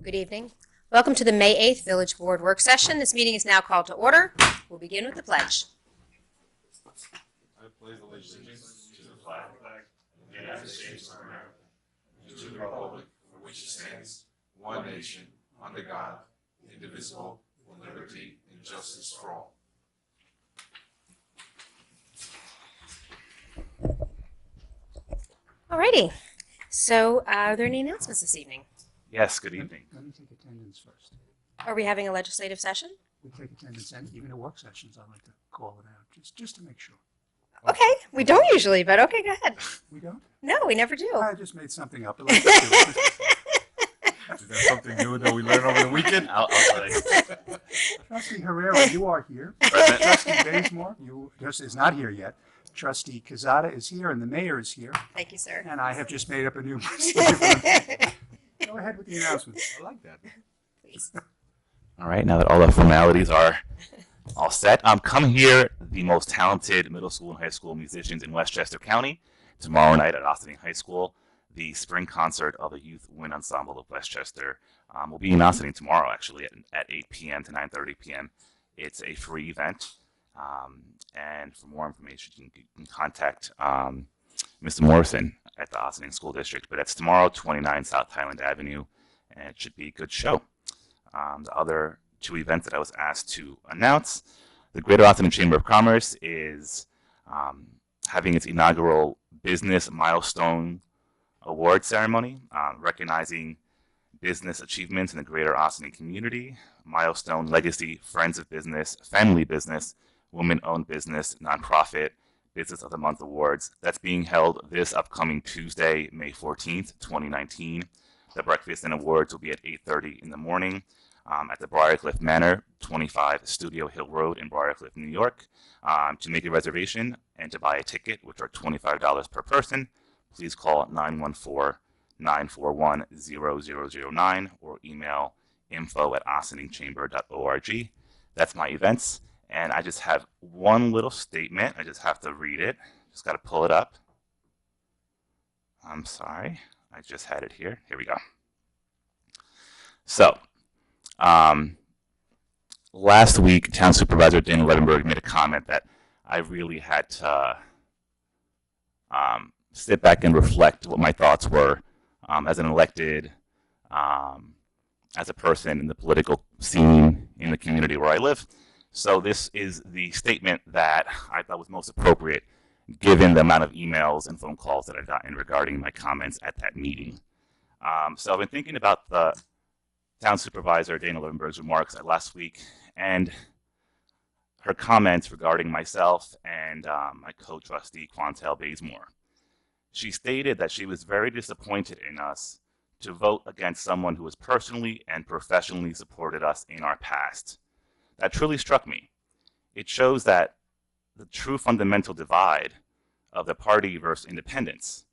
Good evening. Welcome to the May 8th Village Board Work Session. This meeting is now called to order. We'll begin with the pledge. I pledge allegiance to the flag of the United States of America and to the republic for which it stands, one nation, under God, indivisible, with liberty and justice for all. Alrighty. So, are there any announcements this evening? Yes, good evening. Let me take attendance first. Are we having a legislative session? We take attendance and even at work sessions, I like to call it out, just to make sure. Okay. We don't usually, but okay, go ahead. We don't? No, we never do. I just made something up. Let's do it. Is that something new that we learned over the weekend? I'll tell you. Trustee Herrera, you are here. Present. Trustee Bazemore, you just is not here yet. Trustee Quezada is here, and the mayor is here. Thank you, sir. And I have just made up a new. Go ahead with the announcements. I like that. Please. All right, now that all the formalities are all set, come here, the most talented middle school and high school musicians in Westchester County, tomorrow night at Ossining High School. The spring concert of the Youth Wind Ensemble of Westchester will be in Ossining tomorrow, actually, at 8 p.m. to 9:30 p.m. It's a free event, and for more information, you can contact Mr. Morrison at the Ossining School District. But that's tomorrow, 29 South Highland Avenue, and it should be a good show. The other two events that I was asked to announce, the Greater Ossining Chamber of Commerce is having its inaugural Business Milestone Award ceremony, recognizing business achievements in the Greater Ossining community, milestone legacy, friends of business, family business, women-owned business, nonprofit, Business of the Month awards. That's being held this upcoming Tuesday, May 14th, 2019. The breakfast and awards will be at 8:30 in the morning at the Briarcliff Manor, 25 Studio Hill Road in Briarcliff, New York. To make a reservation and to buy a ticket, which are $25 per person, please call 914-941-0009 or email info@ossiningchamber.org. That's my events. And I just have one little statement. I just have to read it. Just got to pull it up. I'm sorry. I just had it here. Here we go. So, last week, Town Supervisor Dana Levenberg made a comment that I really had to sit back and reflect what my thoughts were as an elected, as a person in the political scene in the community where I live. So this is the statement that I thought was most appropriate given the amount of emails and phone calls that I've gotten regarding my comments at that meeting. So I've been thinking about the Town Supervisor Dana Levenberg's remarks last week and her comments regarding myself and my co-trustee Quantel Bazemore. She stated that she was very disappointed in us to vote against someone who has personally and professionally supported us in our past. That truly struck me. It shows that the true fundamental divide of the party versus independence.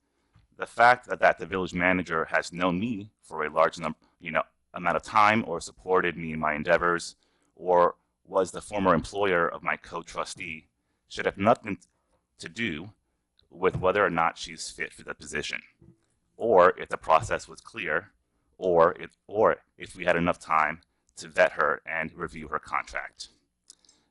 The fact that the village manager has known me for a large amount of time or supported me in my endeavors or was the former employer of my co-trustee should have nothing to do with whether or not she's fit for the position, or if the process was clear, or if we had enough time to vet her and review her contract.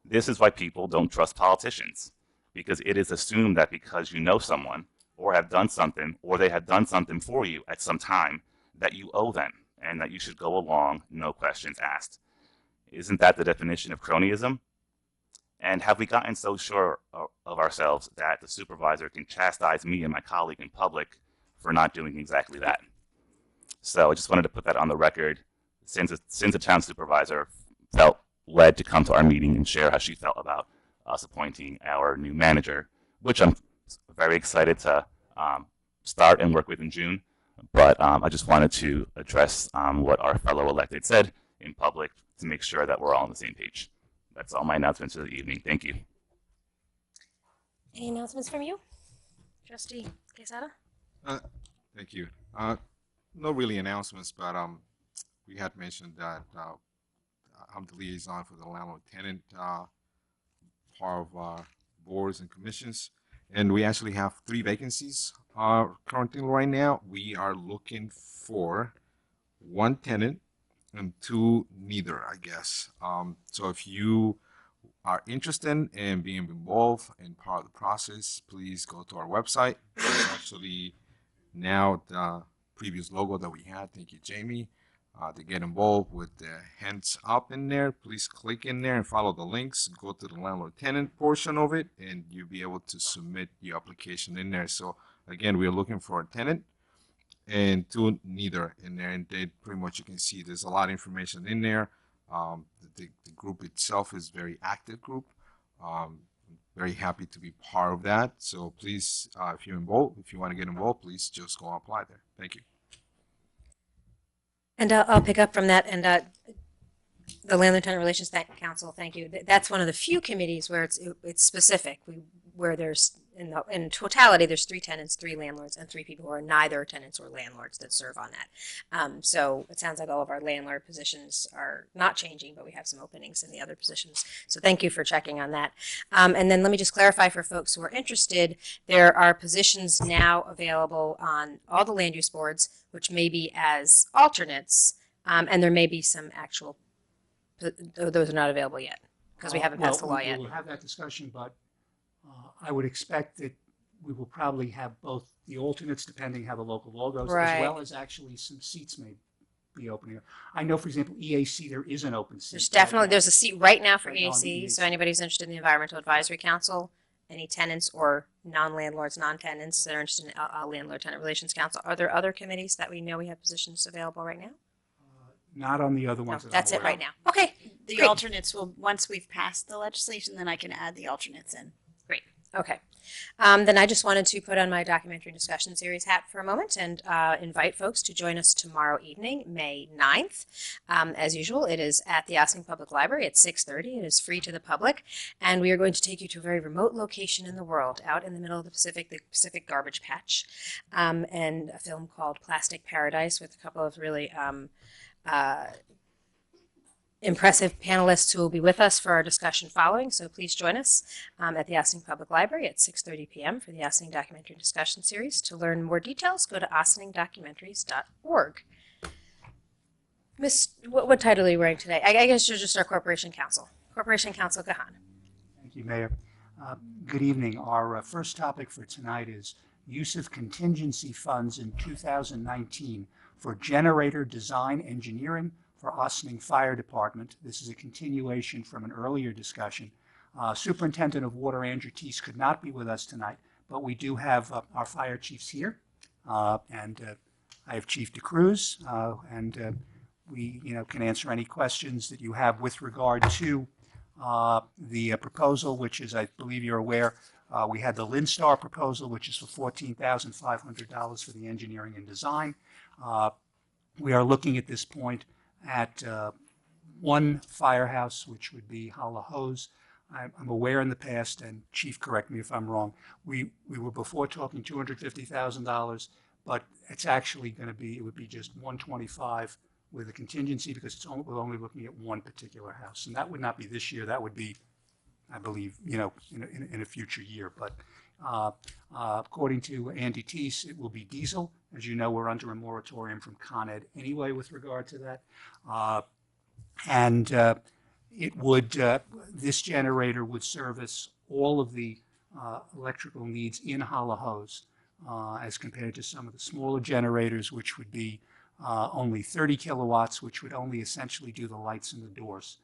This is why people don't trust politicians, because it is assumed that because you know someone or have done something or they have done something for you at some time that you owe them and that you should go along, no questions asked. Isn't that the definition of cronyism? And have we gotten so sure of ourselves that the supervisor can chastise me and my colleague in public for not doing exactly that? So I just wanted to put that on the record. Since the town supervisor felt led to come to our meeting and share how she felt about us appointing our new manager, which I'm very excited to start and work with in June. But I just wanted to address what our fellow elected said in public to make sure that we're all on the same page. That's all my announcements for the evening. Thank you. Any announcements from you? Trustee Quesada? Thank you. No really announcements, but we had mentioned that I'm the liaison for the landlord-tenant part of our boards and commissions, and we actually have 3 vacancies currently right now. We are looking for 1 tenant and two, neither, I guess. So if you are interested in being involved in part of the process, please go to our website. It's actually now the previous logo that we had. Thank you, Jamie. To get involved with the hands up in there, please click in there and follow the links. Go to the landlord tenant portion of it, and you'll be able to submit your application in there. So again, we are looking for a tenant and two, neither in there. And they pretty much, you can see there's a lot of information in there. The group itself is very active group. Very happy to be part of that. So please, if you want to get involved, please just go and apply there. Thank you. And I'll pick up from that. And the Landlord Tenant Relations Council, thank you. That's one of the few committees where it's specific. Where there's in totality there's 3 tenants, 3 landlords, and 3 people who are neither tenants or landlords that serve on that. So it sounds like all of our landlord positions are not changing, but we have some openings in the other positions. So thank you for checking on that. And then let me just clarify for folks who are interested, there are positions now available on all the land use boards, which may be as alternates, and there may be some actual, those are not available yet because we haven't passed the law yet. We'll have that discussion, but I would expect that we will probably have both the alternates, depending how the local law goes, Right. as well as actually some seats may be opening. I know, for example, EAC, there is an open seat. There's definitely, there's a seat right now for Right now on the EAC, so EAC. anybody who's interested in the Environmental Advisory Council, any tenants or non-landlords, non-tenants that are interested in Landlord Tenant Relations Council. Are there other committees that we know we have positions available right now? Not on the other No, ones. that I'm that's it aware right of. now. Okay, The Great. alternates will, once we've passed the legislation, then I can add the alternates in. okay. Then I just wanted to put on my documentary discussion series hat for a moment and invite folks to join us tomorrow evening, May 9th. As usual, it is at the Ossining Public Library at 6:30. It is free to the public, and we are going to take you to a very remote location in the world, out in the middle of the Pacific Garbage Patch, and a film called Plastic Paradise with a couple of really impressive panelists who will be with us for our discussion following. So please join us at the Ossining Public Library at 6:30 p.m. for the Ossining Documentary Discussion Series. To learn more details, go to ossiningdocumentaries.org. Miss, what title are you wearing today? I guess you're just our Corporation Counsel. Corporation Counsel Kahan. Thank you, Mayor. Good evening. Our first topic for tonight is use of contingency funds in 2019 for generator design engineering for Ossining Fire Department. This is a continuation from an earlier discussion. Superintendent of Water Andrew Teese could not be with us tonight, but we do have our fire chiefs here, and I have Chief DeCruz, and we can answer any questions that you have with regard to the proposal, which is, I believe you're aware, we had the Linstar proposal, which is for $14,500 for the engineering and design. We are looking at this point at one firehouse, which would be Holla Hose. I'm aware in the past, and Chief, correct me if I'm wrong, we were before talking $250,000, but it's actually going to be, it would be just $125,000 with a contingency because we're only looking at one particular house. And that would not be this year. That would be, I believe, in a future year. But according to Andy Teese, it will be diesel. As you know, we're under a moratorium from Con'ED anyway with regard to that. It would, this generator would service all of the electrical needs in Holla Hose as compared to some of the smaller generators, which would be only 30 kilowatts, which would only essentially do the lights and the doors.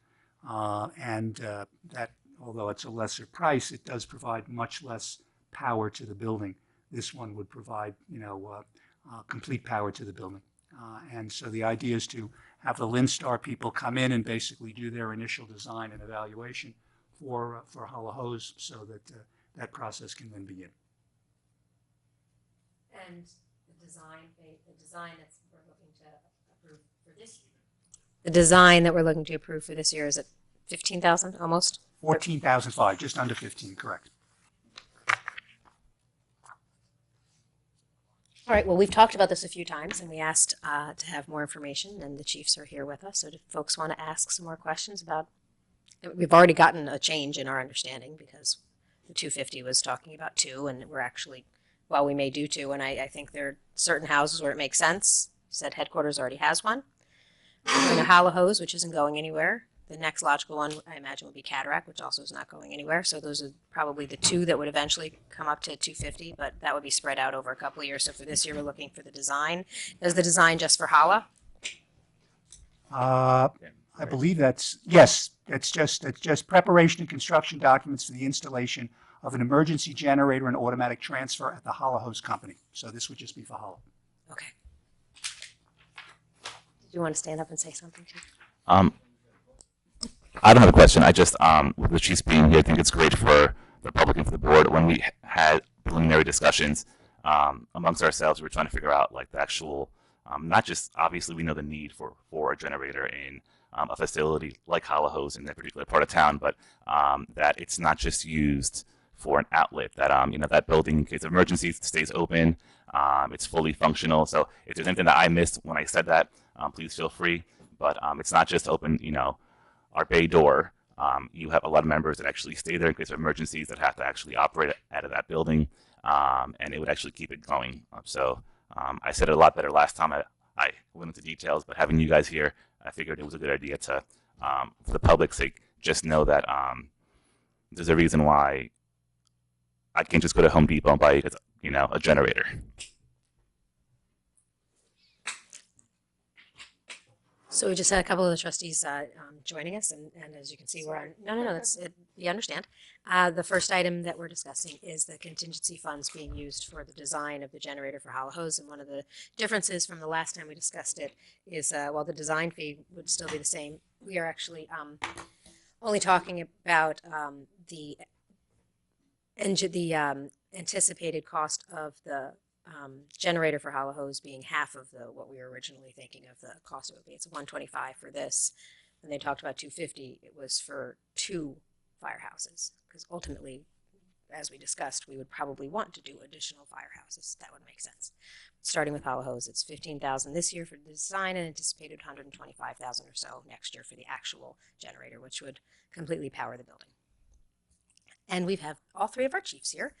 That, although it's a lesser price, it does provide much less power to the building. This one would provide, complete power to the building. And so the idea is to have the Linstar people come in and basically do their initial design and evaluation for Holla Hose so that that process can then begin. And the design that we're looking to approve for this year. The design that we're looking to approve for this year is at 15,000 almost? 14,500, just under 15, correct. All right, well, we've talked about this a few times, and we asked to have more information, and the chiefs are here with us. So do folks want to ask some more questions about, we've already gotten a change in our understanding because the 250 was talking about 2, and we're actually, well, we may do 2, and I think there are certain houses where it makes sense. Said headquarters already has one. We're going to Hollow Hose, which isn't going anywhere. The next logical one, I imagine, would be Cataract, which also is not going anywhere. So those are probably the two that would eventually come up to 250, but that would be spread out over a couple of years. So for this year, we're looking for the design. Is the design just for Hollow? I believe yes, it's just preparation and construction documents for the installation of an emergency generator and automatic transfer at the Hollow Hose Company. So this would just be for Hollow. Okay. Do you want to stand up and say something, Chief? I don't have a question. I just, with the chiefs being here, I think it's great for the public and for the board. When we had preliminary discussions amongst ourselves, we were trying to figure out like the actual, not just obviously we know the need for a generator in a facility like Hollow Hose in that particular part of town, but that it's not just used for an outlet. That that building, in case of emergencies, stays open. It's fully functional. So if there's anything that I missed when I said that, please feel free. But it's not just open, our bay door. You have a lot of members that actually stay there in case of emergencies that have to actually operate out of that building, and it would actually keep it going. I said it a lot better last time I went into details, but having you guys here, I figured it was a good idea to, for the public's sake, just know that there's a reason why I can't just go to Home Depot and buy, a generator. So we just had a couple of the trustees joining us, and as you can see, we're on. No, we understand. The first item that we're discussing is the contingency funds being used for the design of the generator for Hollow Hose. And one of the differences from the last time we discussed it is, while the design fee would still be the same, we are actually only talking about the anticipated cost of the generator for Hollow Hose being half of what we were originally thinking of the cost it would be. It's $125 for this. When they talked about $250, it was for 2 firehouses, because ultimately, as we discussed, we would probably want to do additional firehouses. That would make sense. Starting with Hollow Hose, it's $15,000 this year for the design and anticipated $125,000 or so next year for the actual generator, which would completely power the building. And we have all 3 of our chiefs here,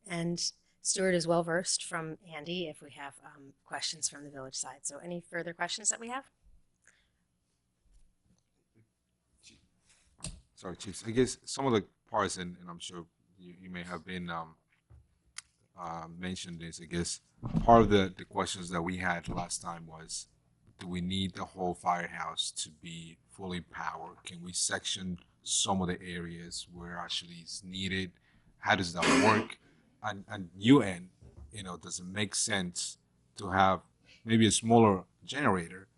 and Stuart is well versed from Andy if we have questions from the village side. So any further questions that we have? Sorry, Chiefs. I guess some of the parts, and I'm sure you may have been mentioned is, I guess, part of the questions that we had last time was, do we need the whole firehouse to be fully powered? Can we section some of the areas where actually it's needed? How does that work? And UN, does it make sense to have maybe a smaller generator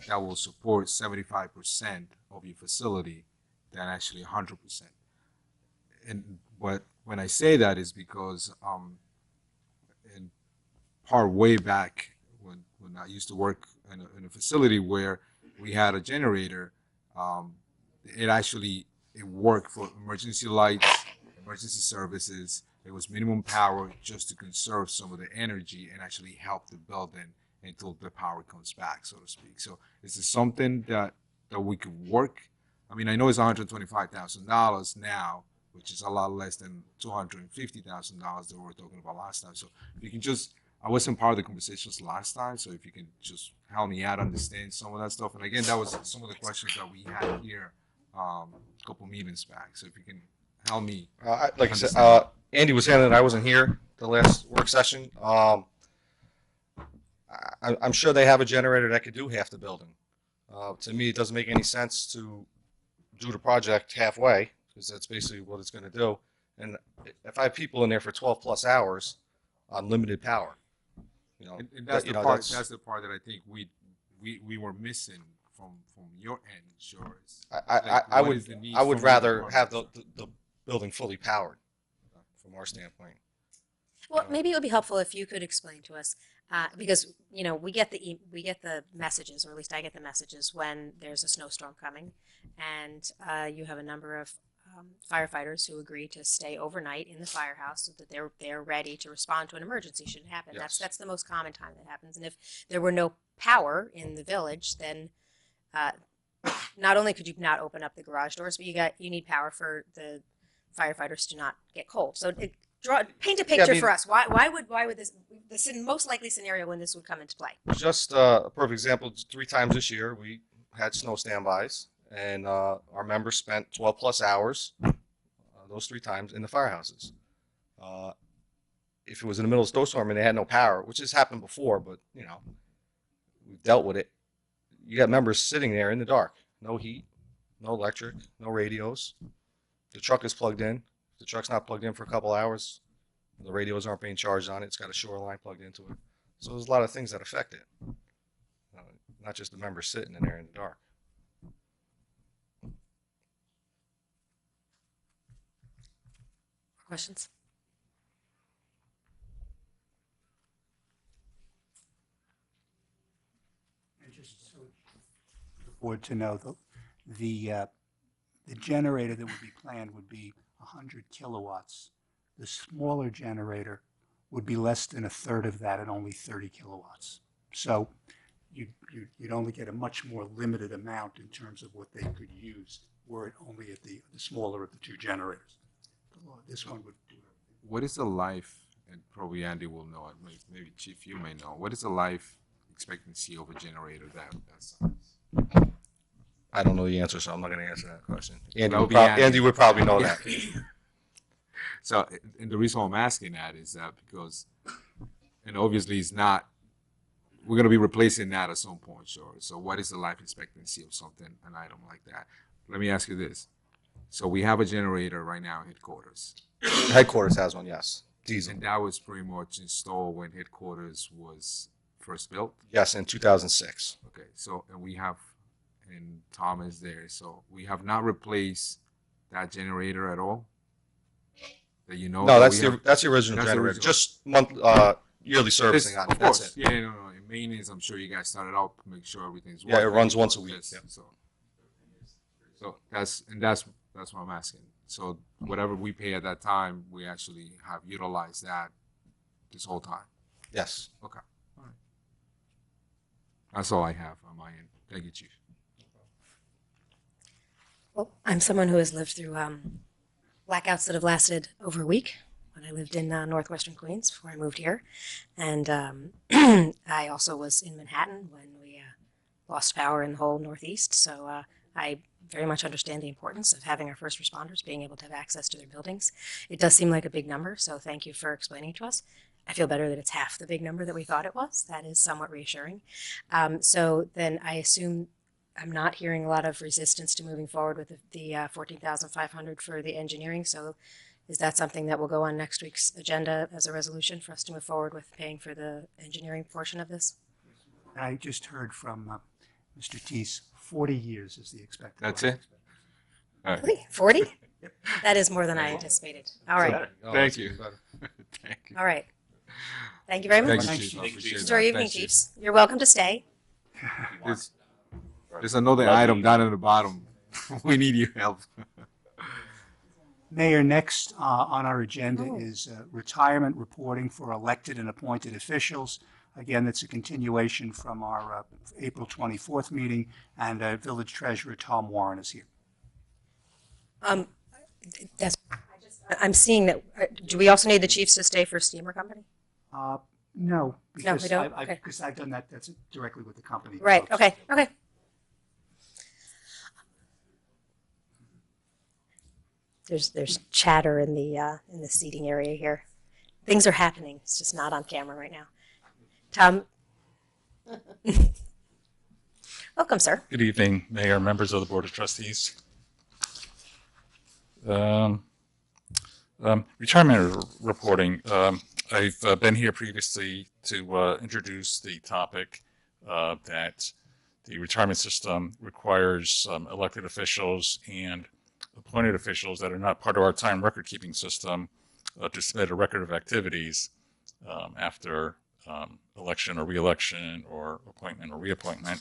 that will support 75% of your facility than actually 100%? And when I say that is because in part way back when I used to work in a facility where we had a generator, it worked for emergency lights, emergency services. It was minimum power just to conserve some of the energy and actually help the building until the power comes back, so to speak. So is this something that we could work? I mean, I know it's $125,000 now, which is a lot less than $250,000 that we were talking about last time. So if you can I wasn't part of the conversations last time, so if you can just help me out understand some of that stuff. And again, that was some of the questions that we had here a couple meetings back. So if you can help me. Like I said, Andy was handling it. I wasn't here the last work session. I'm sure they have a generator that could do half the building. To me, it doesn't make any sense to do the project halfway, because that's basically what it's going to do. And if I have people in there for 12 plus hours on limited power, and that's the part. That's the part that I think we were missing from your end, sure. I would rather have the building fully powered from our standpoint. Well, maybe it would be helpful if you could explain to us, because we get the messages, or at least I get the messages when there's a snowstorm coming, and you have a number of firefighters who agree to stay overnight in the firehouse so that they're ready to respond to an emergency should it happen. Yes. That's the most common time that happens. And if there were no power in the village, then not only could you not open up the garage doors, but you need power for the firefighters to not get cold. So paint a picture I mean- for us. Why would this most likely scenario when this would come into play? Just a perfect example, 3 times this year, we had snow standbys, and our members spent 12 plus hours, those 3 times, in the firehouses. If it was in the middle of a snowstorm and they had no power, which has happened before, but, you know, we've dealt with it. You got members sitting there in the dark, no heat, no electric, no radios. The truck is plugged in. If the truck's not plugged in for a couple hours, the radios aren't being charged on it. It's got a shoreline plugged into it. So there's a lot of things that affect it. Not just the members sitting in there in the dark. Questions? And just so the board to know, the generator that would be planned would be 100 kilowatts. The smaller generator would be less than a third of that at only 30 kilowatts. So you'd only get a much more limited amount in terms of what they could use were it only at the smaller of the 2 generators. This one would do it. What is the life, and probably Andy will know it, maybe Chief, you may know, what is the life expectancy of a generator that size? I don't know the answer, so I'm not going to answer that question. Andy. Andy would probably know that. So, and the reason why I'm asking that is that because, and obviously it's not, we're going to be replacing that at some point, sure. So what is the life expectancy of something, an item like that? Let me ask you this. So we have a generator right now in headquarters. Headquarters has one, yes. Diesel. And that was pretty much installed when headquarters was first built? Yes, in 2006. Okay, so, and we have, and Tom is there, so we have not replaced that generator at all? That you know? No, that that's the original that's the generator. original. Just yearly servicing on it. Of That's course, it. yeah, no. In maintenance, I'm sure you guys started out to make sure everything's Yeah, it working. runs once a week. Yes, Yeah. So that's what I'm asking. So whatever we pay at that time, we actually have utilized that this whole time. Yes. Okay. All right. That's all I have on my end. Thank you, Chief. Well, I'm someone who has lived through blackouts that have lasted over a week when I lived in northwestern Queens before I moved here. And I also was in Manhattan when we lost power in the whole Northeast. So I very much understand the importance of having our first responders being able to have access to their buildings. It does seem like a big number, so thank you for explaining it to us. I feel better that it's half the big number that we thought it was. That is somewhat reassuring. So then I assume I'm not hearing a lot of resistance to moving forward with the 14,500 for the engineering. So is that something that will go on next week's agenda as a resolution for us to move forward with paying for the engineering portion of this? I just heard from Mr. Teese, 40 years is the expected. That's life it? All right. Really? 40? That is more than I anticipated. All right. Thank you. Thank you. All right. Thank you very much. Thank you, Chief. I appreciate Enjoy your that. evening, Thanks, Chief. Chiefs. You're welcome to stay. There's another item down at the bottom. We need your help. Mayor, next on our agenda is retirement reporting for elected and appointed officials. Again, that's a continuation from our April 24th meeting, and Village Treasurer Tom Warren is here. I'm seeing that. Do we also need the Chiefs to stay for Steamer Company? No, because we don't? Okay. because I've done that. That's directly with the company. Right. folks. Okay. Okay. There's chatter in the seating area here. Things are happening. It's just not on camera right now. Tom. Welcome, sir. Good evening, Mayor, members of the Board of Trustees. Retirement reporting. I've been here previously to introduce the topic that the retirement system requires elected officials and appointed officials that are not part of our time record-keeping system to submit a record of activities after election or re-election or appointment or reappointment.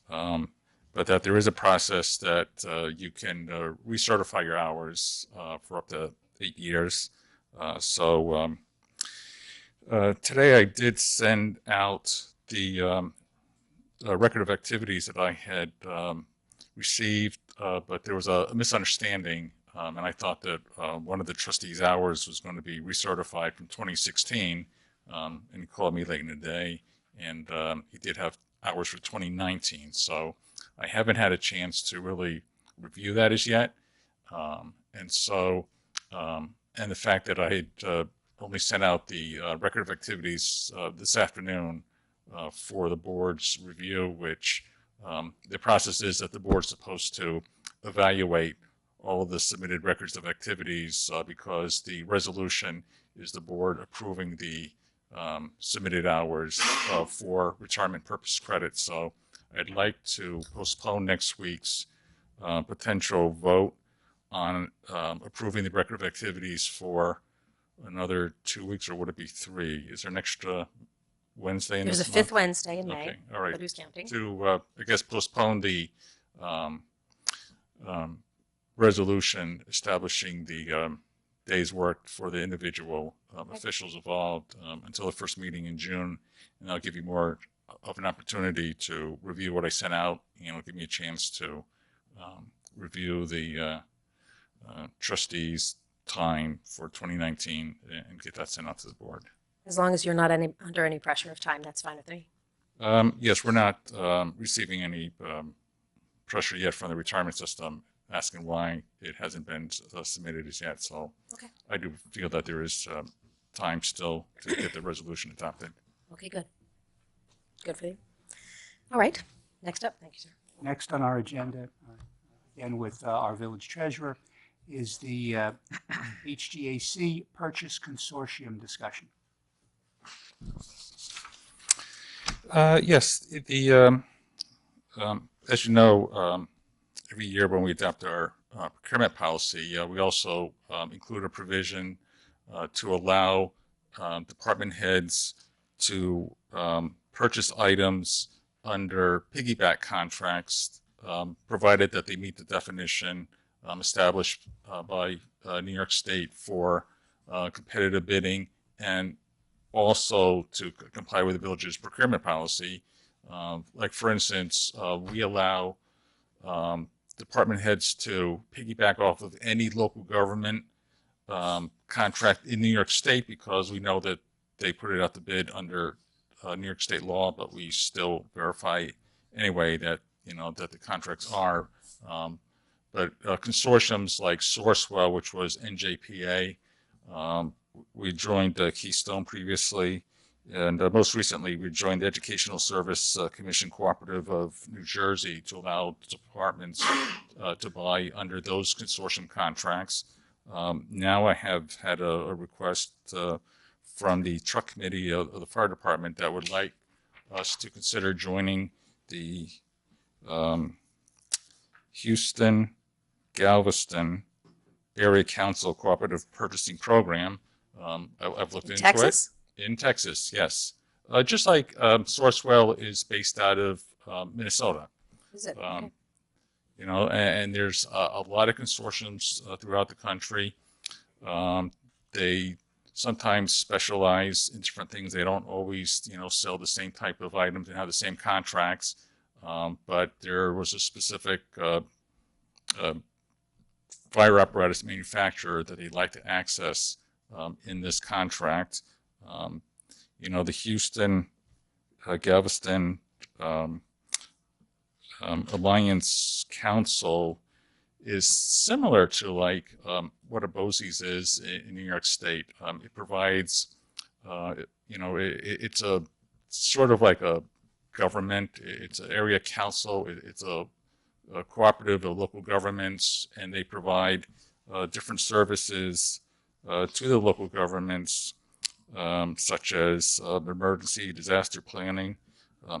But that there is a process that you can recertify your hours for up to 8 years. Today I did send out the record of activities that I had received, but there was a misunderstanding and I thought that one of the trustees' hours was going to be recertified from 2016, and he called me late in the day, and he did have hours for 2019. So I haven't had a chance to really review that as yet, and so and the fact that I had only sent out the record of activities this afternoon for the board's review, which the process is that the board's supposed to evaluate all of the submitted records of activities because the resolution is the board approving the submitted hours for retirement purpose credit. So I'd like to postpone next week's potential vote on approving the record of activities for another 2 weeks, or would it be 3? Is there an extra Wednesday in There's a this fifth month? Wednesday in May. Okay, all right. But who's counting? To, I guess, postpone the resolution establishing the days worked for the individual officials involved until the first meeting in June, and I'll give you more of an opportunity to review what I sent out, and it'll give me a chance to review the trustees' time for 2019 and get that sent out to the board. As long as you're not under any pressure of time, that's fine with me. Yes, we're not receiving any pressure yet from the retirement system asking why it hasn't been submitted as yet. So Okay. I do feel that there is time still to get the resolution adopted. Okay, good. Good for you. All right. Next up. Thank you, sir. Next on our agenda, again with our village treasurer, is the HGAC purchase consortium discussion. Yes, as you know, every year when we adopt our procurement policy, we also include a provision to allow department heads to purchase items under piggyback contracts, provided that they meet the definition established by New York State for competitive bidding, and also to comply with the village's procurement policy. Like, for instance, we allow department heads to piggyback off of any local government contract in New York State because we know that they put it out to bid under New York State law, but we still verify anyway that, you know, that the contracts are. But consortiums like Sourcewell, which was NJPA, we joined Keystone previously, and most recently we joined the Educational Service Commission Cooperative of New Jersey to allow departments to buy under those consortium contracts. Now I have had a request from the truck committee of the fire department that would like us to consider joining the Houston, Galveston Area Council Cooperative Purchasing Program. I've looked into Texas? it. In Texas, yes. Just like Sourcewell is based out of Minnesota. Is it? Okay. You know, and there's a lot of consortiums throughout the country. They sometimes specialize in different things. They don't always, you know, sell the same type of items and have the same contracts. But there was a specific fire apparatus manufacturer that they'd like to access in this contract. You know, the Houston, Galveston Alliance Council is similar to like what a BOSI's is in New York State. It provides, you know, it's a sort of like a government. It's an area council. It's a cooperative of local governments, and they provide different services to the local governments, such as emergency disaster planning,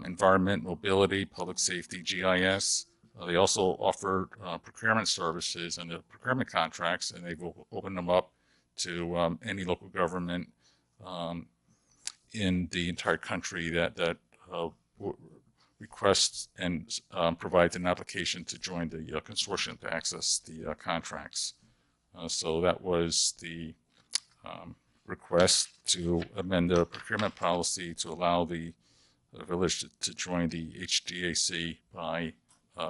environment, mobility, public safety, GIS. They also offer procurement services and the procurement contracts, and they've opened them up to any local government in the entire country that requests and provides an application to join the consortium to access the contracts. So that was the request to amend the procurement policy to allow the village to join the HGAC by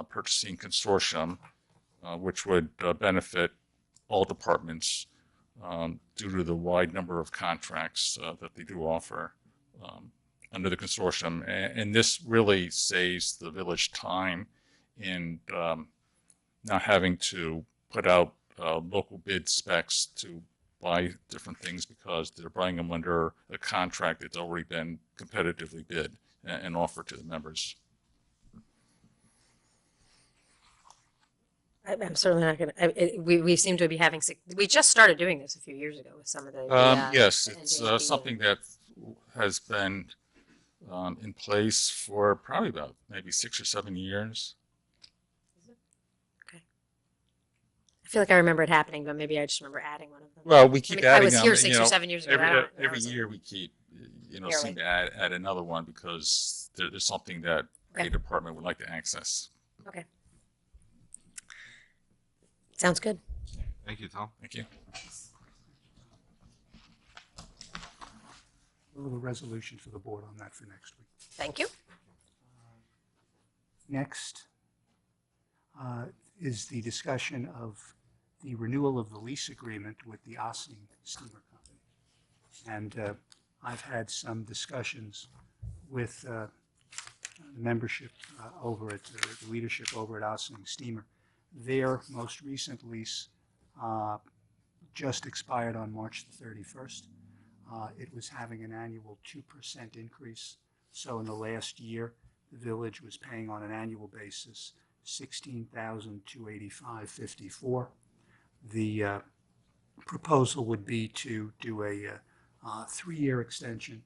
purchasing consortium, which would benefit all departments due to the wide number of contracts that they do offer under the consortium. And this really saves the village time in not having to put out local bid specs to buy different things, because they're buying them under a contract that's already been competitively bid and offered to the members. I'm certainly not going to. We seem to be having. We just started doing this a few years ago with some of the. Yes, the it's NJP. something that has been in place for probably about maybe 6 or 7 years. Okay. I feel like I remember it happening, but maybe I just remember adding one of them. Well, we keep I adding was them. here 6 or 7 years ago. Every year we keep, seem to add another one, because there's something that a department would like to access. Okay. Sounds good. Thank you, Tom. Thank you. A little resolution for the board on that for next week. Thank you. Next is the discussion of the renewal of the lease agreement with the Ossining Steamer Company. And I've had some discussions with the membership over at the leadership over at Ossining Steamer. Their most recent lease just expired on March the 31st. It was having an annual 2% increase. So in the last year, the village was paying on an annual basis $16,285.54. The proposal would be to do a 3-year extension,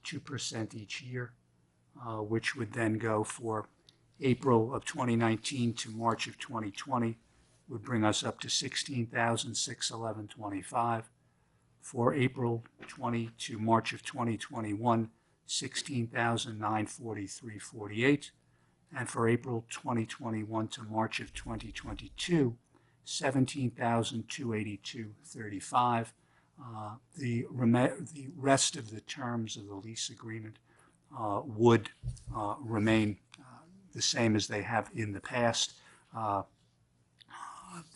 2% each year, which would then go for April of 2019 to March of 2020, would bring us up to $16,611.25. For April 20 to March of 2021, $16,943.48. And for April 2021 to March of 2022, $17,282.35. The rest of the terms of the lease agreement would remain the same as they have in the past.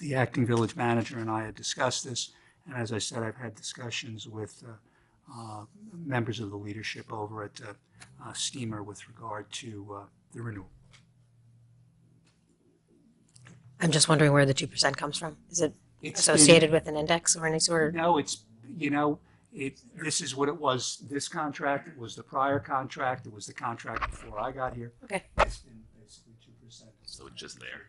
The acting village manager and I had discussed this, and as I said, I've had discussions with members of the leadership over at Steamer with regard to the renewal. I'm just wondering where the 2% comes from. Is it It's associated with an index or any sort of? No, it's, this is what it was. This contract, it was the prior contract, it was the contract before I got here. Okay. It's been basically 2%. So it's just there.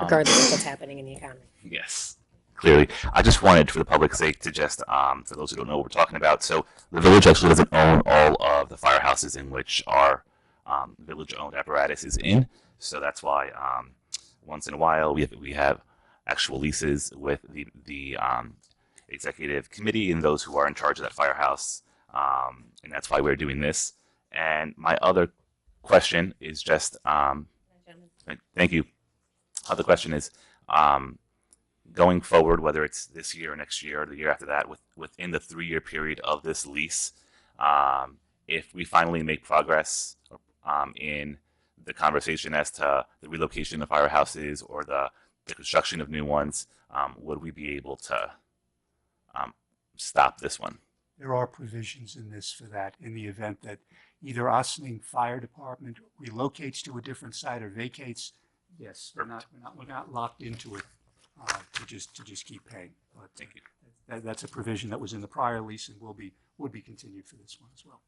Regardless of what's happening in the economy. Yes, clearly. I just wanted, for the public's sake, to just, for those who don't know what we're talking about, so the village actually doesn't own all of the firehouses in which our village-owned apparatus is in. So that's why once in a while we have actual leases with the executive committee and those who are in charge of that firehouse, and that's why we're doing this. And my other question is just, thank you. Other question is, going forward, whether it's this year or next year or the year after that, within the 3-year period of this lease, if we finally make progress in the conversation as to the relocation of firehouses or the construction of new ones, would we be able to stop this one? There are provisions in this for that in the event that either Ossining Fire Department relocates to a different site or vacates. Yes, we're not locked into it to just keep paying. But Thank you. that's a provision that was in the prior lease and would be continued for this one as well.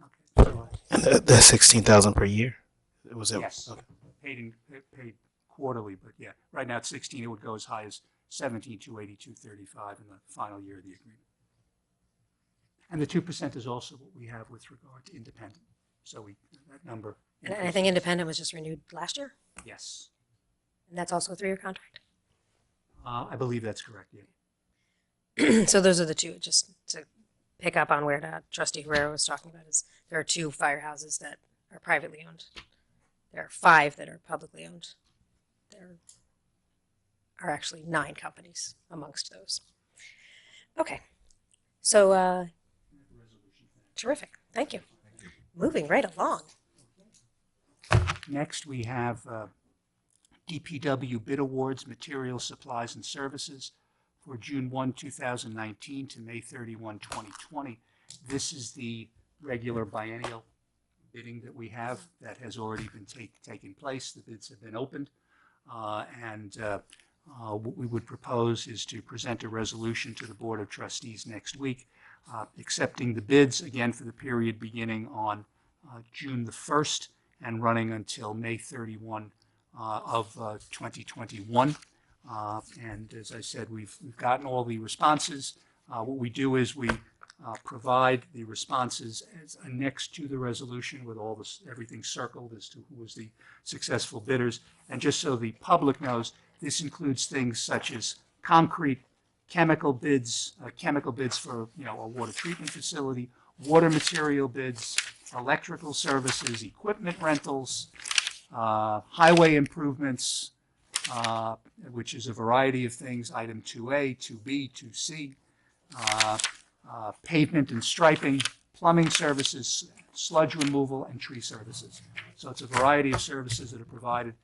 Okay. So, And that's 16,000 per year. Was it? yes, Okay. paid quarterly, but yeah, right now it's 16. It would go as high as 17,282.35 in the final year of the agreement. And the 2% is also what we have with regard to independent. So that number. And I think independent was just renewed last year, Yes, and that's also a 3-year contract. I believe that's correct. Yeah. So those are the two. Just to pick up on where Trustee Herrera was talking about, is there are 2 firehouses that are privately owned. There are 5 that are publicly owned. There are actually 9 companies amongst those. Okay. So, terrific. Thank you. Moving right along. Next, we have DPW bid awards, materials, supplies, and services for June 1, 2019 to May 31, 2020. This is the regular biennial bidding that we have that has already been taken place. The bids have been opened. What we would propose is to present a resolution to the Board of Trustees next week, accepting the bids, again, for the period beginning on June the 1st and running until May 31 of 2021. And as I said, we've gotten all the responses. What we do is we provide the responses as annexed to the resolution with all this, everything circled as to who was the successful bidders. And just so the public knows, this includes things such as concrete, chemical bids for, a water treatment facility, water material bids, electrical services, equipment rentals, highway improvements, which is a variety of things, item 2A, 2B, 2C, pavement and striping, plumbing services, sludge removal, and tree services. So it's a variety of services that are provided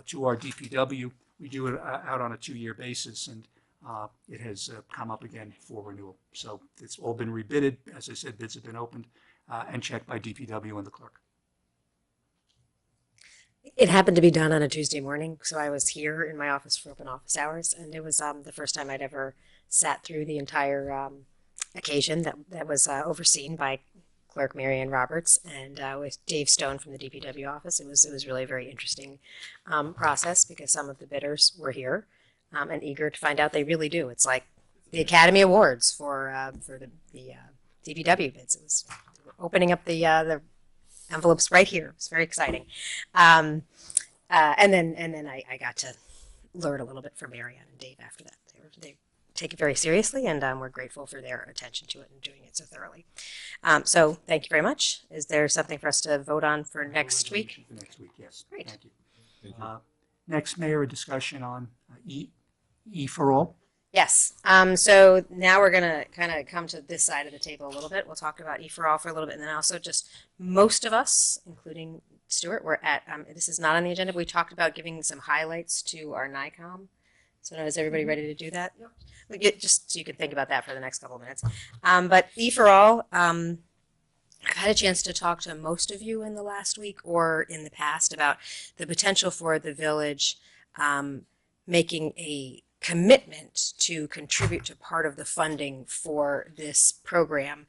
to our DPW. We do it out on a 2-year basis, and it has come up again for renewal. So it's all been rebidded. As I said, bids have been opened and checked by DPW and the clerk. It happened to be done on a Tuesday morning, so I was here in my office for open office hours, and it was the first time I'd ever sat through the entire occasion that was overseen by Clerk Marianne Roberts and with Dave Stone from the DPW office. It was really a very interesting process because some of the bidders were here and eager to find out. They really do. It's like the Academy Awards for the DPW bids. It was opening up the envelopes right here. It's very exciting. And then I got to learn a little bit from Marianne and Dave after that. They take it very seriously, and we're grateful for their attention to it and doing it so thoroughly. So thank you very much. Is there something for us to vote on for next week? For next week, yes. Great. Thank you. Next, Mayor, a discussion on E for all. Yes. So now we're going to kind of come to this side of the table a little bit. We'll talk about E for all for a little bit, and then also just most of us, including Stuart, we're at, this is not on the agenda, but we talked about giving some highlights to our NICOM. So now is everybody ready to do that? Yep. Just so you can think about that for the next couple of minutes. But E for all, I've had a chance to talk to most of you in the last week or in the past about the potential for the village making a commitment to contribute to part of the funding for this program.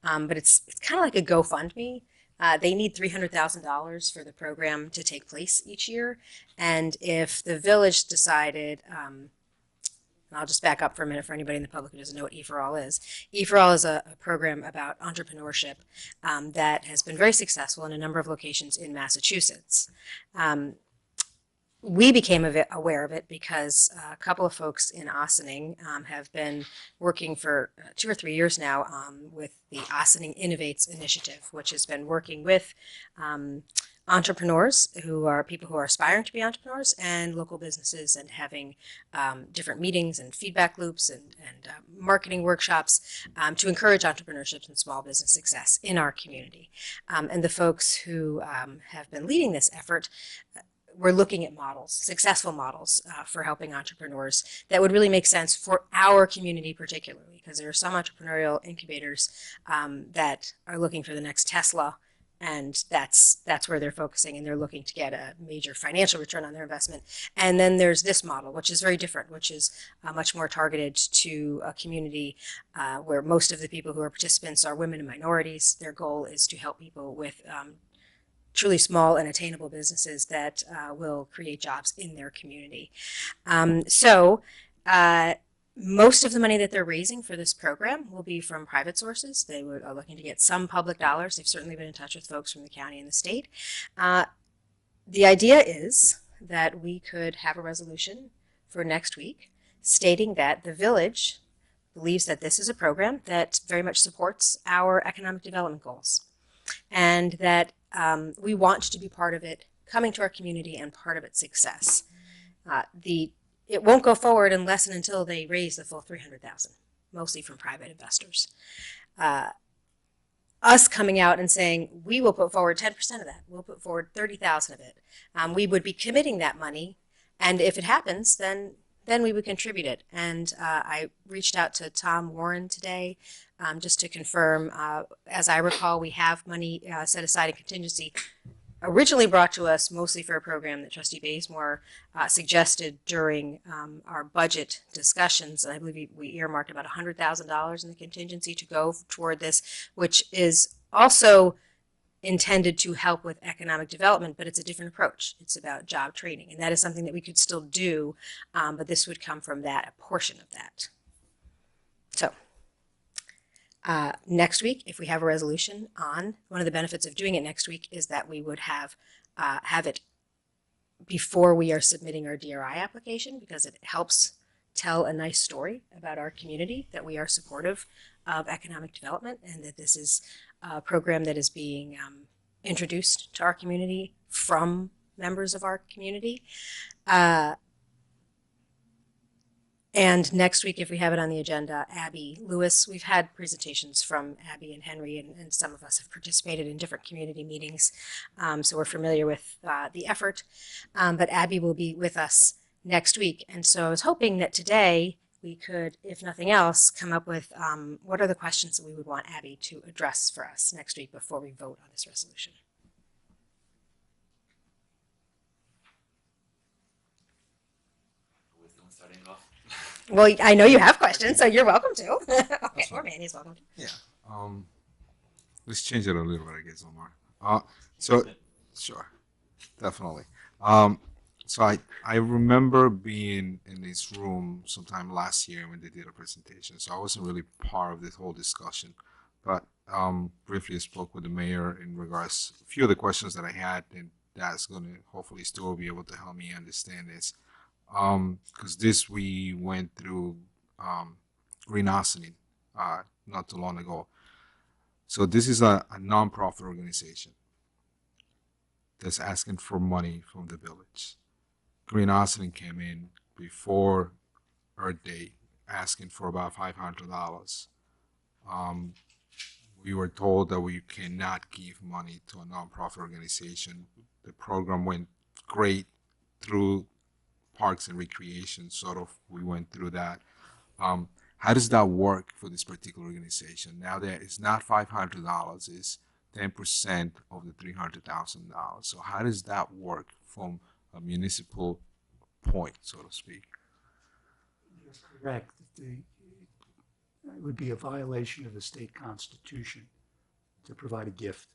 But it's kind of like a GoFundMe. They need $300,000 for the program to take place each year. And if the village decided, and I'll just back up for a minute for anybody in the public who doesn't know what E for All is. E for All is a program about entrepreneurship that has been very successful in a number of locations in Massachusetts. We became aware of it because a couple of folks in Ossining have been working for 2 or 3 years now with the Ossining Innovates initiative, which has been working with entrepreneurs who are people who are aspiring to be entrepreneurs and local businesses, and having different meetings and feedback loops and marketing workshops to encourage entrepreneurship and small business success in our community. And the folks who have been leading this effort, we're looking at models, successful models for helping entrepreneurs that would really make sense for our community particularly, because there are some entrepreneurial incubators that are looking for the next Tesla, and that's where they're focusing, and they're looking to get a major financial return on their investment. And then there's this model, which is very different, which is much more targeted to a community where most of the people who are participants are women and minorities. Their goal is to help people with truly small and attainable businesses that will create jobs in their community. Most of the money that they're raising for this program will be from private sources. They are looking to get some public dollars. They've certainly been in touch with folks from the county and the state. The idea is that we could have a resolution for next week stating that the village believes that this is a program that very much supports our economic development goals, and that we want to be part of it coming to our community and part of its success. It won't go forward unless and until they raise the full $300,000, mostly from private investors. Us coming out and saying we will put forward 10% of that, we'll put forward $30,000 of it. We would be committing that money And if it happens, then we would contribute it. And I reached out to Tom Warren today just to confirm. As I recall, we have money set aside in contingency, originally brought to us mostly for a program that Trustee Bazemore suggested during our budget discussions. And I believe we earmarked about $100,000 in the contingency to go toward this, which is also intended to help with economic development, but it's a different approach. It's about job training, and that is something that we could still do, but this would come from that, a portion of that. So next week, if we have a resolution on, one of the benefits of doing it next week is that we would have it before we are submitting our DRI application, because it helps tell a nice story about our community, that we are supportive of economic development, and that this is a program that is being introduced to our community from members of our community. And next week, if we have it on the agenda, Abby Lewis, we've had presentations from Abby and Henry, and some of us have participated in different community meetings, so we're familiar with the effort. But Abby will be with us next week. And so I was hoping that today we could, if nothing else, come up with what are the questions that we would want Abby to address for us next week before we vote on this resolution. Well, I know you have questions, so you're welcome to. Okay, or Manny's welcome to. Yeah. Let's change it a little bit, I guess, Omar. So, sure, definitely. So I remember being in this room sometime last year when they did a presentation. So I wasn't really part of this whole discussion, but briefly spoke with the mayor in regards a few of the questions that I had, and that's going to hopefully still be able to help me understand this. Because this we went through Green Ossining not too long ago. So this is a non-profit organization that's asking for money from the village. Green Ossining came in before Earth Day asking for about $500. We were told that we cannot give money to a non-profit organization. The program went great through Parks and Recreation, sort of, we went through that. How does that work for this particular organization? Now that it's not $500, it's 10% of the $300,000. So how does that work from a municipal point, so to speak? That's correct. It would be a violation of the state constitution to provide a gift.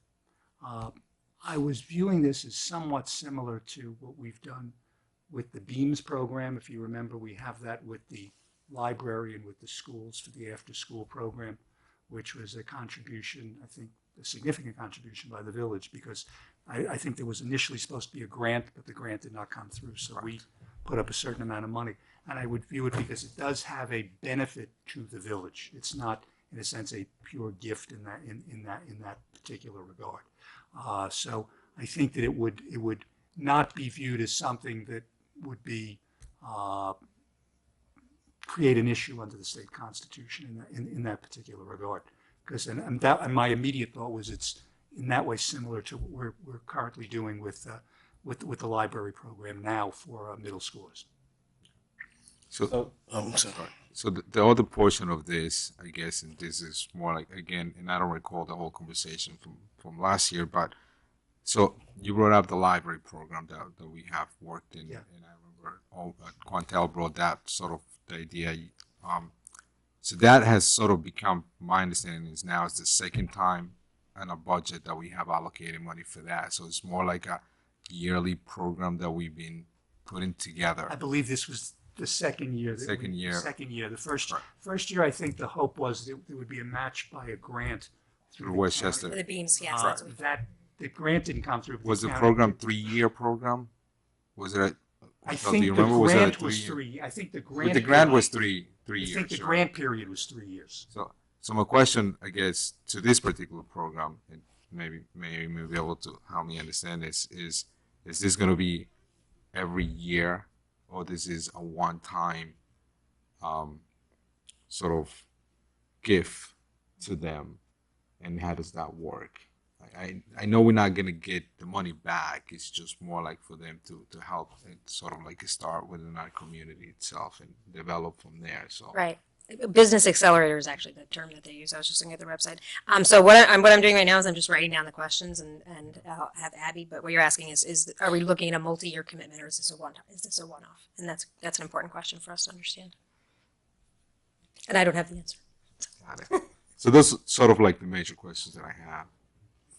I was viewing this as somewhat similar to what we've done with the BEAMS program. If you remember, we have that with the library and with the schools for the after-school program, which was a contribution, I think, a significant contribution by the village, because I think there was initially supposed to be a grant, but the grant did not come through. So we put up a certain amount of money. And I would view it because it does have a benefit to the village. It's not, in a sense, a pure gift in that particular regard. So I think that it would not be viewed as something that would be create an issue under the state constitution in that particular regard. Because and my immediate thought was it's in that way similar to what we're currently doing with the library program now for middle schoolers. So, so the other portion of this, I guess, and this is more like, again, and I don't recall the whole conversation from last year, but so you brought up the library program that we have worked in, Yeah. and I remember Quantel brought that sort of the idea. So that has sort of become, my understanding is now it's the second time in a budget that we have allocated money for that. So it's more like a yearly program that we've been putting together. I believe this was the second year. Second year. Second year. The first Right. first year, I think the hope was that there would be a match by a grant Through Westchester. The beams, yes. Uh, That's what we- that the grant didn't come through. Was the county. program 3-year program? Was it? I do think you the remember? Was it a grant was 3-year? 3. I think the But grant. the grant period- was three I years. think the sure. grant period was 3 years. So my question, I guess, to this particular program, and maybe you be able to help me understand this, is this going to be every year, or this is a one-time sort of gift to them, and how does that work? I know we're not gonna get the money back. It's just more like for them to help and sort of like start within our community itself and develop from there. So Right. Business accelerator is actually the term that they use. I was just looking at the website. So what I'm doing right now is I'm just writing down the questions and I'll have Abby. But what you're asking is are we looking at a multi-year commitment or is this a one-off? And that's an important question for us to understand. And I don't have the answer. got it. So those are sort of like the major questions that I have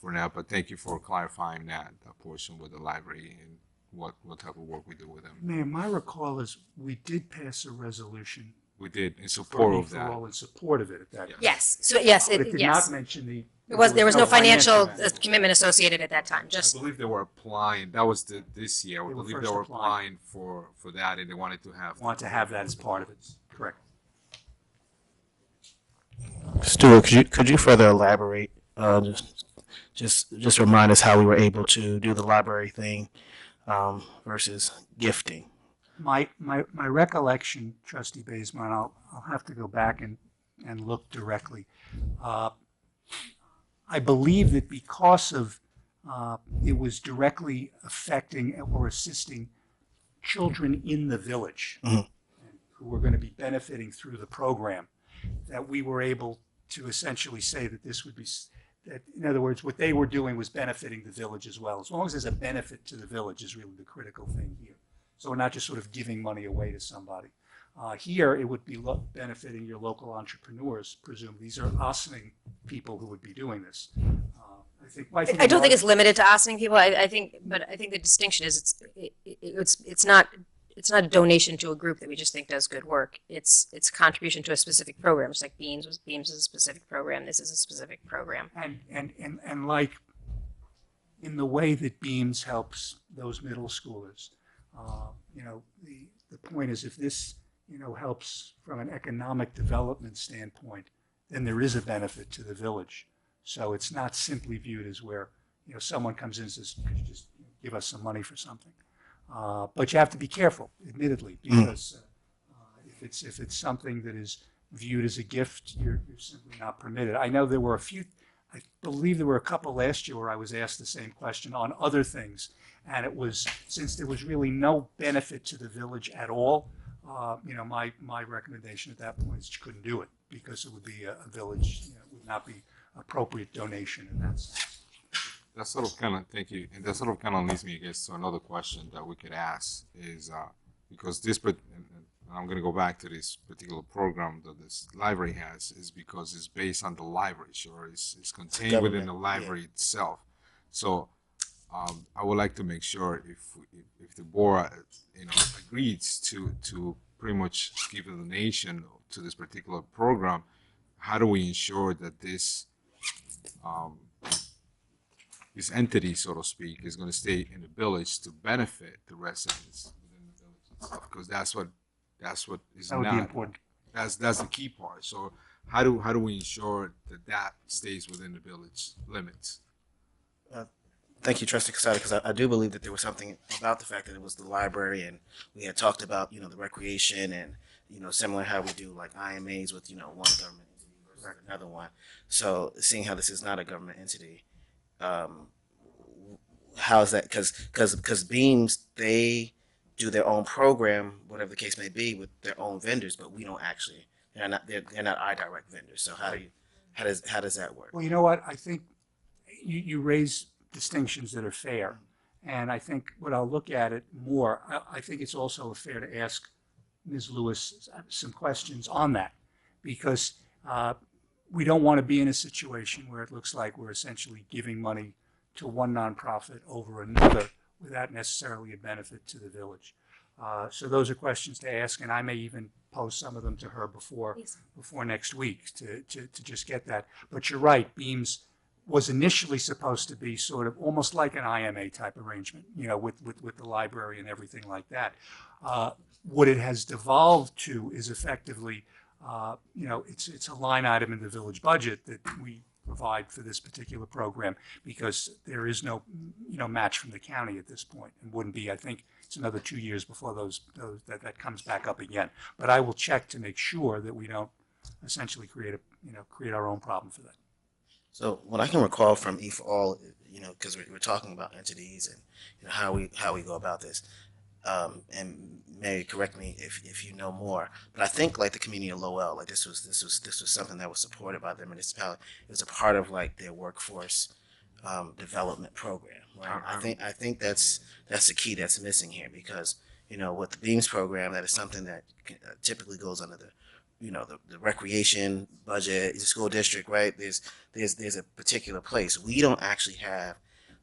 for now. But thank you for clarifying that portion with the library and what type of work we do with them. Mayor, my recall is we did pass a resolution We did in support of that. in support of it at that time. Yes. So yes, But it did yes. not mention the. There was no financial commitment. commitment associated at that time. I Just believe they were applying. That was this year. I They were believe first they were applying. applying for that, and they wanted to have. Want to have that as part of it. Correct. Stuart, could you further elaborate? Just remind us how we were able to do the library thing versus gifting. My recollection, Trustee Baseman, I'll have to go back and look directly. I believe that because of it was directly affecting or assisting children in the village who were going to be benefiting through the program, that we were able to essentially say that this would be, that in other words, what they were doing was benefiting the village as well. As long as there's a benefit to the village is really the critical thing here. So we're not just sort of giving money away to somebody. Here, it would be benefiting your local entrepreneurs, presumably. These are Ossining people who would be doing this. I don't think it's limited to Ossining people. I think the distinction is it's not a donation to a group that we just think does good work. It's a contribution to a specific program. It's like Beams is a specific program. This is a specific program. And like in the way that Beams helps those middle schoolers, the point is if this helps from an economic development standpoint, then there is a benefit to the village. So it's not simply viewed as where someone comes in and says, could you just give us some money for something? But you have to be careful, admittedly, because if it's something that is viewed as a gift, you're simply not permitted. I know there were I believe there were a couple last year where I was asked the same question on other things, and it was, since there was really no benefit to the village at all, my recommendation at that point is you couldn't do it because it would be a village, it would not be appropriate donation in that sense. That sort of kind of, thank you. And that sort of kind of leads me, I guess, to another question that we could ask is because and I'm going to go back to this particular program that this library has, is because it's based on the library, sure, it's contained within the library itself. So I would like to make sure if the board, agrees to pretty much give a donation to this particular program, how do we ensure that this entity, so to speak, is going to stay in the village to benefit the residents within the village itself? Because that's what is That would not. be important. That's the key part. So how do we ensure that stays within the village limits? Thank you, Trustee Casada, because I do believe that there was something about the fact that it was the library, and we had talked about the recreation and similar how we do like IMAs with one government entity versus another one. So seeing how this is not a government entity, how is that? Because Beams, they do their own program, whatever the case may be, with their own vendors, but we don't actually. They're not iDirect vendors. So how does that work? Well, you know what? I think you raise distinctions that are fair. And I think what I'll look at it more, I think it's also fair to ask Ms. Lewis some questions on that, because we don't want to be in a situation where it looks like we're essentially giving money to one nonprofit over another without necessarily a benefit to the village. So those are questions to ask, and I may even pose some of them to her before next week to just get that. But you're right, Beams was initially supposed to be sort of almost like an IMA type arrangement, with the library and everything like that. What it has devolved to is effectively, it's a line item in the village budget that we provide for this particular program because there is no, match from the county at this point, and wouldn't be. I think it's another 2 years before that comes back up again. But I will check to make sure that we don't essentially create our own problem for that. So what I can recall from E for All, because we're talking about entities and how we go about this, and Mary, correct me if you know more, but I think like the community of Lowell, like this was something that was supported by their municipality. It was a part of like their workforce development program, right? I think that's the key that's missing here because with the Beams program, that is something that typically goes under the recreation budget, the school district, right? There's a particular place. We don't actually have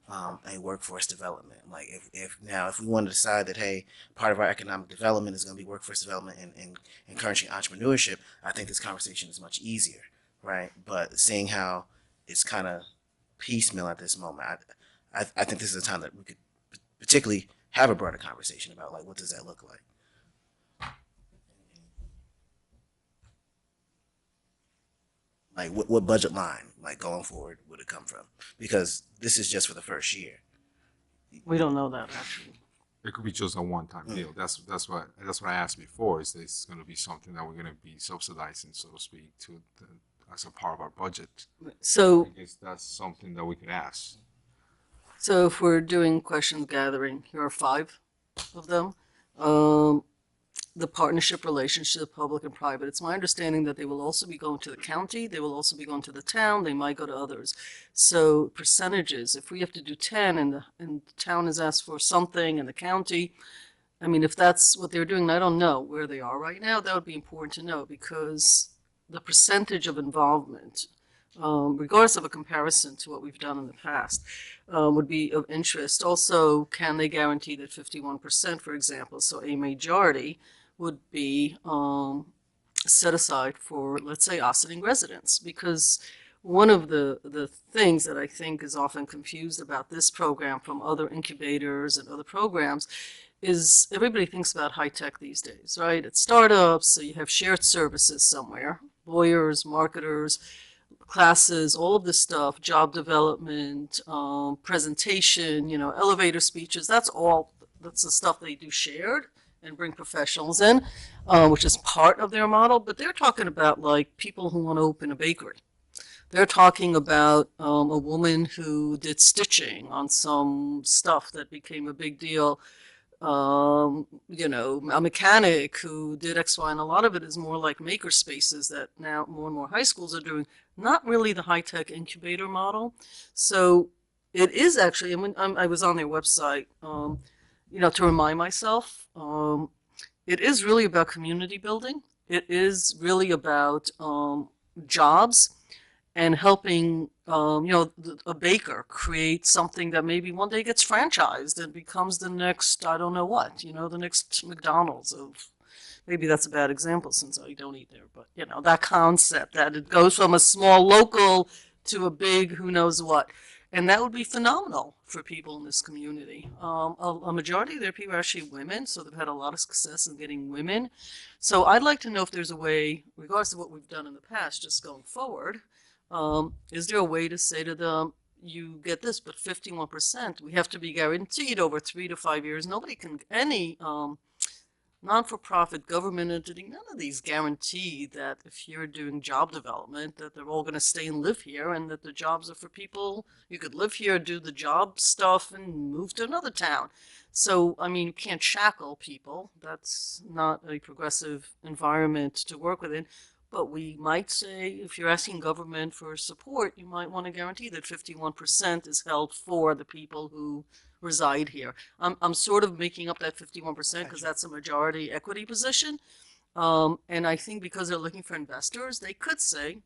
a workforce development. Like if we want to decide that, hey, part of our economic development is going to be workforce development and encouraging entrepreneurship, I think this conversation is much easier, right? But seeing how it's kind of piecemeal at this moment, I think this is a time that we could particularly have a broader conversation about like what does that look like. Like what budget line, like going forward, would it come from? Because this is just for the first year. We don't know that actually. It could be just a one-time deal. That's what I asked before. Is this going to be something that we're going to be subsidizing, so to speak, as a part of our budget? So I guess that's something that we could ask. So if we're doing questions gathering, here are 5 of them. The partnership relationship, public and private. It's my understanding that they will also be going to the county. They will also be going to the town. They might go to others. So percentages, if we have to do 10 and the town has asked for something and the county, I mean, if that's what they're doing, and I don't know where they are right now, that would be important to know because the percentage of involvement, regardless of a comparison to what we've done in the past, would be of interest. Also, can they guarantee that 51%, for example, so a majority would be set aside for, let's say, Ossining residents? Because one of the things that I think is often confused about this program from other incubators and other programs is everybody thinks about high tech these days, right? It's startups, so you have shared services somewhere, lawyers, marketers, classes, all of this stuff, job development, presentation, elevator speeches, that's the stuff they do shared and bring professionals in, which is part of their model. But they're talking about like people who want to open a bakery. They're talking about a woman who did stitching on some stuff that became a big deal. A mechanic who did X, Y, and a lot of it is more like maker spaces that now more and more high schools are doing, not really the high-tech incubator model. So it is actually, and when I was on their website, to remind myself, it is really about community building. It is really about jobs and helping, a baker create something that maybe one day gets franchised and becomes the next, I don't know what, the next McDonald's of, maybe that's a bad example since I don't eat there, but that concept that it goes from a small local to a big who knows what. And that would be phenomenal for people in this community. A majority of their people are actually women, so they've had a lot of success in getting women. So I'd like to know if there's a way, regardless of what we've done in the past, just going forward, is there a way to say to them, you get this, but 51%, we have to be guaranteed over 3 to 5 years. Nobody can, any non-for-profit government entity, none of these guarantee that if you're doing job development, that they're all going to stay and live here and that the jobs are for people. You could live here, do the job stuff, and move to another town. So, I mean, you can't shackle people. That's not a progressive environment to work within. But we might say, if you're asking government for support, you might want to guarantee that 51% is held for the people who reside here. I'm sort of making up that 51% because that's a majority equity position. And I think because they're looking for investors, they could say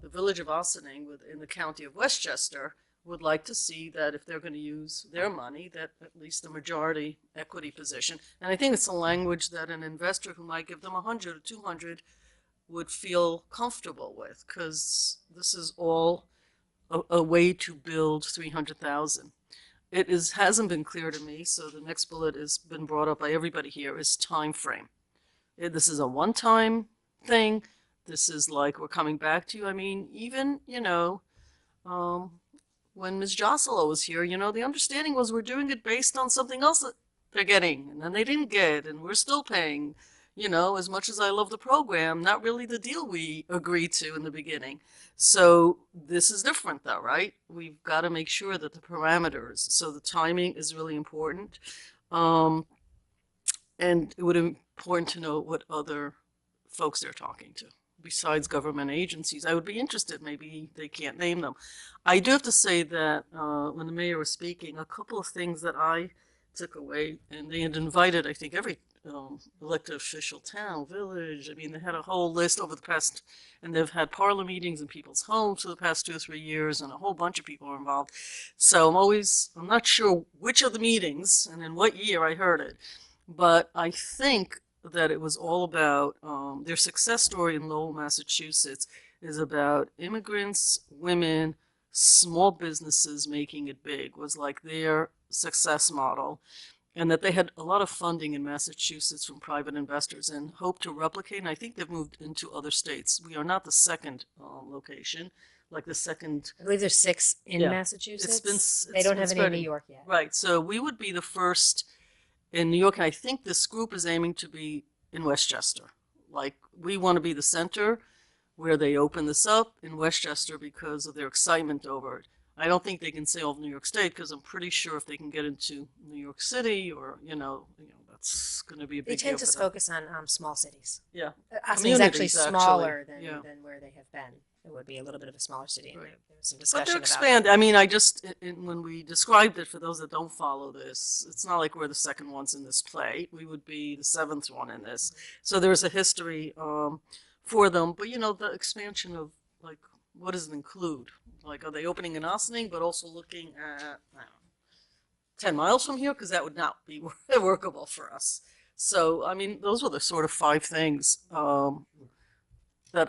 the village of Ossining in the county of Westchester would like to see that if they're going to use their money, that at least the majority equity position. And I think it's a language that an investor who might give them 100 or 200 would feel comfortable with, because this is all a way to build 300,000. It hasn't been clear to me, so the next bullet has been brought up by everybody here, is time frame. This is a one-time thing. This is like we're coming back to, I mean, even, when Ms. Joselo was here, the understanding was we're doing it based on something else that they're getting, and then they didn't get, and we're still paying. you know, as much as I love the program, not really the deal we agreed to in the beginning. So this is different though, right? We've got to make sure that the parameters, so the timing is really important. And it would be important to know what other folks they're talking to besides government agencies. I would be interested, maybe they can't name them. I do have to say that when the mayor was speaking, a couple of things that I took away, and they had invited, I think, every elected official, town, village. I mean, they had a whole list over the past, and they've had parlor meetings in people's homes for the past 2 or 3 years, and a whole bunch of people are involved. So I'm not sure which of the meetings and in what year I heard it, but I think that it was all about their success story in Lowell, Massachusetts is about immigrants, women, small businesses making it big was like their success model, and that they had a lot of funding in Massachusetts from private investors and hope to replicate. And I think they've moved into other states. We are not the second location, like the second. I believe there's 6 in Yeah. Massachusetts. They don't have any in New York yet. Right. So we would be the first in New York, and I think this group is aiming to be in Westchester. Like, we want to be the center where they open this up in Westchester because of their excitement over it. I don't think they can say all of New York State, because I'm pretty sure if they can get into New York City or, that's going to be a They big tend deal to for them. focus on small cities. Yeah. Ossing's actually Communities, actually. smaller than, Yeah. than where they have been. It would be a little bit of a smaller city. And Right. there was some But discussion they're about expanding. I mean, when we described it, for those that don't follow this, it's not like we're the second ones in this play. We would be the 7th one in this. So there's a history for them. But, the expansion of, like, what does it include? Like, are they opening in Ossining, but also looking at, I don't know, 10 miles from here? Because that would not be workable for us. So, I mean, those were the sort of 5 things that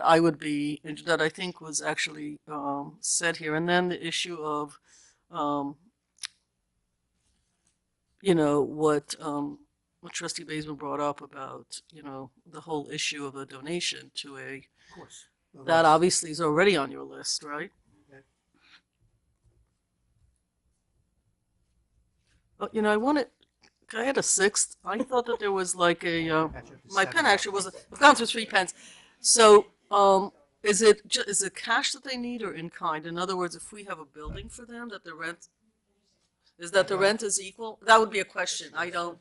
that I think was actually said here. And then the issue of, what Trustee Baseman brought up about, the whole issue of a donation to a, Of course. Well, that that's- obviously is already on your list, right? I had a 6th. I thought that there was like a, Catch up to my 7. pen actually was, I've gone through 3 pens. So, is it cash that they need or in kind? In other words, if we have a building for them, that the rent is equal? That would be a question. I don't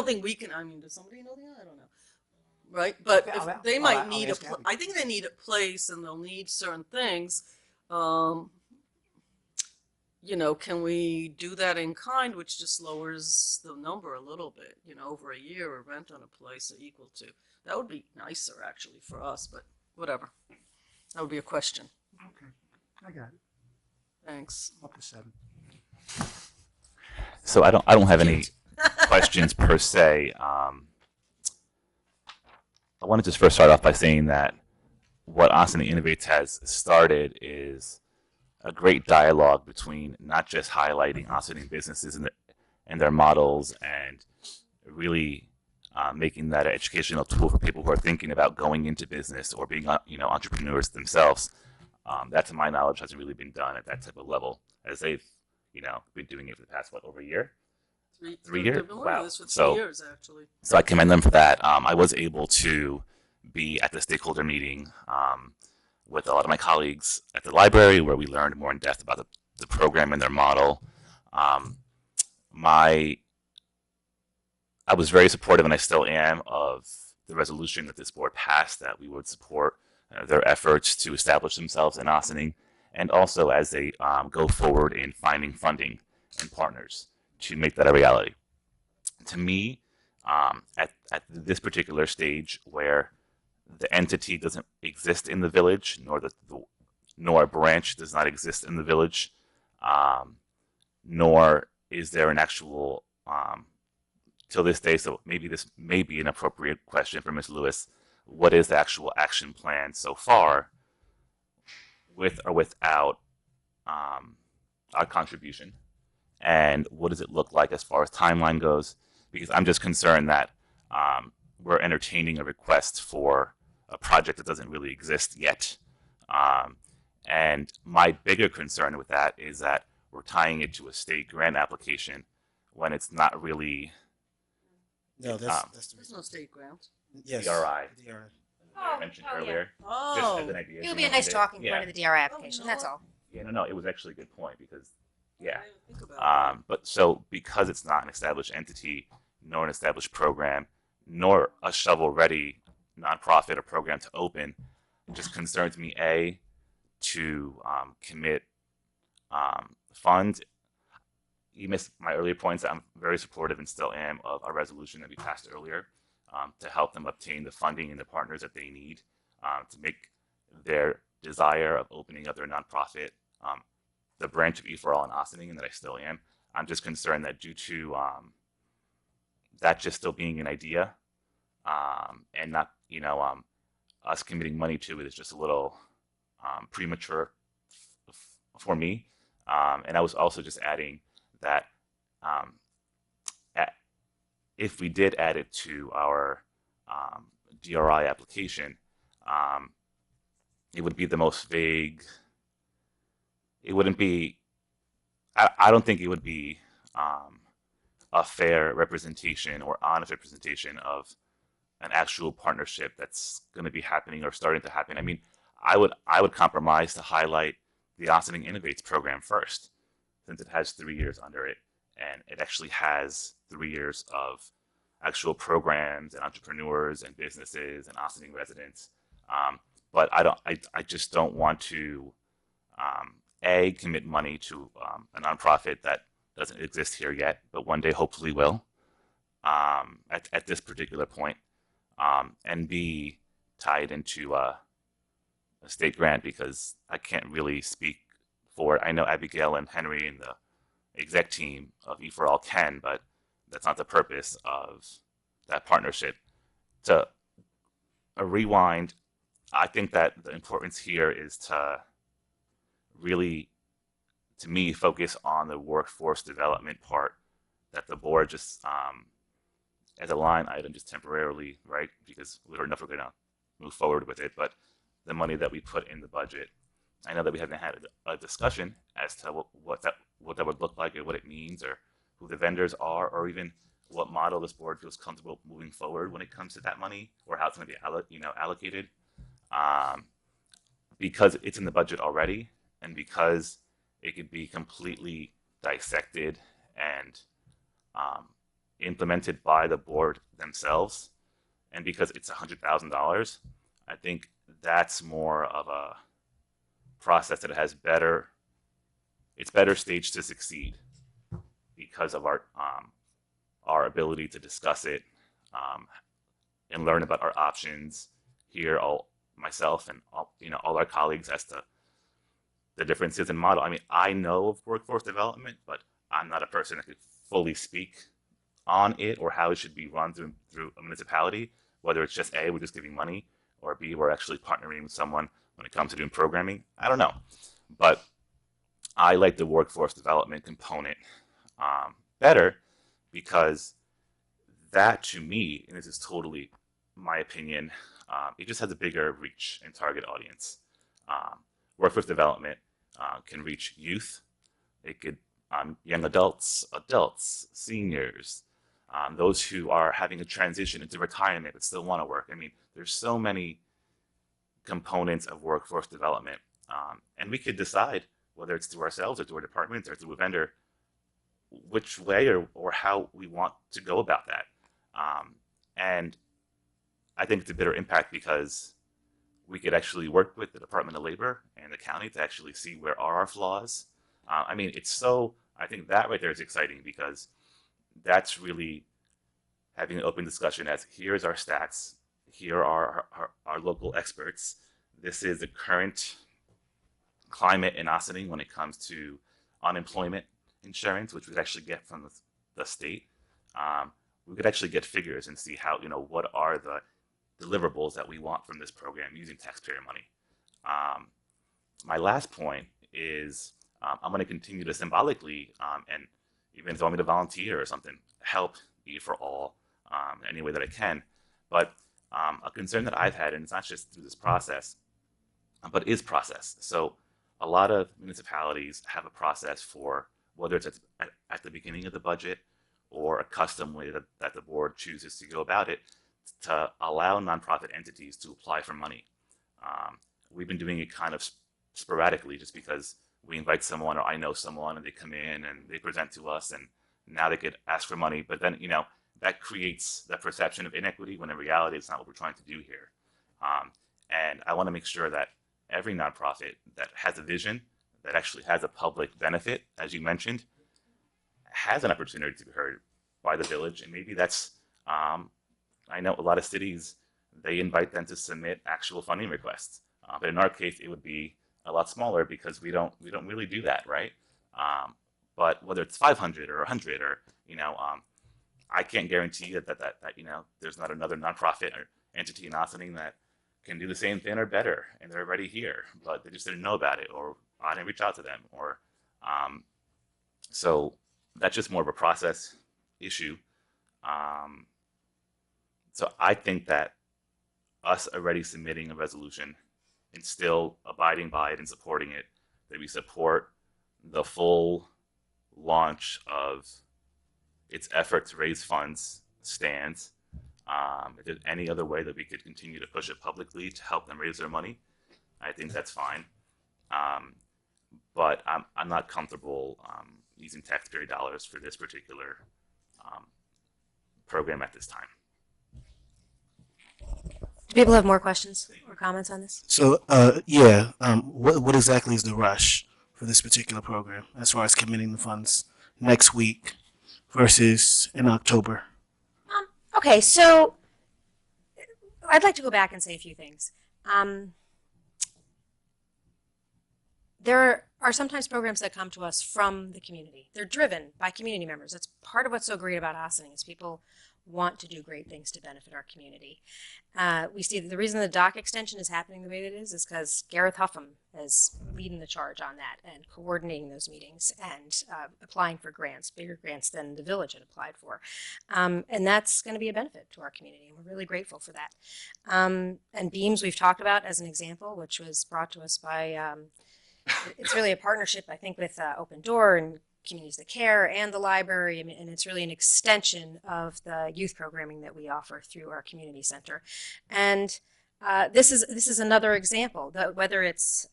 think we can, I mean, does somebody know the answer? I don't know. Right? But Okay, if they might need ask Abby. I think they need a place and they'll need certain things. Can we do that in kind, which just lowers the number a little bit, over a year, a rent on a place equal to. That would be nicer actually for us, but whatever. That would be a question. Okay, I got it. Thanks. Up to 7. So I don't have any questions per se. I want to just first start off by saying that what Ossining Innovates has started is a great dialogue between not just highlighting Ossining businesses and their models and really making that an educational tool for people who are thinking about going into business or being entrepreneurs themselves. That, to my knowledge, hasn't really been done at that type of level, as they've been doing it for the past, over a year? 3 years? They've been working Wow. this for 3 So- years, actually. So I commend them for that. I was able to be at the stakeholder meeting with a lot of my colleagues at the library, where we learned more in depth about the program and their model. I was very supportive, and I still am, of the resolution that this board passed, that we would support their efforts to establish themselves in Ossining, and also as they go forward in finding funding and partners to make that a reality. To me, at this particular stage, where the entity doesn't exist in the village, nor a branch does not exist in the village, nor is there an actual, till this day, so maybe this may be an appropriate question for Ms. Lewis, what is the actual action plan so far, with or without our contribution? And what does it look like as far as timeline goes? Because I'm just concerned that we're entertaining a request for a project that doesn't really exist yet. And my bigger concern with that is that we're tying it to a state grant application when it's not really. No, that's the There's reason. no state grant. Yes. DRI DRI. that I mentioned earlier. Just Oh, as an idea. it if would you be a wanted nice it. talking Yeah. point of the DRI application. That's all. Yeah, no, it was actually a good point because, yeah. I didn't think about that. But so because it's not an established entity, nor an established program, nor a shovel-ready nonprofit or program to open, it just concerns me, A, to commit funds. You missed my earlier points. I'm very supportive and still am of a resolution that we passed earlier to help them obtain the funding and the partners that they need to make their desire of opening up their nonprofit the branch of E4All in Ossining, and that I still am. I'm just concerned that due to that just still being an idea and not, us committing money to it is just a little premature for me. And I was also just adding that if we did add it to our DRI application, it would be the most vague. It wouldn't be, I don't think it would be a fair representation or honest representation of an actual partnership that's going to be happening or starting to happen. I mean, I would compromise to highlight the Ossining Innovates program first, since it has 3 years under it, and it actually has 3 years of actual programs and entrepreneurs and businesses and Ossining residents. But I just don't want to commit money to a nonprofit that doesn't exist here yet, but one day hopefully will at this particular point, and B, tied into a state grant because I can't really speak for it. I know Abigail and Henry and the exec team of E4All can, but that's not the purpose of that partnership. To rewind, I think that the importance here is to really, to me, focus on the workforce development part that the board just, as a line item, just temporarily, right? Because we don't know if we're going to move forward with it, but the money that we put in the budget, I know that we haven't had a discussion as to what that would look like or what it means or who the vendors are or even what model this board feels comfortable moving forward when it comes to that money or how it's going to be allocated. Because it's in the budget already and because it could be completely dissected and implemented by the board themselves, and because it's $100,000, I think that's more of a process that has it's better staged to succeed because of our ability to discuss it and learn about our options, hear myself and all our colleagues as to the differences in model. I mean, I know of workforce development, but I'm not a person that could fully speak on it or how it should be run through a municipality, whether it's just A, we're just giving money, or B, we're actually partnering with someone when it comes to doing programming. I don't know. But I like the workforce development component better because that, to me, and this is totally my opinion, it just has a bigger reach and target audience. Workforce development can reach youth. It could young adults, seniors, those who are having a transition into retirement but still want to work. I mean, there's so many components of workforce development, and we could decide whether it's through ourselves or through our departments or through a vendor, which way or how we want to go about that. And I think it's a better impact because we could actually work with the Department of Labor and the county to actually see where are our flaws. I mean, I think that right there is exciting because that's really having an open discussion as here's our stats, here are our local experts, this is the current climate in Ossining when it comes to unemployment insurance, which we could actually get from the state. We could actually get figures and see how, what are the deliverables that we want from this program using taxpayer money. My last point is I'm going to continue to symbolically, and even if you want me to volunteer or something, help E4All any way that I can. But a concern that I've had, and it's not just through this process, but is process. So a lot of municipalities have a process for whether it's at the beginning of the budget or a custom way that the board chooses to go about it to allow nonprofit entities to apply for money. We've been doing it kind of sporadically, just because we invite someone, or I know someone, and they come in and they present to us, and now they could ask for money. But then, that creates that perception of inequity, when in reality, it's not what we're trying to do here. And I want to make sure that every nonprofit that has a vision, that actually has a public benefit, as you mentioned, has an opportunity to be heard by the village. And maybe that's, I know a lot of cities, they invite them to submit actual funding requests. But in our case, it would be a lot smaller, because we don't really do that, right? But whether it's 500 or 100, or I can't guarantee that there's not another nonprofit or entity in Ossining that can do the same thing or better, and they're already here, but they just didn't know about it, or I didn't reach out to them, or so that's just more of a process issue. So I think that us already submitting a resolution and still abiding by it and supporting it, that we support the full launch of its effort to raise funds stands. If there's any other way that we could continue to push it publicly to help them raise their money, I think that's fine. But I'm not comfortable using taxpayer dollars for this particular program at this time. Do people have more questions or comments on this? So, what exactly is the rush for this particular program as far as committing the funds next week versus in October? Okay, so I'd like to go back and say a few things. There are sometimes programs that come to us from the community. They're driven by community members. That's part of what's so great about Ossining, is people want to do great things to benefit our community. We see that the reason the dock extension is happening the way that it is because Gareth Huffam is leading the charge on that and coordinating those meetings and applying for grants, bigger grants than the village had applied for. And that's going to be a benefit to our community, and we're really grateful for that. And Beams we've talked about as an example, which was brought to us by, it's really a partnership, I think, with Open Door and Communities That Care and the library, and it's really an extension of the youth programming that we offer through our community center. And this is another example, that whether it's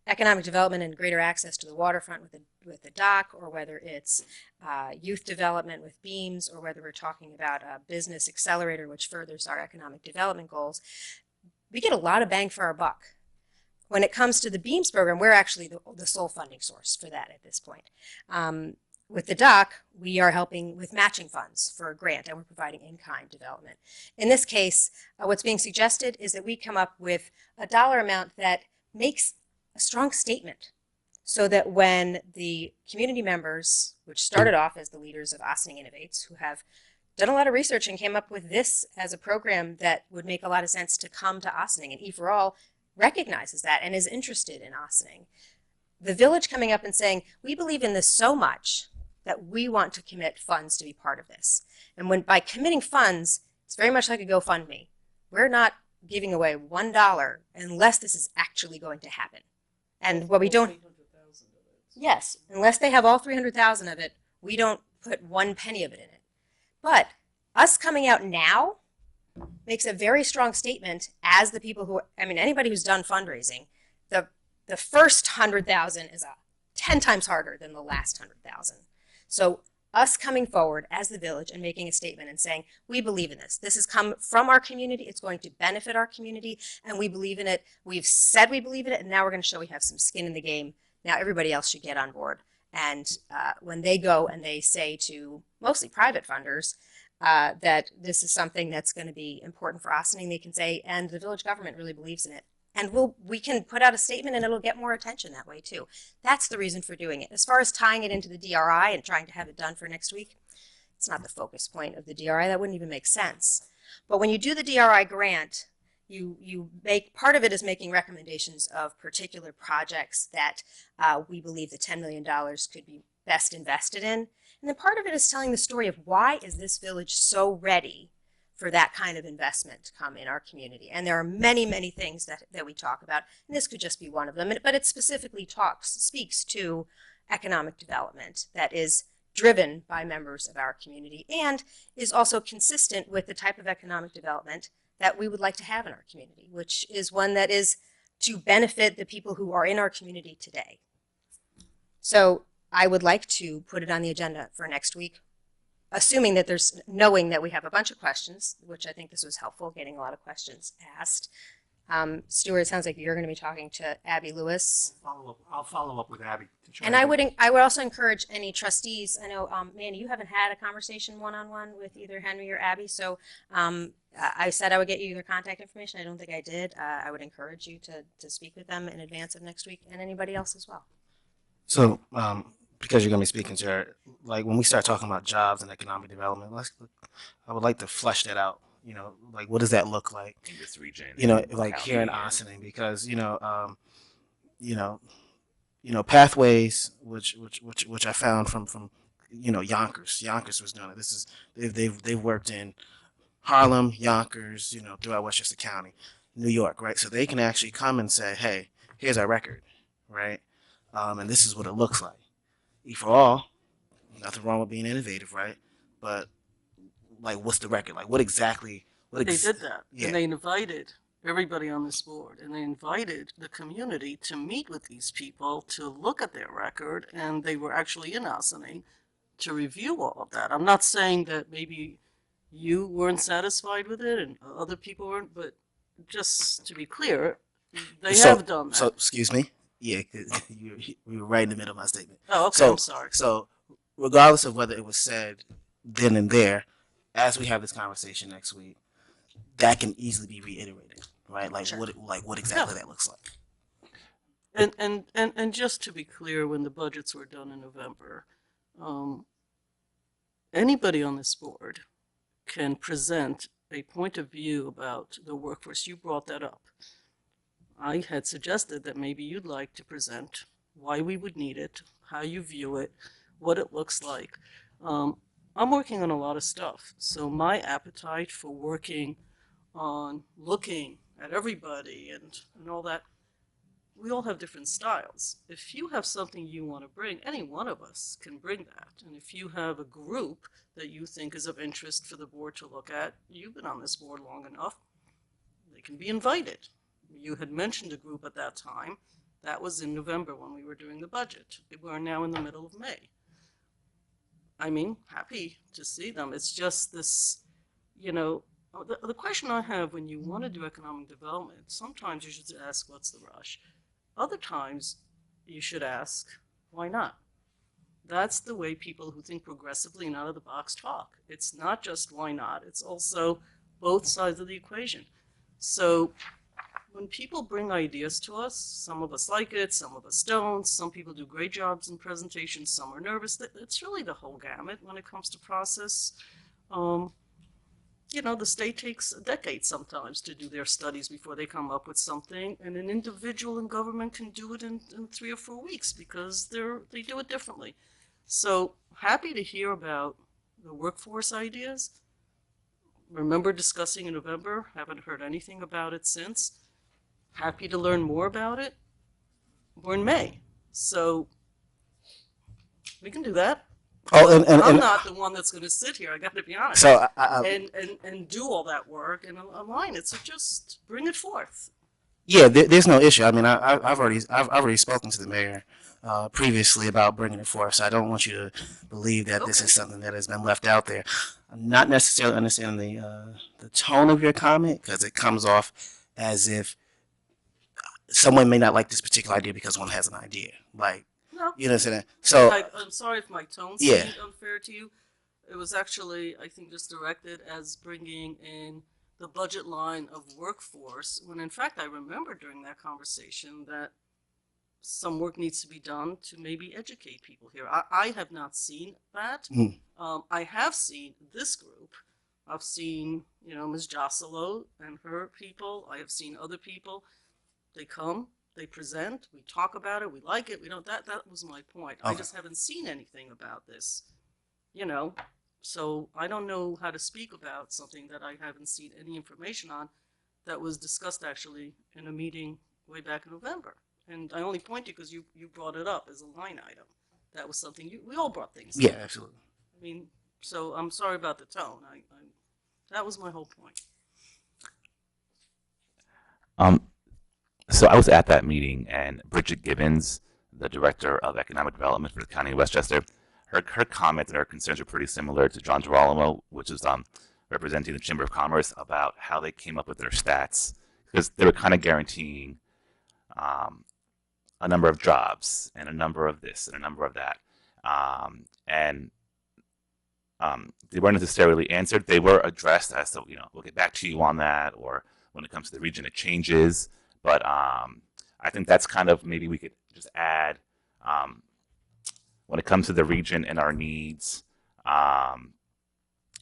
economic development and greater access to the waterfront with the dock, or whether it's youth development with Beams, or whether we're talking about a business accelerator which furthers our economic development goals, we get a lot of bang for our buck. When it comes to the Beams program, we're actually the sole funding source for that at this point. With the dock, we are helping with matching funds for a grant, and we're providing in-kind development. In this case, what's being suggested is that we come up with a dollar amount that makes a strong statement, so that when the community members, which started off as the leaders of Ossining Innovates, who have done a lot of research and came up with this as a program that would make a lot of sense to come to Ossining, and E4All recognizes that and is interested in Ossining. The village coming up and saying, we believe in this so much that we want to commit funds to be part of this. And by committing funds, it's very much like a GoFundMe. We're not giving away $1 unless this is actually going to happen. And what we don't, yes, unless they have all 300,000 of it, we don't put 1 penny of it in it. But us coming out now makes a very strong statement as the people who, anybody who's done fundraising, the first 100,000 is 10 times harder than the last 100,000. So us coming forward as the village and making a statement and saying, we believe in this. This has come from our community. It's going to benefit our community, and we believe in it. We've said we believe in it, and now we're going to show we have some skin in the game. Now everybody else should get on board. And when they go and they say to mostly private funders, that this is something that's going to be important for Ossining, they can say, and the village government really believes in it. And we can put out a statement, and it'll get more attention that way too. That's the reason for doing it. As far as tying it into the DRI and trying to have it done for next week, it's not the focus point of the DRI. That wouldn't even make sense. But when you do the DRI grant, you make, part of it is making recommendations of particular projects that we believe the $10 million could be best invested in. And then part of it is telling the story of why is this village so ready for that kind of investment to come in our community. And there are many, many things that we talk about, and this could just be one of them, but it specifically speaks to economic development that is driven by members of our community and is also consistent with the type of economic development that we would like to have in our community, which is one that is to benefit the people who are in our community today. So I would like to put it on the agenda for next week, assuming that knowing that we have a bunch of questions, which I think this was helpful, getting a lot of questions asked. Stuart, it sounds like you're going to be talking to Abby Lewis. I'll follow up with Abby. And I would also encourage any trustees. I know, Mandy, you haven't had a conversation one-on-one with either Henry or Abby, so I said I would get you their contact information. I don't think I did. I would encourage you to speak with them in advance of next week, and anybody else as well. So, because you're going to be speaking to her, like when we start talking about jobs and economic development, I would like to flesh that out. You know, like what does that look like in this region? You know, like here in Ossining, because pathways, which I found from Yonkers. Yonkers was doing it. This is they've worked in Harlem, Yonkers, throughout Westchester County, New York, right? So they can actually come and say, hey, here's our record, right? And this is what it looks like. E for all, nothing wrong with being innovative, right? But like, what's the record? Like, they did that, yeah. And they invited everybody on this board, and they invited the community to meet with these people to look at their record, and they were actually in Ossining to review all of that. I'm not saying that maybe you weren't satisfied with it and other people weren't, but just to be clear, they have done that. So, excuse me? Yeah, you were right in the middle of my statement. Oh, okay, I'm sorry. So, regardless of whether it was said then and there, as we have this conversation next week, that can easily be reiterated, right? Like Sure. what exactly that looks like. And just to be clear, when the budgets were done in November, anybody on this board can present a point of view about the workforce. You brought that up. I had suggested that maybe you'd like to present why we would need it, how you view it, what it looks like. I'm working on a lot of stuff, so my appetite for working on looking at everybody and all that, we all have different styles. If you have something you want to bring, any one of us can bring that. And if you have a group that you think is of interest for the board to look at, you've been on this board long enough, they can be invited. You had mentioned a group at that time. That was in November when we were doing the budget. We're now in the middle of May. I mean, happy to see them. It's just this, the question I have when you want to do economic development, sometimes you should ask, what's the rush? Other times you should ask, why not? That's the way people who think progressively and out of the box talk. It's not just why not, it's also both sides of the equation. So when people bring ideas to us, some of us like it, some of us don't, some people do great jobs in presentations, some are nervous. It's really the whole gamut when it comes to process. The state takes a decade sometimes to do their studies before they come up with something, and an individual in government can do it in 3 or 4 weeks because they do it differently. So happy to hear about the workforce ideas. Remember discussing in November, haven't heard anything about it since. Happy to learn more about it. We're in May, so we can do that. Oh, I'm not the one that's going to sit here, I got to be honest, so and do all that work and align it. So just bring it forth. Yeah, there's no issue. I mean, I've already spoken to the mayor previously about bringing it forth. So I don't want you to believe that this is something that has been left out there. I'm not necessarily understanding the tone of your comment, because it comes off as if someone may not like this particular idea because one has an idea. Like, No. you know what I'm saying? So I'm sorry if my tone Yeah. seemed unfair to you. It was actually, I think, just directed as bringing in the budget line of workforce, when in fact I remember during that conversation that some work needs to be done to maybe educate people here. I have not seen that. Mm. I have seen this group. I've seen, Ms. Jocelo and her people. I have seen other people. They come, they present, we talk about it, we like it, we don't, that was my point. Okay. I just haven't seen anything about this, so I don't know how to speak about something that I haven't seen any information on that was discussed actually in a meeting way back in November. And I only point to because you brought it up as a line item. that was something we all brought things Yeah, up. absolutely. I mean, so I'm sorry about the tone. That was my whole point. So I was at that meeting, and Bridget Gibbons, the director of economic development for the county of Westchester, her comments and her concerns are pretty similar to John Girolamo, which is representing the Chamber of Commerce, about how they came up with their stats, because they were kind of guaranteeing a number of jobs and a number of this and a number of that, and they weren't necessarily answered. They were addressed as to, we'll get back to you on that, or when it comes to the region, it changes. But I think that's kind of, maybe we could just add, when it comes to the region and our needs,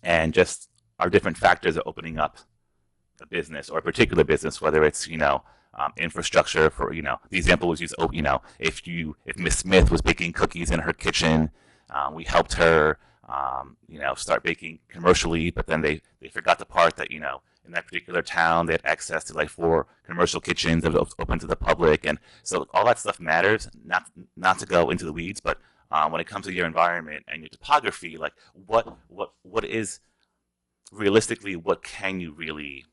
and just our different factors of opening up a business or a particular business, whether it's, infrastructure for, the example was used, if Miss Smith was baking cookies in her kitchen, we helped her, start baking commercially, but then they forgot the part that, in that particular town, they had access to like 4 commercial kitchens that was open to the public. And so all that stuff matters, not to go into the weeds, but when it comes to your environment and your topography, like what is realistically, what can you really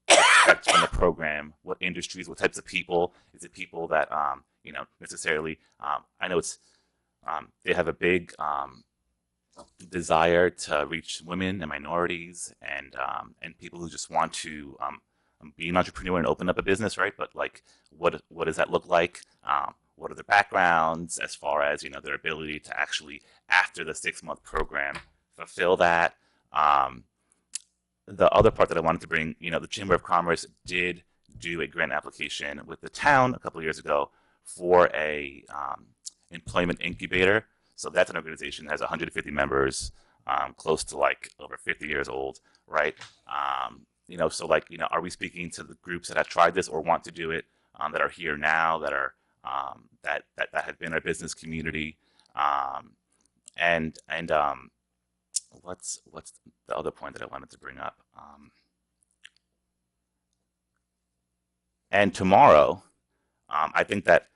expect from the program? What industries, what types of people? Is it people that, necessarily, I know it's, they have a big desire to reach women and minorities and people who just want to be an entrepreneur and open up a business, right? But like, what does that look like? What are their backgrounds as far as their ability to actually, after the 6-month program, fulfill that? The other part that I wanted to bring, the Chamber of Commerce did do a grant application with the town a couple of years ago for a employment incubator. So that's an organization that has 150 members, close to like over 50 years old, right? So like, are we speaking to the groups that have tried this or want to do it, that are here now, that are that have been our business community, and what's the other point that I wanted to bring up? And tomorrow, I think that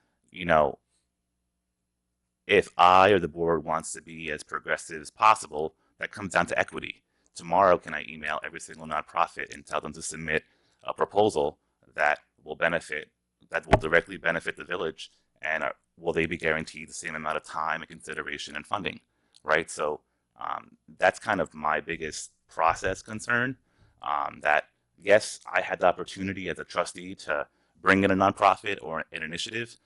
if I or the board wants to be as progressive as possible, that comes down to equity. Tomorrow, can I email every single nonprofit and tell them to submit a proposal that will directly benefit the village, and will they be guaranteed the same amount of time and consideration and funding, right? So that's kind of my biggest process concern, that yes, I had the opportunity as a trustee to bring in a nonprofit or an initiative,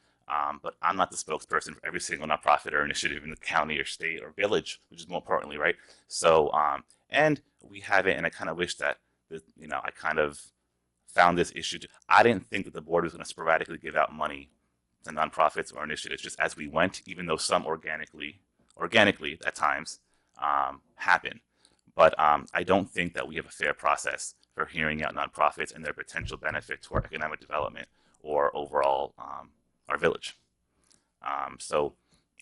but I'm not the spokesperson for every single nonprofit or initiative in the county or state or village, which is more importantly, right? So, and we haven't, and I kind of wish that, I kind of found this issue. I didn't think that the board was going to sporadically give out money to nonprofits or initiatives just as we went, even though some organically at times happen. But I don't think that we have a fair process for hearing out nonprofits and their potential benefit to our economic development or overall our village. So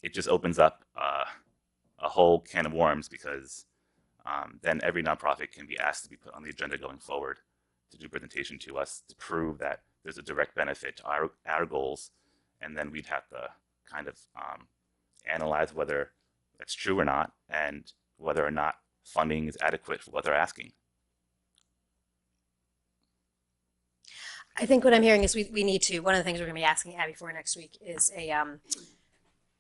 it just opens up a whole can of worms, because then every nonprofit can be asked to be put on the agenda going forward to do presentation to us to prove that there's a direct benefit to our goals, and then we'd have to kind of analyze whether that's true or not, and whether or not funding is adequate for what they're asking. I think what I'm hearing is we need to, one of the things we're going to be asking Abby for next week is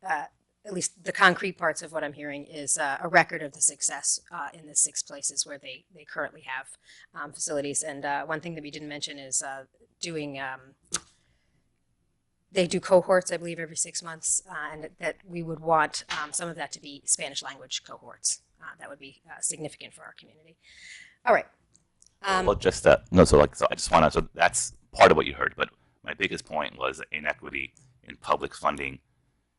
at least the concrete parts of what I'm hearing is a record of the success in the 6 places where they currently have facilities. And one thing that we didn't mention is doing, they do cohorts, I believe, every 6 months, and that we would want some of that to be Spanish language cohorts. That would be significant for our community. All right. Well, just no. So I just want to. So that's part of what you heard. But my biggest point was inequity in public funding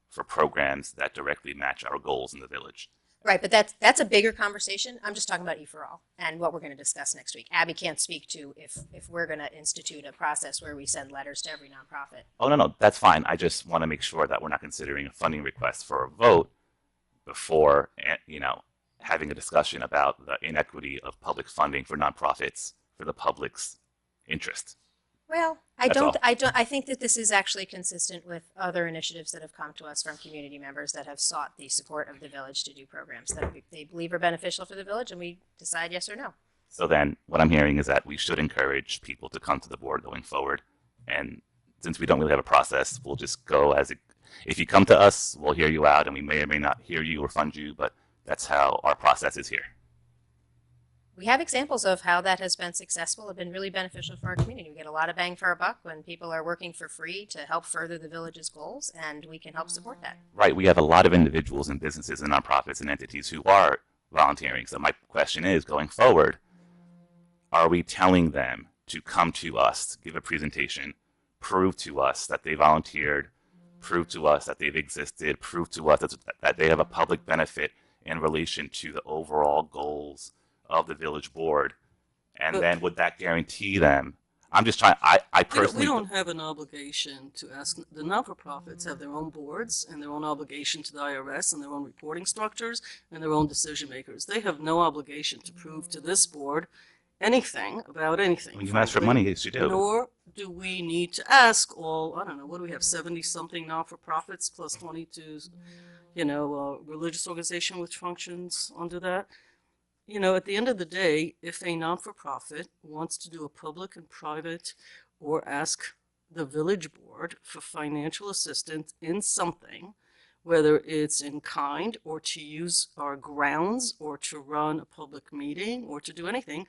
for programs that directly match our goals in the village. Right, but that's a bigger conversation. I'm just talking about E4All and what we're going to discuss next week. Abby can't speak to if we're going to institute a process where we send letters to every nonprofit. Oh no, that's fine. I just want to make sure that we're not considering a funding request for a vote before having a discussion about the inequity of public funding for nonprofits for the public's interest. Well, That's all. I think that this is actually consistent with other initiatives that have come to us from community members that have sought the support of the village to do programs that they believe are beneficial for the village, and we decide yes or no. So then what I'm hearing is that we should encourage people to come to the board going forward. And since we don't really have a process, we'll just go as it, if you come to us, we'll hear you out, and we may or may not hear you or fund you, but that's how our process is here. We have examples of how that has been successful, have been really beneficial for our community. We get a lot of bang for our buck when people are working for free to help further the village's goals, and we can help support that. Right, we have a lot of individuals and businesses and nonprofits and entities who are volunteering. So my question is, going forward, are we telling them to come to us, give a presentation, prove to us that they volunteered, prove to us that they've existed, prove to us that they have a public benefit in relation to the overall goals of the village board? And then would that guarantee them? I'm just trying, I personally... We don't have an obligation to ask, the not-for-profits have their own boards and their own obligation to the IRS and their own reporting structures and their own decision makers. They have no obligation to prove to this board anything about anything. When you ask for money, yes, you do. Nor do we need to ask all, I don't know, what do we have, 70-something not-for-profits plus 22, religious organization which functions under that. You know, at the end of the day, if a non-for-profit wants to do a public and private or ask the village board for financial assistance in something, whether it's in kind or to use our grounds or to run a public meeting or to do anything,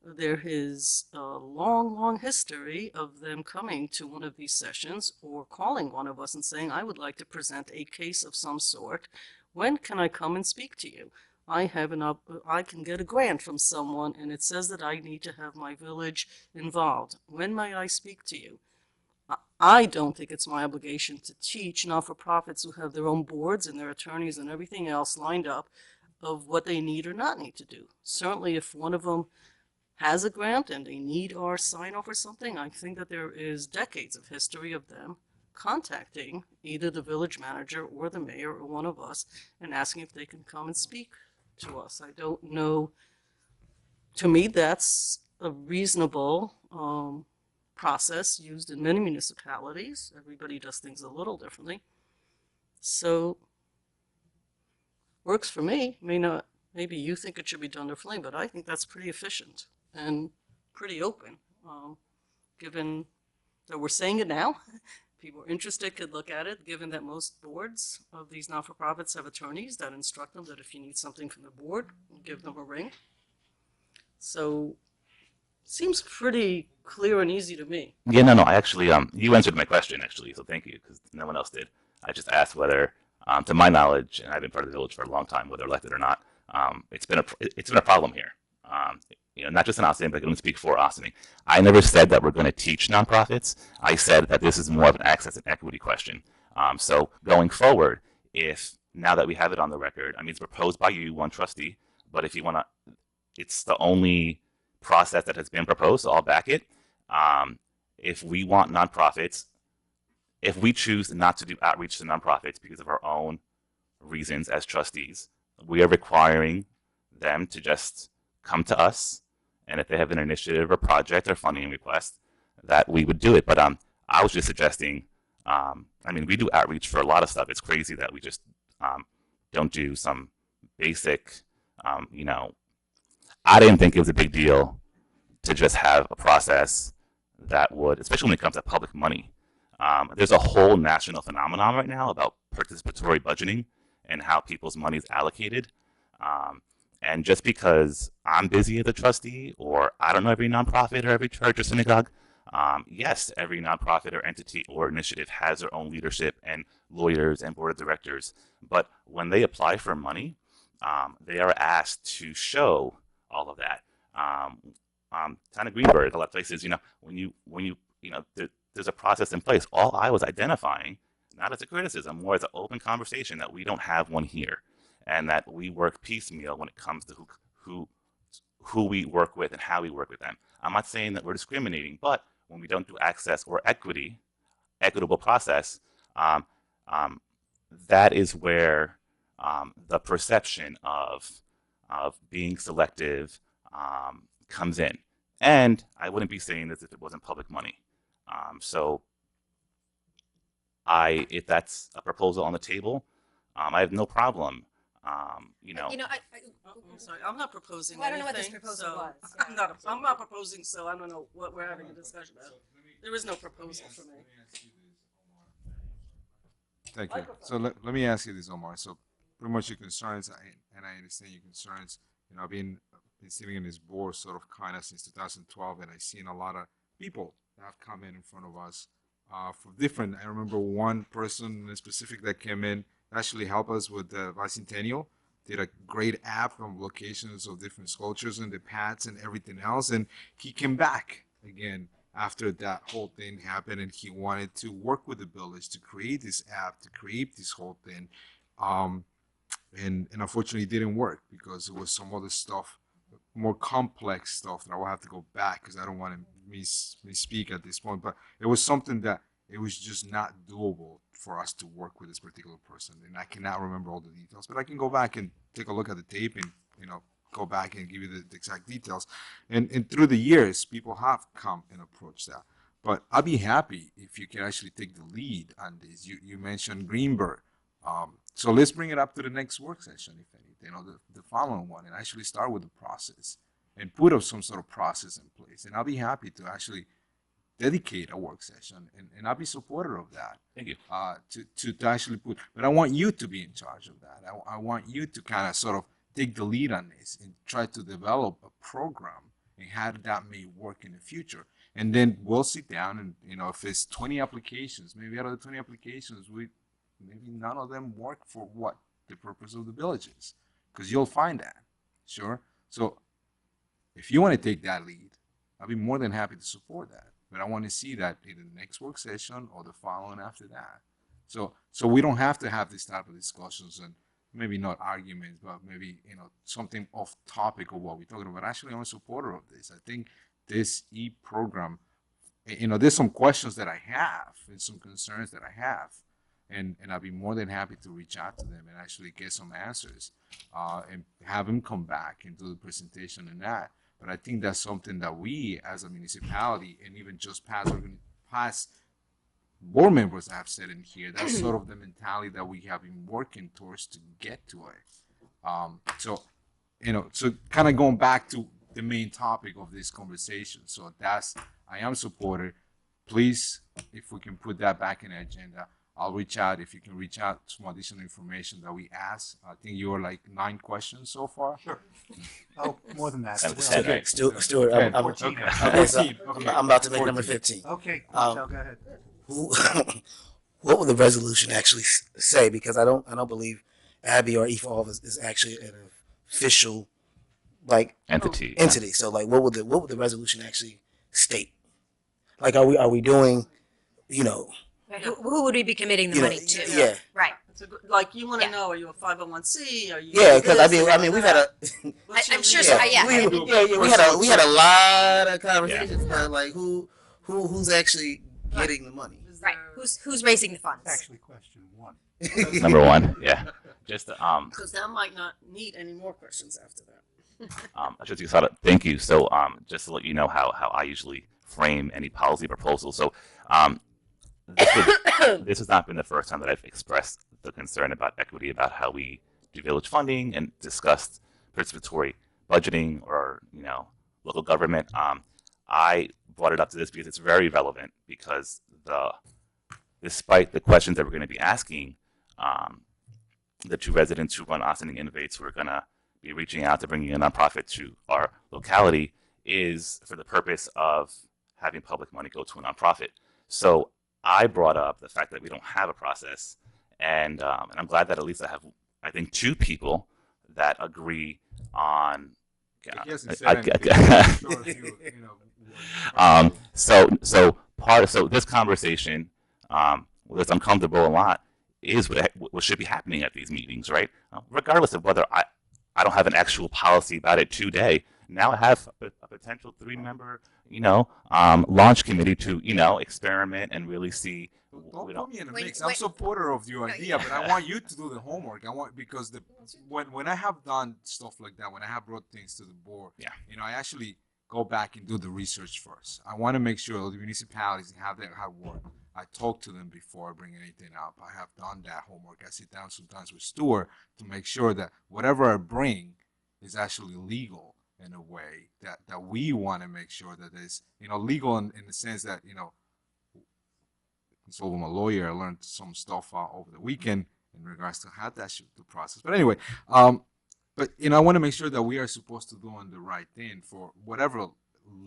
there is a long, long history of them coming to one of these sessions or calling one of us and saying, I would like to present a case of some sort. When can I come and speak to you? I can get a grant from someone and it says that I need to have my village involved. When may I speak to you? I don't think it's my obligation to teach not-for-profits who have their own boards and their attorneys and everything else lined up of what they need or not need to do. Certainly if one of them has a grant and they need our sign-off or something, I think that there is decades of history of them contacting either the village manager or the mayor or one of us and asking if they can come and speak to us. I don't know. To me, that's a reasonable process used in many municipalities. Everybody does things a little differently. So, works for me. May not. Maybe you think it should be done differently, but I think that's pretty efficient and pretty open. Given that we're saying it now, people are interested could look at it, given that most boards of these not-for-profits have attorneys that instruct them that if you need something from the board, give them a ring. So, seems pretty clear and easy to me. Yeah, no, I actually, you answered my question, actually, so thank you, because no one else did. I just asked whether, to my knowledge, and I've been part of the village for a long time, whether elected or not, it's been a problem here. Not just in Ossining, but I can only speak for Ossining. I never said that we're going to teach nonprofits. I said that this is more of an access and equity question. So going forward, if now that we have it on the record, I mean, it's proposed by you, one trustee, but if you want to, it's the only process that has been proposed, so I'll back it. If we want nonprofits, if we choose not to do outreach to nonprofits because of our own reasons as trustees, we are requiring them to just come to us, and if they have an initiative or project or funding request, that we would do it. But I was just suggesting, we do outreach for a lot of stuff. It's crazy that we just don't do some basic, I didn't think it was a big deal to just have a process that would, especially when it comes to public money. There's a whole national phenomenon right now about participatory budgeting and how people's money is allocated. And just because I'm busy as a trustee, or I don't know every nonprofit or every church or synagogue, yes, every nonprofit or entity or initiative has their own leadership and lawyers and board of directors. But when they apply for money, they are asked to show all of that. Town of Greenberg, a lot of places, there's a process in place. All I was identifying, not as a criticism, more as an open conversation, that we don't have one here, and that we work piecemeal when it comes to who we work with and how we work with them. I'm not saying that we're discriminating, but when we don't do access or equitable process, that is where the perception of being selective comes in. And I wouldn't be saying this if it wasn't public money. So if that's a proposal on the table, I have no problem. You know, I'm sorry, I'm not proposing Well, I don't know what this anything, proposal so was. I'm not proposing, so I don't know what we're having a discussion about. There is no proposal for me. Thank you. So let me ask you this, Omar. So pretty much your concerns, and I understand your concerns. You know, I've been sitting in this board sort of kind of since 2012, and I've seen a lot of people that have come in front of us for different. I remember one person in specific that came in actually helped us with the bicentennial. Did a great app on locations of different sculptures and the pads and everything else, and he came back again after that whole thing happened, and he wanted to work with the builders to create this app, to create this whole thing. And unfortunately it didn't work because it was some other stuff, more complex stuff that I will have to go back because I don't want to misspeak at this point, but it was something that it was just not doable for us to work with this particular person. And I cannot remember all the details, but I can go back and take a look at the tape and, you know, go back and give you the exact details. And through the years, people have come and approached that. But I'd be happy if you can actually take the lead on this. You mentioned Greenberg. So let's bring it up to the next work session, if anything, you know, the following one, and actually start with the process and put up some sort of process in place. And I'll be happy to actually dedicate a work session, and I'll be supporter of that. Thank you. To actually put, but I want you to be in charge of that. I want you to kind of sort of take the lead on this and try to develop a program and how that may work in the future. And then we'll sit down and, you know, if it's 20 applications, maybe out of the 20 applications, maybe none of them work for what the purpose of the village is, because you'll find that, sure. So if you want to take that lead, I'll be more than happy to support that. But I want to see that in the next work session or the following after that. So we don't have to have this type of discussions and maybe not arguments, but maybe, you know, something off topic of what we're talking about. Actually, I'm a supporter of this. I think this program, you know, there's some questions that I have and some concerns that I have. And I'll be more than happy to reach out to them and actually get some answers and have them come back and do the presentation and that. But I think that's something that we as a municipality and even just past board members have said in here, that's sort of the mentality that we have been working towards to get to it. So, you know, so kind of going back to the main topic of this conversation. So I am supporter. Please, if we can put that back in the agenda, I'll reach out. If you can reach out some additional information that we asked. I think you were like 9 questions so far. Sure. Oh, more than that. Okay. Stuart, Okay. I'm about to make number 15. Okay, Um, go ahead. What will the resolution actually say? Because I don't believe Abby or EFOV is actually an official like Entity. So like, what would the resolution actually state? Like, are we doing, you know? Who would we be committing the You know, money to? yeah. Right. It's a good, like, you want to Yeah. know, are you a 501c? Are you? Yeah, because I this? mean, we've had a. I'm sure so. Yeah. We had a lot of conversations about like who's actually getting the money. Right. Who's raising the funds? Actually, question 1. Number 1, yeah. Just Because that might not need any more questions after that. just excited. Thank you. So just to let you know how I usually frame any policy proposal. So this has not been the first time that I've expressed the concern about equity, about how we do village funding and discussed participatory budgeting or, you know, local government. I brought it up to this because it's very relevant, because despite the questions that we're going to be asking, the 2 residents who run Ossining Innovates, who are going to be reaching out to bringing a nonprofit to our locality, is for the purpose of having public money go to a nonprofit. So I brought up the fact that we don't have a process, and I'm glad that at least I think 2 people that agree on. So this conversation, what's uncomfortable a lot, is what should be happening at these meetings, right? Regardless of whether I don't have an actual policy about it today. Now I have a potential 3-member, you know, launch committee to, you know, experiment and really see. Don't put me in the mix. I'm supporter of your idea, but I want you to do the homework. Because when I have done stuff like that, when I have brought things to the board, yeah, you know, I actually go back and do the research first. I want to make sure the municipalities have their hard work. I talk to them before I bring anything up. I have done that homework. I sit down sometimes with Stuart to make sure that whatever I bring is actually legal in a way that we want to make sure that it's, legal in the sense that, so I'm a lawyer, I learned some stuff over the weekend in regards to how that should the process. But anyway, but I want to make sure that we are supposed to do the right thing for whatever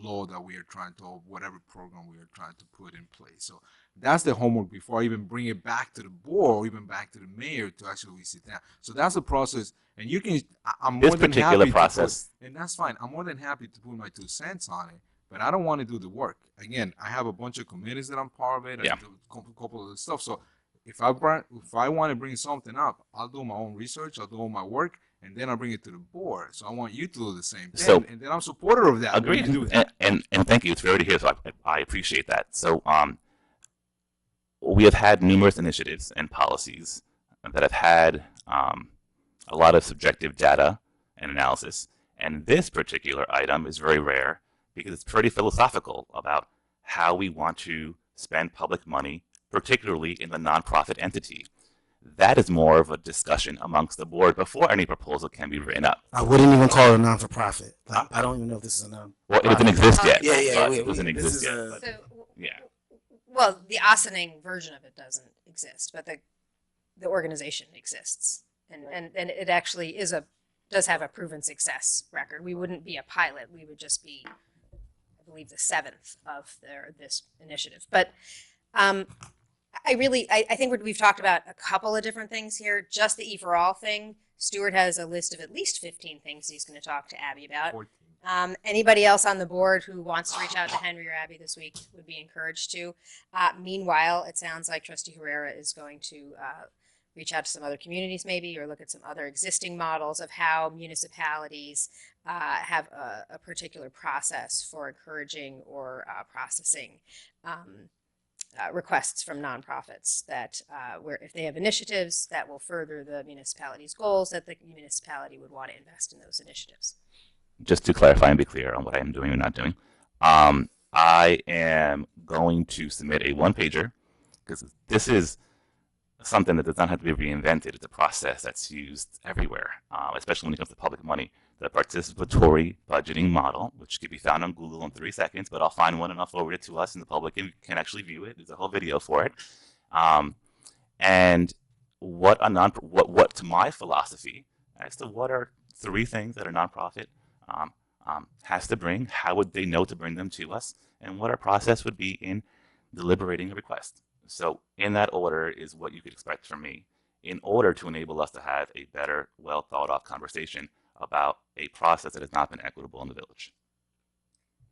law that we are trying to, or whatever program we are trying to put in place. So that's the homework before I even bring it back to the board or even back to the mayor to actually sit down. So that's the process, and you can. I'm more This than particular happy process, and that's fine. I'm more than happy to put my 2 cents on it, but I don't want to do the work. Again, I have a bunch of committees that I'm part of it. Yeah. I do a couple of the stuff. So if I want to bring something up, I'll do my own research. I'll do all my work, and then I'll bring it to the board. So I want you to do the same thing, So, and then I'm supporter of that. when you do agreed, that. and thank you. It's rare to hear, so I appreciate that. So we have had numerous initiatives and policies that have had a lot of subjective data and analysis, and this particular item is very rare because it's pretty philosophical about how we want to spend public money, particularly in the nonprofit entity. That is more of a discussion amongst the board before any proposal can be written up. I wouldn't even call it a non-for-profit. Like, I don't even know if this is a non. Well, it doesn't exist yet. Yeah, yeah, It doesn't this exist is yet. a- But, So, yeah. well, the Ossining version of it doesn't exist, but the organization exists, and it actually does have a proven success record. We wouldn't be a pilot; we would just be, I believe, the 7th of this initiative. But I think we've talked about a couple of different things here. Just the E for All thing. Stuart has a list of at least 15 things he's going to talk to Abby about. 14. Anybody else on the board who wants to reach out to Henry or Abby this week would be encouraged to. Meanwhile, it sounds like Trustee Herrera is going to reach out to some other communities maybe, or look at some other existing models of how municipalities have a particular process for encouraging or processing requests from nonprofits that where if they have initiatives that will further the municipality's goals, that the municipality would want to invest in those initiatives. Just to clarify and be clear on what I am doing or not doing, I am going to submit a one-pager, because this is something that does not have to be reinvented. It's a process that's used everywhere, especially when it comes to public money. The participatory budgeting model, which can be found on Google in 3 seconds, but I'll find one and I'll forward it to us, and the public can actually view it. There's a whole video for it. And what to my philosophy as to what are 3 things that a nonprofit has to bring, how would they know to bring them to us, and what our process would be in deliberating a request. So in that order is what you could expect from me in order to enable us to have a better, well thought out conversation about a process that has not been equitable in the village.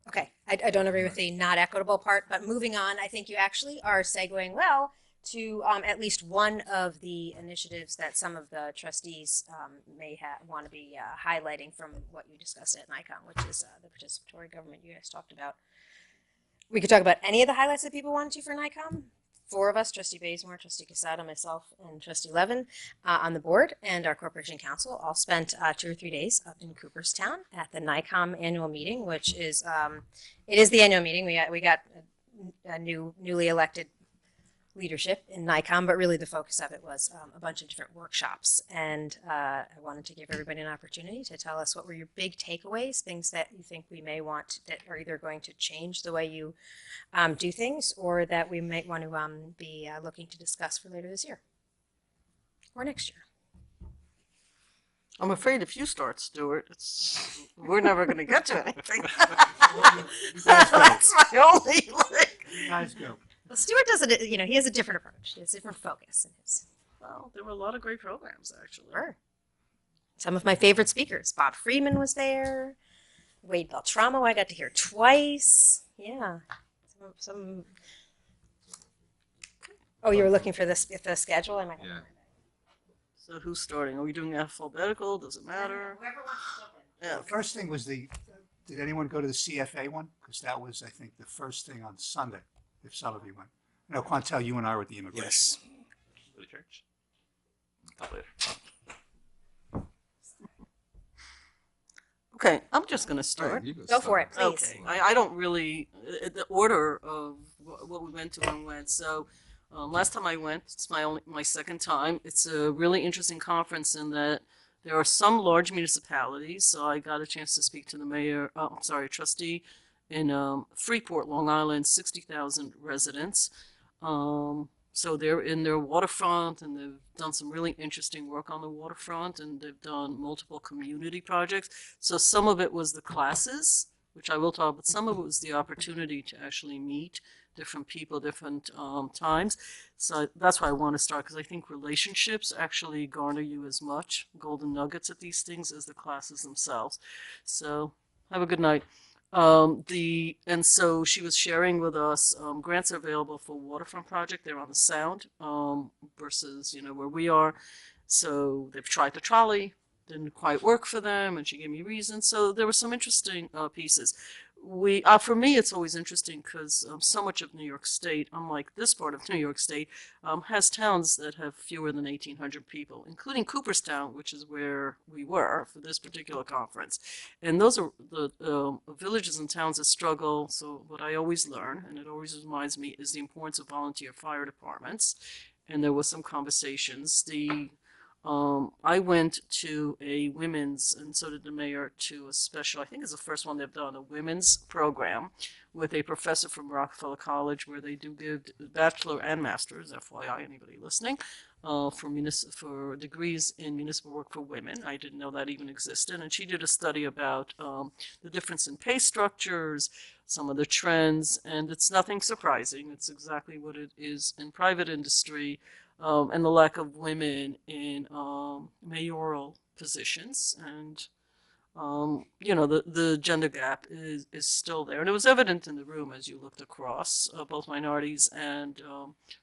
Okay, I don't agree with the not equitable part, but moving on, I think you actually are segueing well to at least one of the initiatives that some of the trustees may want to be highlighting from what you discussed at NICOM, which is the participatory government you guys talked about. We could talk about any of the highlights that people wanted to for NICOM. 4 of us, Trustee Bazemore, Trustee Quesada, myself, and Trustee Levin on the board, and our Corporation Counsel all spent 2 or 3 days up in Cooperstown at the NICOM annual meeting, which is, it is the annual meeting. We got a newly elected leadership in NICOM, but really the focus of it was a bunch of different workshops. And I wanted to give everybody an opportunity to tell us what were your big takeaways, things that you think we may want that are either going to change the way you do things, or that we might want to be looking to discuss for later this year or next year. I'm afraid if you start, Stuart, we're never going to get to anything. That's my only, You guys go. Well, Stuart does it, he has a different approach. He has a different focus in his. well, there were a lot of great programs, actually. Sure. Some of my favorite speakers. Bob Freeman was there. Wade Beltramo, I got to hear twice. Yeah. Some. Oh, you were looking for the schedule? I might have Yeah. So who's starting? Are we doing alphabetical? Does it matter? Whoever wants to jump in. Yeah. The first thing was did anyone go to the CFA one? Because that was, I think, the first thing on Sunday, if some of you went. I know, Quantel, you and I were at the immigration. Yes. Go to church. Talk later. Okay, I'm just going to start. You can Go for start. it, please. Okay, I don't really, the order of what we went to and went. So last time I went, it's my second time. It's a really interesting conference in that there are some large municipalities. So I got a chance to speak to the mayor, I'm sorry, trustee in Freeport, Long Island, 60,000 residents. So they're in their waterfront, and they've done some really interesting work on the waterfront, and they've done multiple community projects. So some of it was the classes, which I will talk, but some of it was the opportunity to actually meet different people, different times. So that's why I want to start, because I think relationships actually garner you as much golden nuggets at these things as the classes themselves. So have a good night. And so she was sharing with us, grants are available for waterfront project. They're on the Sound, versus, where we are. So they've tried the trolley, didn't quite work for them, and she gave me reasons. So there were some interesting pieces. For me, it's always interesting because so much of New York State, unlike this part of New York State, has towns that have fewer than 1,800 people, including Cooperstown, which is where we were for this particular conference. And those are the villages and towns that struggle. So what I always learn, and it always reminds me, is the importance of volunteer fire departments. And there was some conversations. I went to a women's, and so did the mayor, to a special, I think it's the first one they've done, a women's program with a professor from Rockefeller College, where they do give bachelor and master's, FYI, anybody listening, for degrees in municipal work for women. I didn't know that even existed. And she did a study about the difference in pay structures, some of the trends, and it's nothing surprising. It's exactly what it is in private industry. And the lack of women in mayoral positions, and the gender gap is still there, and it was evident in the room as you looked across, both minorities and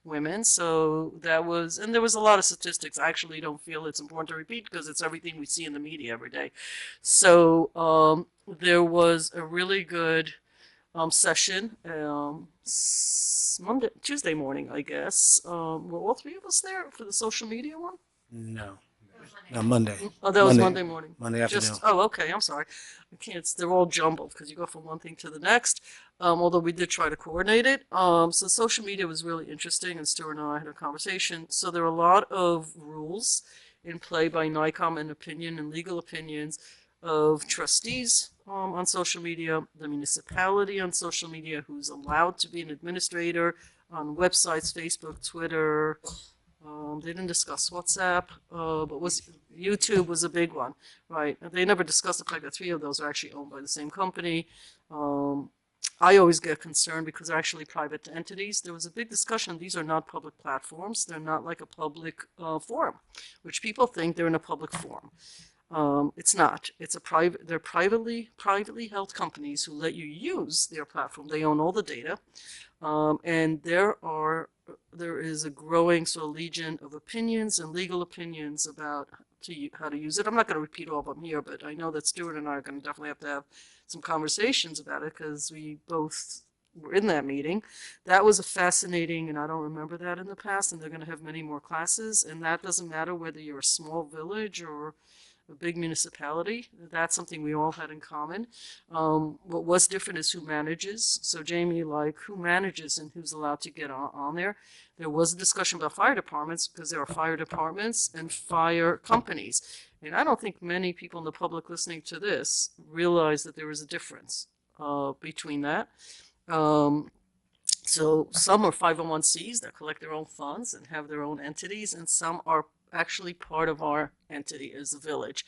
women. So there was a lot of statistics. I actually don't feel it's important to repeat because it's everything we see in the media every day. So there was a really good session Tuesday morning, I guess. Were all three of us there for the social media one? No. No, Monday. Oh, that was Monday morning. Monday afternoon. Okay, I'm sorry. I can't, they're all jumbled because you go from one thing to the next. Although we did try to coordinate it. So social media was really interesting, and Stuart and I had a conversation. So there are a lot of rules in play by NICOM and opinion and legal opinions of trustees on social media, the municipality on social media, who's allowed to be an administrator on websites, Facebook, Twitter. They didn't discuss WhatsApp, but YouTube was a big one, right? They never discussed the fact that 3 of those are actually owned by the same company. I always get concerned because they're actually private entities. There was a big discussion. These are not public platforms. They're not like a public forum, which people think they're in a public forum. It's not. They're privately held companies who let you use their platform. They own all the data, and there is a growing sort of legion of opinions and legal opinions about how to use it. I'm not going to repeat all of them here, but I know that Stuart and I are going to definitely have to have some conversations about it because we both were in that meeting. That was a fascinating, and I don't remember that in the past, and they're going to have many more classes, and that doesn't matter whether you're a small village or a big municipality. That's something we all had in common. What was different is who manages. So Jamie, who manages and who's allowed to get on there. There was a discussion about fire departments because there are fire departments and fire companies. And I don't think many people in the public listening to this realize that there is a difference between that. So some are 501c(s) that collect their own funds and have their own entities, and some are actually part of our entity as a village.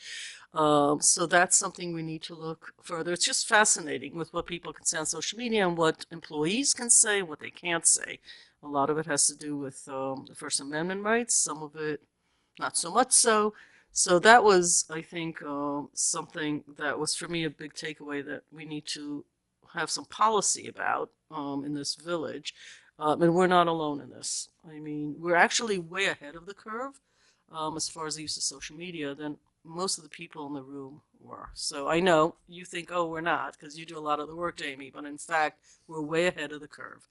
So that's something we need to look further. It's just fascinating with what people can say on social media and what employees can say, what they can't say. A lot of it has to do with the First Amendment rights, some of it not so much so. So that was, I think, something that was for me a big takeaway that we need to have some policy about in this village. And we're not alone in this. I mean, we're actually way ahead of the curve as far as the use of social media than most of the people in the room were. So I know you think, oh, we're not, because you do a lot of the work, Jamie, but in fact, we're way ahead of the curve.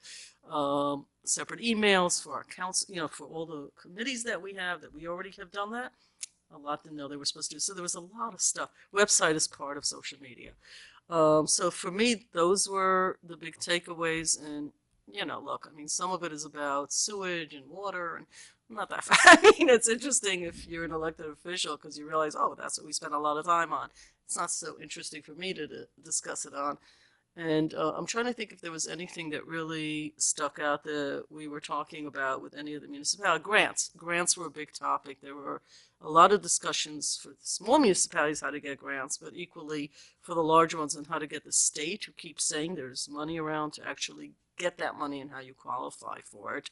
Separate emails for our council, for all the committees that we already have done that. a lot didn't know they were supposed to do. So there was a lot of stuff. Website is part of social media. So for me, those were the big takeaways. And, you know, look, I mean, some of it is about sewage and water, and I'm not that I mean, it's interesting if you're an elected official because you realize, oh, that's what we spend a lot of time on. It's not so interesting for me to discuss it on. And I'm trying to think if there was anything that really stuck out that we were talking about with any of the municipalities. Grants. Grants were a big topic. There were a lot of discussions for the small municipalities how to get grants, but equally for the large ones on how to get the state, who keeps saying there's money around, to actually get that money and how you qualify for it.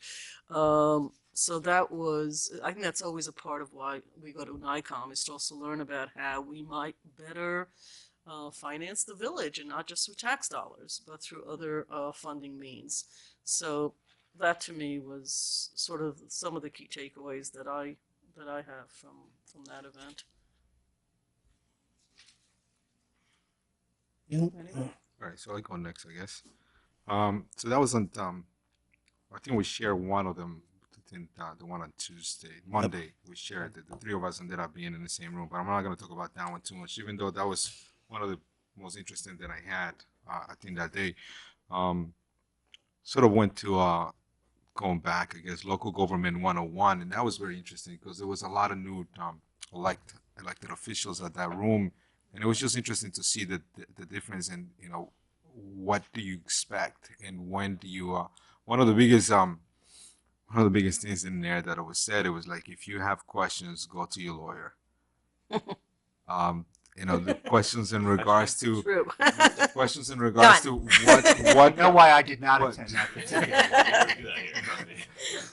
So that was, I think that's always a part of why we go to NICOM, is to also learn about how we might better finance the village, and not just through tax dollars, but through other funding means. So that to me was sort of some of the key takeaways that I have from that event. All right, so I go next, I guess. So that wasn't. I think we shared one of them. I think the one on Monday, we shared that the three of us ended up being in the same room. But I'm not going to talk about that one too much, even though that was one of the most interesting that I had. I think that day sort of went to going back, I guess, local government 101, and that was very interesting because there was a lot of new elected officials at that room, and it was just interesting to see the difference in, you know, what do you expect and when do you one of the biggest things in there that it was said, it was like, if you have questions, go to your lawyer. You know, the questions in regards to True. the questions in regards to what You know why I did not what- attend that particular.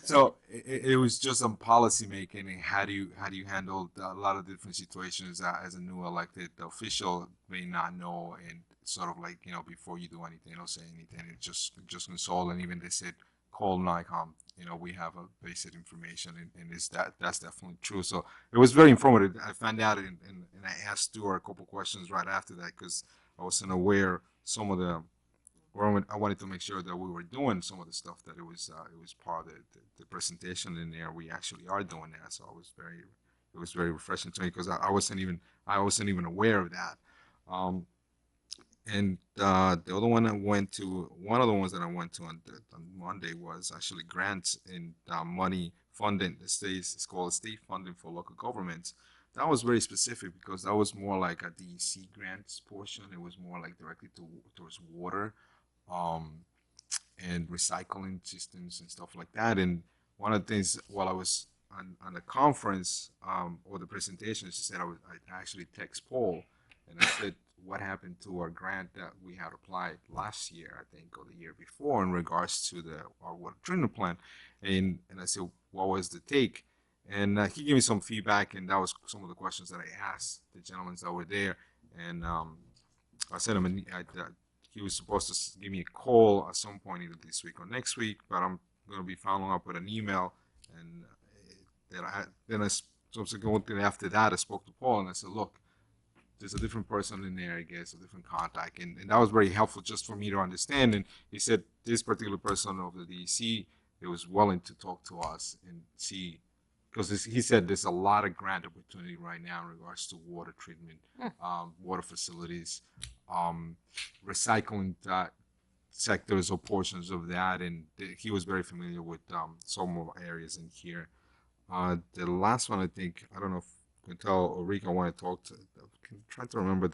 So it was just on policy making and how do you handle a lot of different situations as a new elected official may not know, and sort of like, you know, before you do anything or say anything, it just consult. And even they said, call NICOM, you know, we have a basic information, and that's definitely true. So it was very informative. I found out and I asked Stuart a couple questions right after that because I wasn't aware some of the, or I wanted to make sure that we were doing some of the stuff that it was part of the presentation in there. We actually are doing that. So it was very refreshing to me because I wasn't even aware of that. And the other one one of the ones that I went to on Monday was actually grants and money funding. It's called state funding for local governments. That was very specific because that was more like a DEC grants portion. It was more like directly towards water, and recycling systems and stuff like that. And one of the things while I was on the conference or the presentation, she said I actually text Paul, and I said, what happened to our grant that we had applied last year, I think, or the year before, in regards to our water treatment plant? And I said, what was the take? And he gave me some feedback, and that was some of the questions that I asked the gentlemen that were there. And I sent him he was supposed to give me a call at some point either this week or next week, but I'm going to be following up with an email. And then subsequently after that, I spoke to Paul, and I said, look, there's a different person in there, I guess, a different contact. And that was very helpful just for me to understand. And he said this particular person of the DEC, he was willing to talk to us and see, because he said there's a lot of grant opportunity right now in regards to water treatment, water facilities, recycling sectors or portions of that. And he was very familiar with some of areas in here. The last one, I think, I don't know if Quintel or Rico want to talk to. I'm trying to remember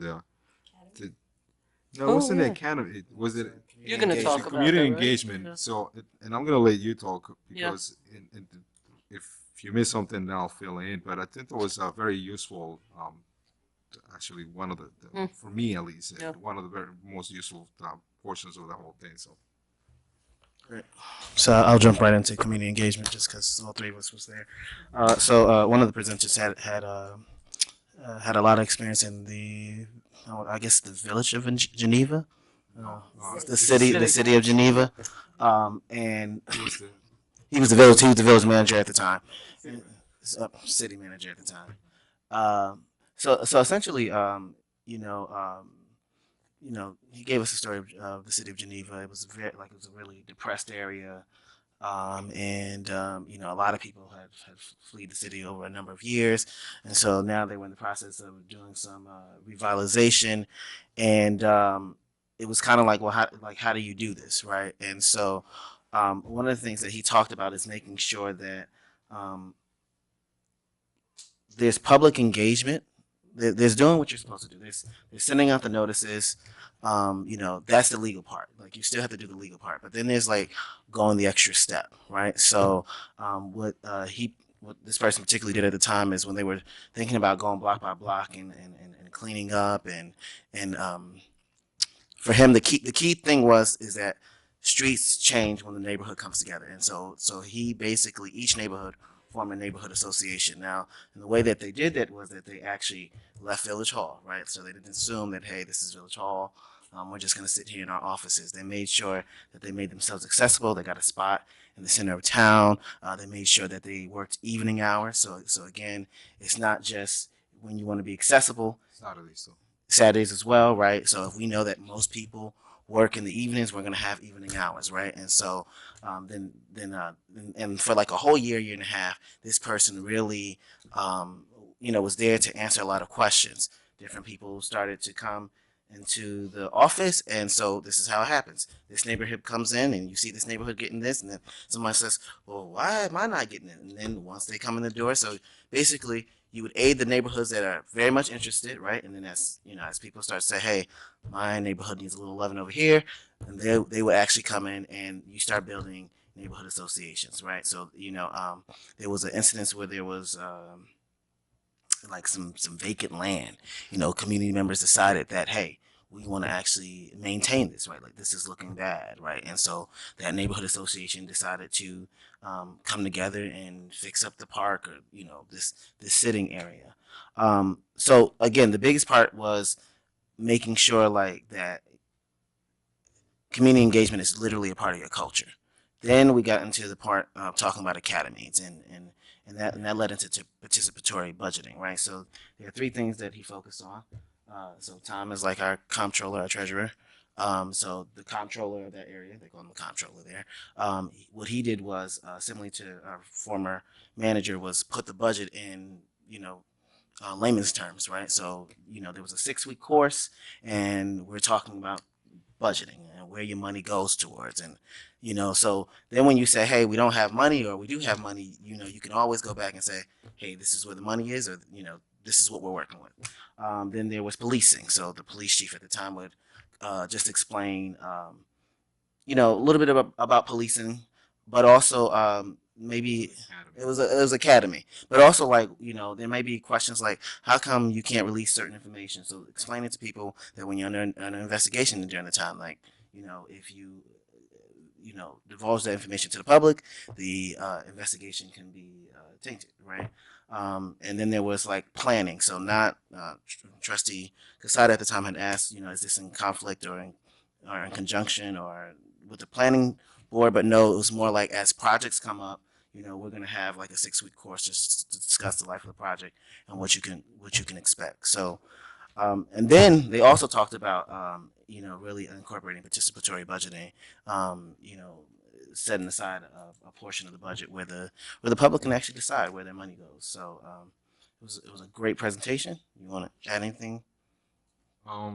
no, it wasn't the academy. Was it? You're going to talk about community that, right? engagement. Yeah. So, and I'm going to let you talk because if you miss something, then I'll fill in. But I think it was very useful. Actually, one of the for me at least, one of the very most useful portions of the whole thing. So. Great. So I'll jump right into community engagement just because all three of us was there. So one of the presenters had a lot of experience in I guess the village of Geneva, the city of Geneva, and he was the village manager at the time, city manager at the time. So essentially, he gave us a story of the city of Geneva. It was a really depressed area. You know, a lot of people have fled the city over a number of years, and so now they were in the process of doing some revitalization, and it was kind of like, well, how do you do this, right? And so one of the things that he talked about is making sure that um, there's public engagement. There's doing what you're supposed to do. There's sending out the notices. You know, that's the legal part. Like you still have to do the legal part, but then there's like going the extra step, right? So what this person particularly did at the time is when they were thinking about going block by block and cleaning up and for him the key thing is that streets change when the neighborhood comes together, and so he basically each neighborhood formed a neighborhood association. Now, and the way that they did that was that they actually left Village Hall, right? So they didn't assume that, hey, this is Village Hall. We're just going to sit here in our offices. They made sure that they made themselves accessible. They got a spot in the center of town. They made sure that they worked evening hours. So again, it's not just when you want to be accessible. Saturdays as well, right? So if we know that most people work in the evenings, we're going to have evening hours, right? And so and for like a whole year and a half, this person really, was there to answer a lot of questions. Different people started to come into the office, and so this is how it happens. This neighborhood comes in, and you see this neighborhood getting this, and then someone says, well, why am I not getting it? And then once they come in the door, so basically you would aid the neighborhoods that are very much interested, right? And then as people start to say, hey, my neighborhood needs a little loving over here, and they would actually come in and you start building neighborhood associations, right? So there was an incident where there was like some vacant land. Community members decided that, hey, we want to actually maintain this, right? Like this is looking bad, right? And so that neighborhood association decided to come together and fix up the park or this sitting area. So again, the biggest part was making sure like that community engagement is literally a part of your culture. Then we got into the part of talking about academies and that led into participatory budgeting, right? So there are three things that he focused on. So Tom is like our comptroller, our treasurer. So the comptroller of that area, they call him the comptroller there. What he did was, similar to our former manager, was put the budget in, layman's terms, right? So, there was a 6-week course, and we're talking about budgeting and where your money goes towards. And, so then when you say, hey, we don't have money or we do have money, you can always go back and say, hey, this is where the money is, or, this is what we're working with. Then there was policing. So the police chief at the time would just explain, a little bit about policing, but also maybe it was academy, but also like there may be questions like how come you can't release certain information. So explain it to people that when you're under an investigation during the time, like if you divulge that information to the public, the investigation can be tainted, right? And then there was like planning. So not Trustee Casada at the time had asked, is this in conflict or in conjunction or with the planning board? But no, it was more like as projects come up, we're going to have like a 6-week course just to discuss the life of the project and what you can expect. So, and then they also talked about, really incorporating participatory budgeting, setting aside a portion of the budget where the public can actually decide where their money goes. So it was a great presentation. You want to add anything? I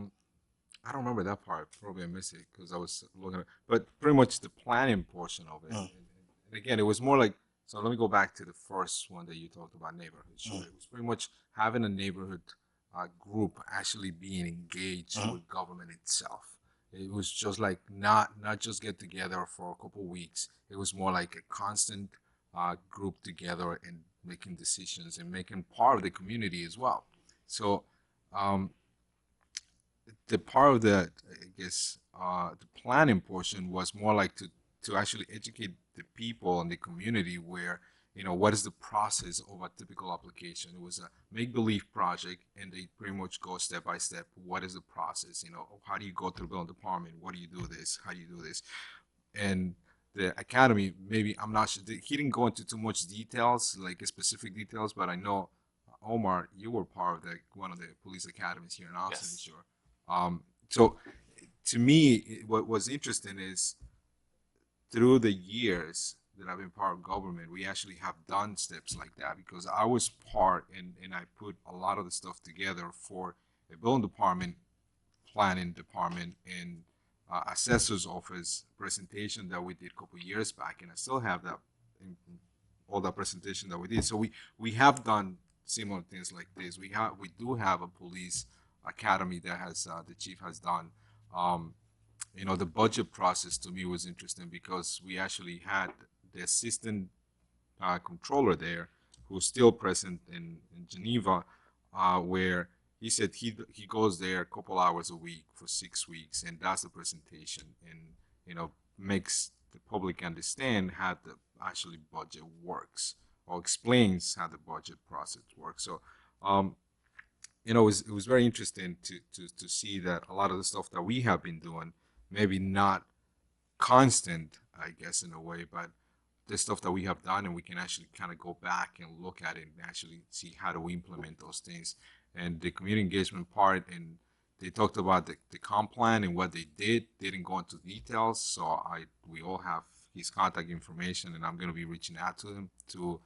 don't remember that part. Probably I missed it because I was looking at, but pretty much the planning portion of it. And again, it was more like, so let me go back to the first one that you talked about, neighborhood. Sure, it was pretty much having a neighborhood group actually being engaged with government itself. It was just like not just get together for a couple of weeks. It was more like a constant group together and making decisions and making part of the community as well. So the part of the, I guess, the planning portion was more like to actually educate the people in the community where, what is the process of a typical application. It was a make-believe project, and they pretty much go step by step. What is the process? How do you go through the building department? What do you do this? How do you do this? And the academy, maybe, I'm not sure, he didn't go into too much details, like specific details, but I know, Omar, you were part of one of the police academies here in Austin, yes. Sure. So to me, what was interesting is through the years, that I've been part of government, we actually have done steps like that because I was part and I put a lot of the stuff together for a building department, planning department, and assessor's office presentation that we did a couple of years back, and I still have that all that presentation that we did. So we have done similar things like this. We do have a police academy that has the chief has done. You know, the budget process to me was interesting because we actually had the assistant controller there who's still present in Geneva, where he said he goes there a couple hours a week for 6 weeks and does the presentation and, you know, makes the public understand how the actually budget works or explains how the budget process works. So, you know, it was very interesting to see that a lot of the stuff that we have been doing, maybe not constant, I guess, in a way, but the stuff that we have done, and we can actually kind of go back and look at it and actually see how do we implement those things. And the community engagement part, and they talked about the comp plan and what they did. They didn't go into details, so we all have his contact information, and I'm going to be reaching out to him to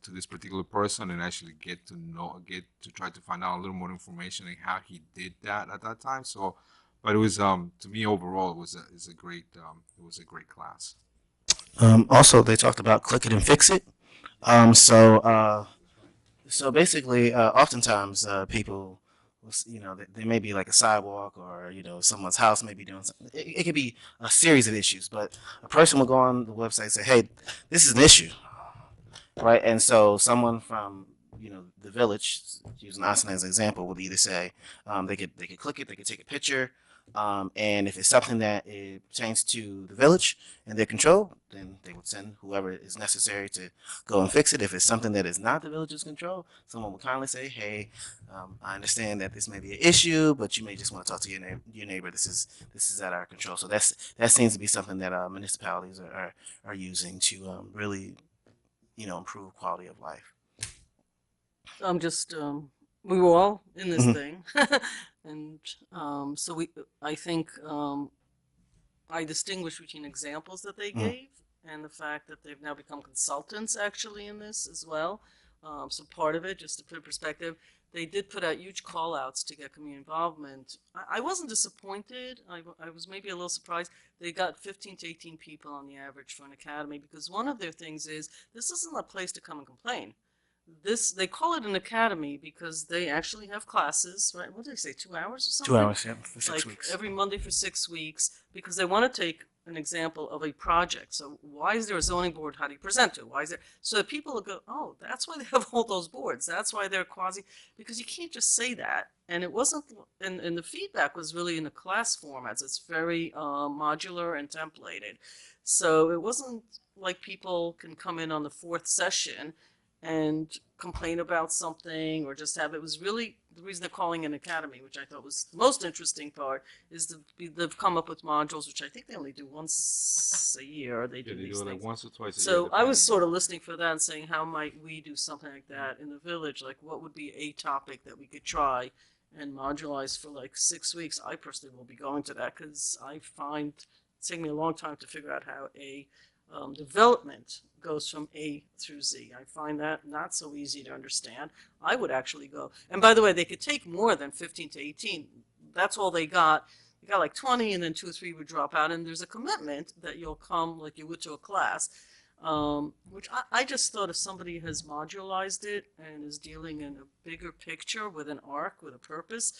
this particular person and actually get to try to find out a little more information on how he did that at that time. So, but it was to me overall it was a great class. Also, they talked about click it and fix it. So basically, oftentimes people, you know, they may be like a sidewalk or, you know, someone's house may be doing something. It could be a series of issues, but a person will go on the website and say, hey, this is an issue, right? And so someone from, you know, the village, using Ossining as an example, would either say they could click it, they could take a picture, and if it's something that it pertains to the village and their control, then they would send whoever is necessary to go and fix it. If it's something that is not the village's control, someone would kindly say, hey, I understand that this may be an issue, but you may just want to talk to your neighbor. This is out of our control. So that seems to be something that municipalities are using to really, you know, improve quality of life. I'm just, we were all in this Mhm. thing. And so I think I distinguish between examples that they gave and the fact that they've now become consultants actually in this as well. So part of it, just to put in perspective, they did put out huge call outs to get community involvement. I wasn't disappointed. I was maybe a little surprised. They got 15 to 18 people on the average for an academy because one of their things is this isn't a place to come and complain. They call it an academy because they actually have classes, right? What did they say, 2 hours or something? 2 hours, yeah, for 6 like weeks. every Monday for 6 weeks because they want to take an example of a project. So why is there a zoning board? How do you present it? Why is there? So that people will go, oh, that's why they have all those boards. That's why they're quasi, because you can't just say that. And it wasn't, and the feedback was really in the class formats. It's very modular and templated. So it wasn't like people can come in on the 4th session and complain about something or just have it was really the reason they're calling an academy, which I thought was the most interesting part, is they've come up with modules, which I think they only do once a year. They do these it like things. once or twice a year. So I was sort of listening for that and saying, how might we do something like that in the village? Like, what would be a topic that we could try and modularize for like 6 weeks? I personally will be going to that because I find it's taking me a long time to figure out how a development goes from A through Z. I find that not so easy to understand. I would actually go. And by the way, they could take more than 15 to 18. That's all they got. They got like 20 and then 2 or 3 would drop out. And there's a commitment that you'll come like you would to a class, which I just thought if somebody has modularized it and is dealing in a bigger picture with an arc, with a purpose,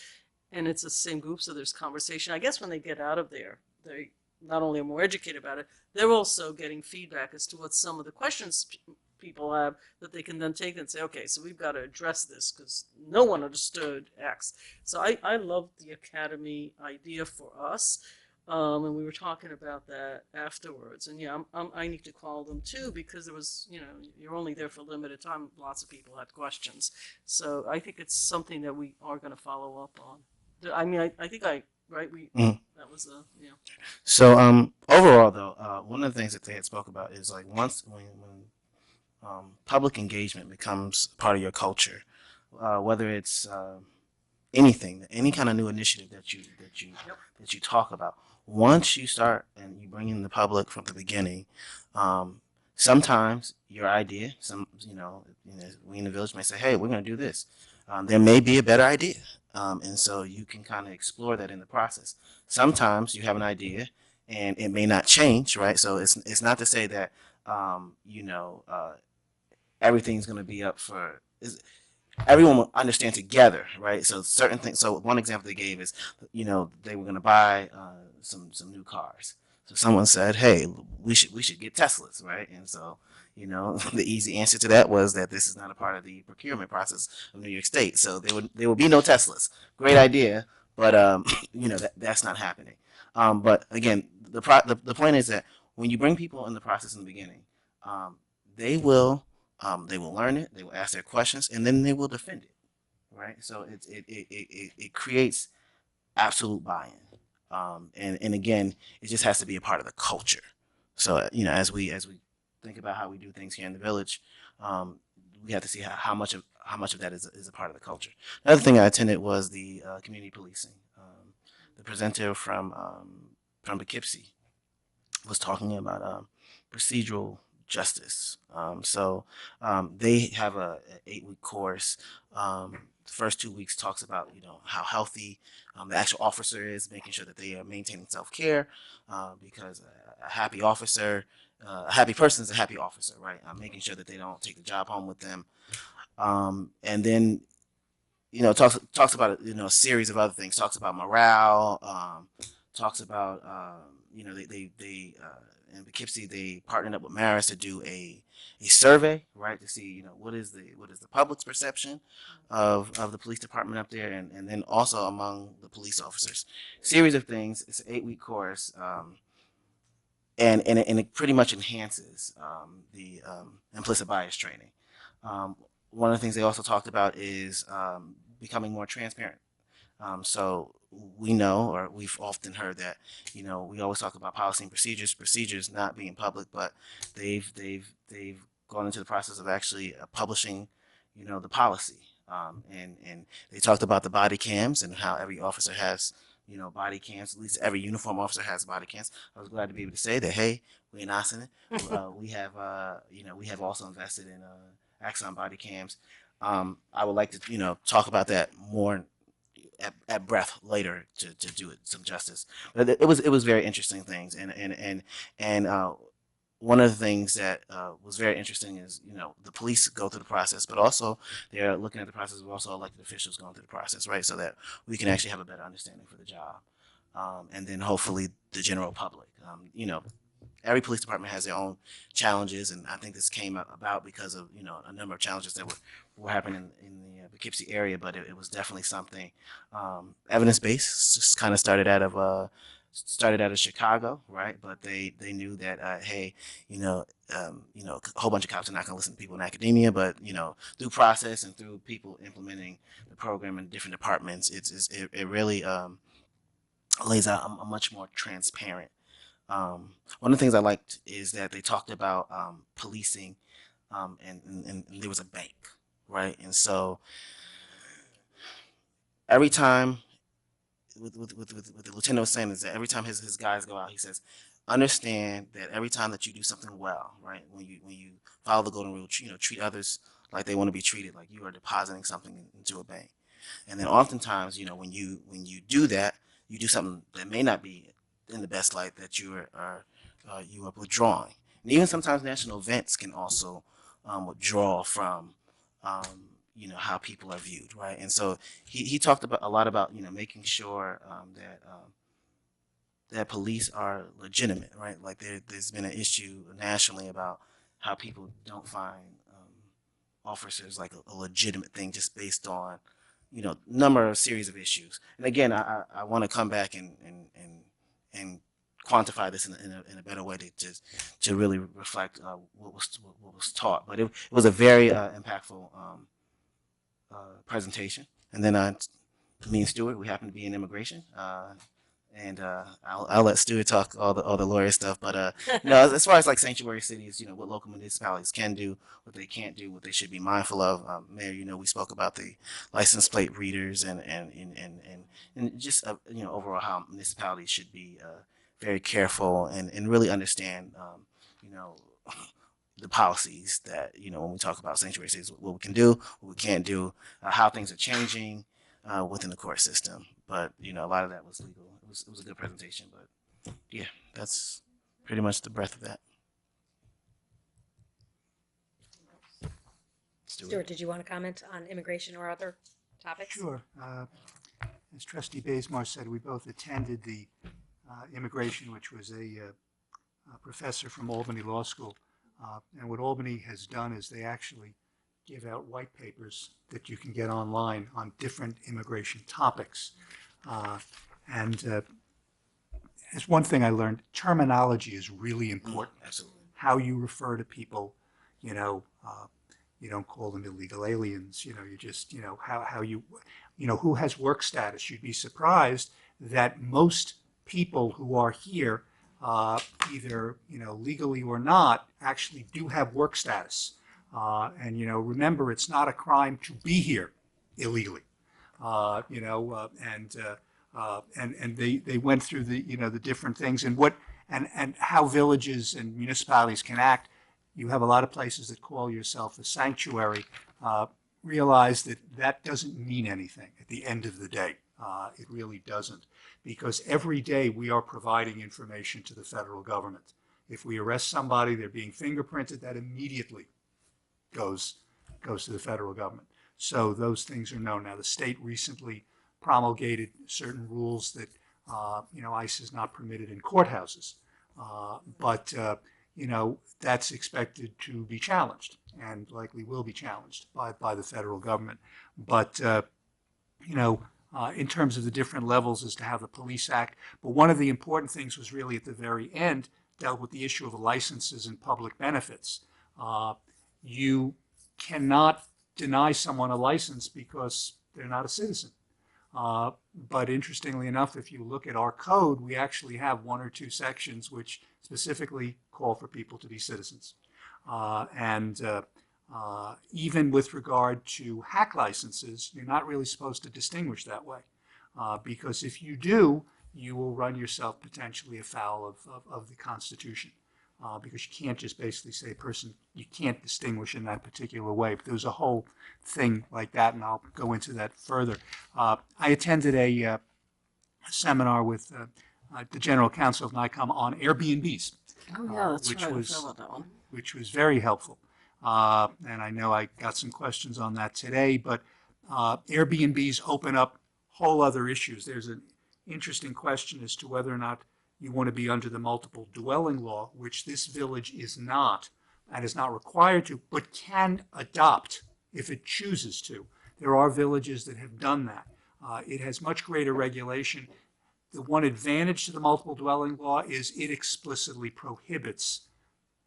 and it's the same group, so there's conversation. I guess when they get out of there, they not only are more educated about it, they're also getting feedback as to what some of the questions people have that they can then take and say, okay, so we've got to address this because no one understood X. So I love the academy idea for us. And we were talking about that afterwards. And yeah, I need to call them too because there was, you know, you're only there for a limited time. Lots of people had questions. So I think it's something that we are going to follow up on. I mean, I think right? That was yeah. So overall, though, one of the things that they had spoke about is like once when public engagement becomes part of your culture, whether it's anything, any kind of new initiative that you talk about, once you start and you bring in the public from the beginning, Sometimes your idea, we in the village may say, hey, we're going to do this. There may be a better idea. And so you can kind of explore that in the process. Sometimes you have an idea and it may not change, right? So it's not to say that, everything's going to be up for, everyone will understand together, right? So certain things. So one example they gave is, they were going to buy some new cars. So someone said, "Hey, we should get Teslas," right? And so, the easy answer to that was that this is not a part of the procurement process of New York State. So there would be no Teslas. Great idea, but that's not happening. But again, the point is that when you bring people in the process in the beginning, they will learn it, they will ask their questions, and then they will defend it, right? So it creates absolute buy-in, and again, it just has to be a part of the culture. So as we think about how we do things here in the village, we have to see how much of that is a part of the culture. Another thing I attended was the community policing. The presenter from Poughkeepsie was talking about procedural justice. So they have a 8-week course. The first 2 weeks talks about how healthy the actual officer is, making sure that they are maintaining self-care, because a happy officer, a happy person is a happy officer, right? Making sure that they don't take the job home with them, and then talks about a series of other things. Talks about morale. Talks about they in Poughkeepsie they partnered up with Maris to do a survey, right, to see what is the public's perception of the police department up there, and then also among the police officers. Series of things. It's an 8-week course, and it pretty much enhances the implicit bias training. One of the things they also talked about is becoming more transparent. So we know, or we've often heard that, we always talk about policy and procedures not being public, but they've gone into the process of actually publishing, the policy. And they talked about the body cams and how every officer has, body cams. At least every uniform officer has body cams. I was glad to be able to say that, hey, we're in Ossining. We have also invested in Axon body cams. I would like to, talk about that more at breath later to do it some justice. But it was very interesting things, and one of the things that was very interesting is the police go through the process, but also they're looking at the process of also elected officials going through the process, right? So that we can actually have a better understanding for the job, and then hopefully the general public. Every police department has their own challenges, and I think this came about because of a number of challenges that were happening in the Poughkeepsie area. But it was definitely something evidence-based. Just kind of started out of Chicago, right? But they knew that hey, a whole bunch of cops are not going to listen to people in academia, but through process and through people implementing the program in different departments, it really lays out a much more transparent. One of the things I liked is that they talked about policing, and there was a bank, right? And so every time, what the lieutenant was saying is that every time his guys go out, he says, understand that every time that you do something well, right? When you follow the golden rule, treat others like they want to be treated, like you are depositing something into a bank. And then oftentimes, when you do that, you do something that may not be in the best light, that you are withdrawing. And even sometimes national events can also withdraw from how people are viewed, right? And so he talked a lot about making sure that police are legitimate, right? Like there's been an issue nationally about how people don't find officers like a legitimate thing just based on number of series of issues. And again, I want to come back and quantify this in a better way to really reflect what was taught. But it was a very impactful presentation. And then me and Stuart, we happen to be in immigration, and I'll let Stuart talk all the lawyer stuff. But as far as like sanctuary cities, what local municipalities can do, what they can't do, what they should be mindful of. Mayor, we spoke about the license plate readers and just overall how municipalities should be very careful and really understand the policies that, when we talk about sanctuary cities, what we can do, what we can't do, how things are changing within the court system. But, a lot of that was legal. It was a good presentation, but yeah, that's pretty much the breadth of that. Stuart, did you want to comment on immigration or other topics? Sure. As Trustee Bazemore said, we both attended the immigration, which was a professor from Albany Law School. And what Albany has done is they actually give out white papers that you can get online on different immigration topics. And there's one thing I learned, terminology is really important. Absolutely. How you refer to people, you don't call them illegal aliens, you just, how you, who has work status. You'd be surprised that most people who are here, either, legally or not, actually do have work status. And, remember, it's not a crime to be here illegally. And they went through the, the different things and how villages and municipalities can act. You have a lot of places that call yourself a sanctuary. Realize that doesn't mean anything at the end of the day. It really doesn't, because every day we are providing information to the federal government. If we arrest somebody, they're being fingerprinted, that immediately goes to the federal government. So those things are known. Now, the state recently promulgated certain rules that, ICE is not permitted in courthouses. But that's expected to be challenged and likely will be challenged by the federal government. But, in terms of the different levels as to how the police act. But one of the important things was really at the very end dealt with the issue of licenses and public benefits. You cannot deny someone a license because they're not a citizen. But interestingly enough, if you look at our code, we actually have one or two sections which specifically call for people to be citizens. Even with regard to hack licenses, you're not really supposed to distinguish that way. Because if you do, you will run yourself potentially afoul of the Constitution. Because you can't just basically say you can't distinguish in that particular way. But there's a whole thing like that, and I'll go into that further. I attended a seminar with the General Counsel of NICOM on Airbnbs. Oh, yeah, that's which right. was, I forgot about that one. Which was very helpful. And I know I got some questions on that today, but Airbnbs open up whole other issues. There's an interesting question as to whether or not you want to be under the multiple dwelling law, which this village is not, and is not required to, but can adopt if it chooses to. There are villages that have done that. It has much greater regulation. The one advantage to the multiple dwelling law is it explicitly prohibits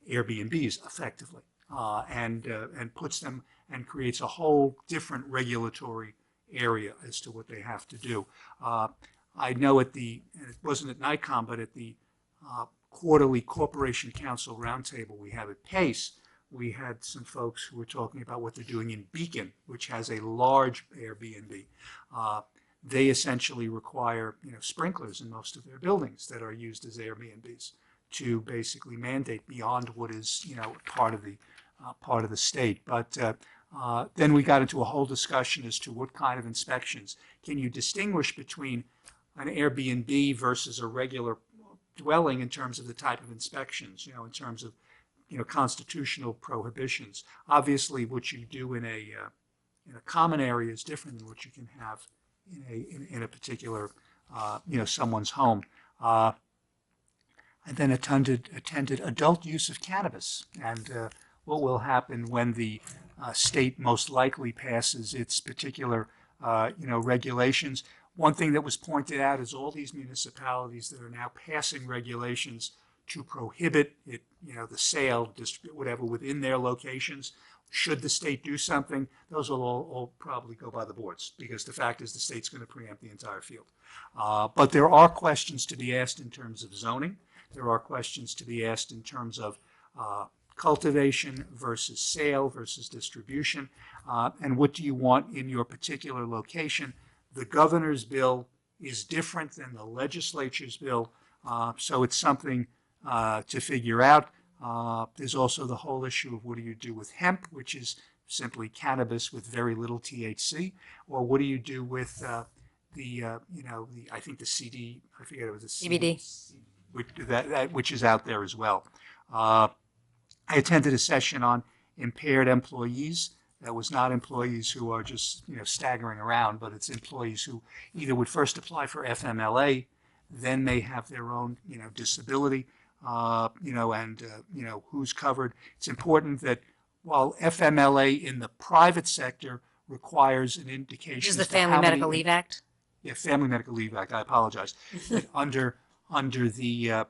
Airbnbs effectively, and puts them and creates a whole different regulatory area as to what they have to do. I know and it wasn't at NICOM, but at the quarterly Corporation Council Roundtable we have at PACE, we had some folks who were talking about what they're doing in Beacon, which has a large Airbnb. They essentially require sprinklers in most of their buildings that are used as Airbnbs to basically mandate beyond what is part of the state. But then we got into a whole discussion as to what kind of inspections. Can you distinguish between an Airbnb versus a regular dwelling in terms of the type of inspections, in terms of constitutional prohibitions? Obviously, what you do in a common area is different than what you can have in a particular someone's home. I then attended adult use of cannabis, and what will happen when the state most likely passes its particular regulations. One thing that was pointed out is all these municipalities that are now passing regulations to prohibit it, the sale, distribute, whatever, within their locations. Should the state do something, those will all probably go by the boards, because the fact is the state's going to preempt the entire field. But there are questions to be asked in terms of zoning. There are questions to be asked in terms of cultivation versus sale versus distribution, and what do you want in your particular location. The governor's bill is different than the legislature's bill, so it's something to figure out. There's also the whole issue of what do you do with hemp, which is simply cannabis with very little THC, or what do you do with I think the CD, I forget, it was a CBD, which is out there as well. I attended a session on impaired employees. That was not employees who are just staggering around, but it's employees who either would first apply for FMLA, then they have their own disability, who's covered. It's important that while FMLA in the private sector requires an indication. Which is the Family Medical Leave Act? Yeah, Family Medical Leave Act, I apologize. That under the, in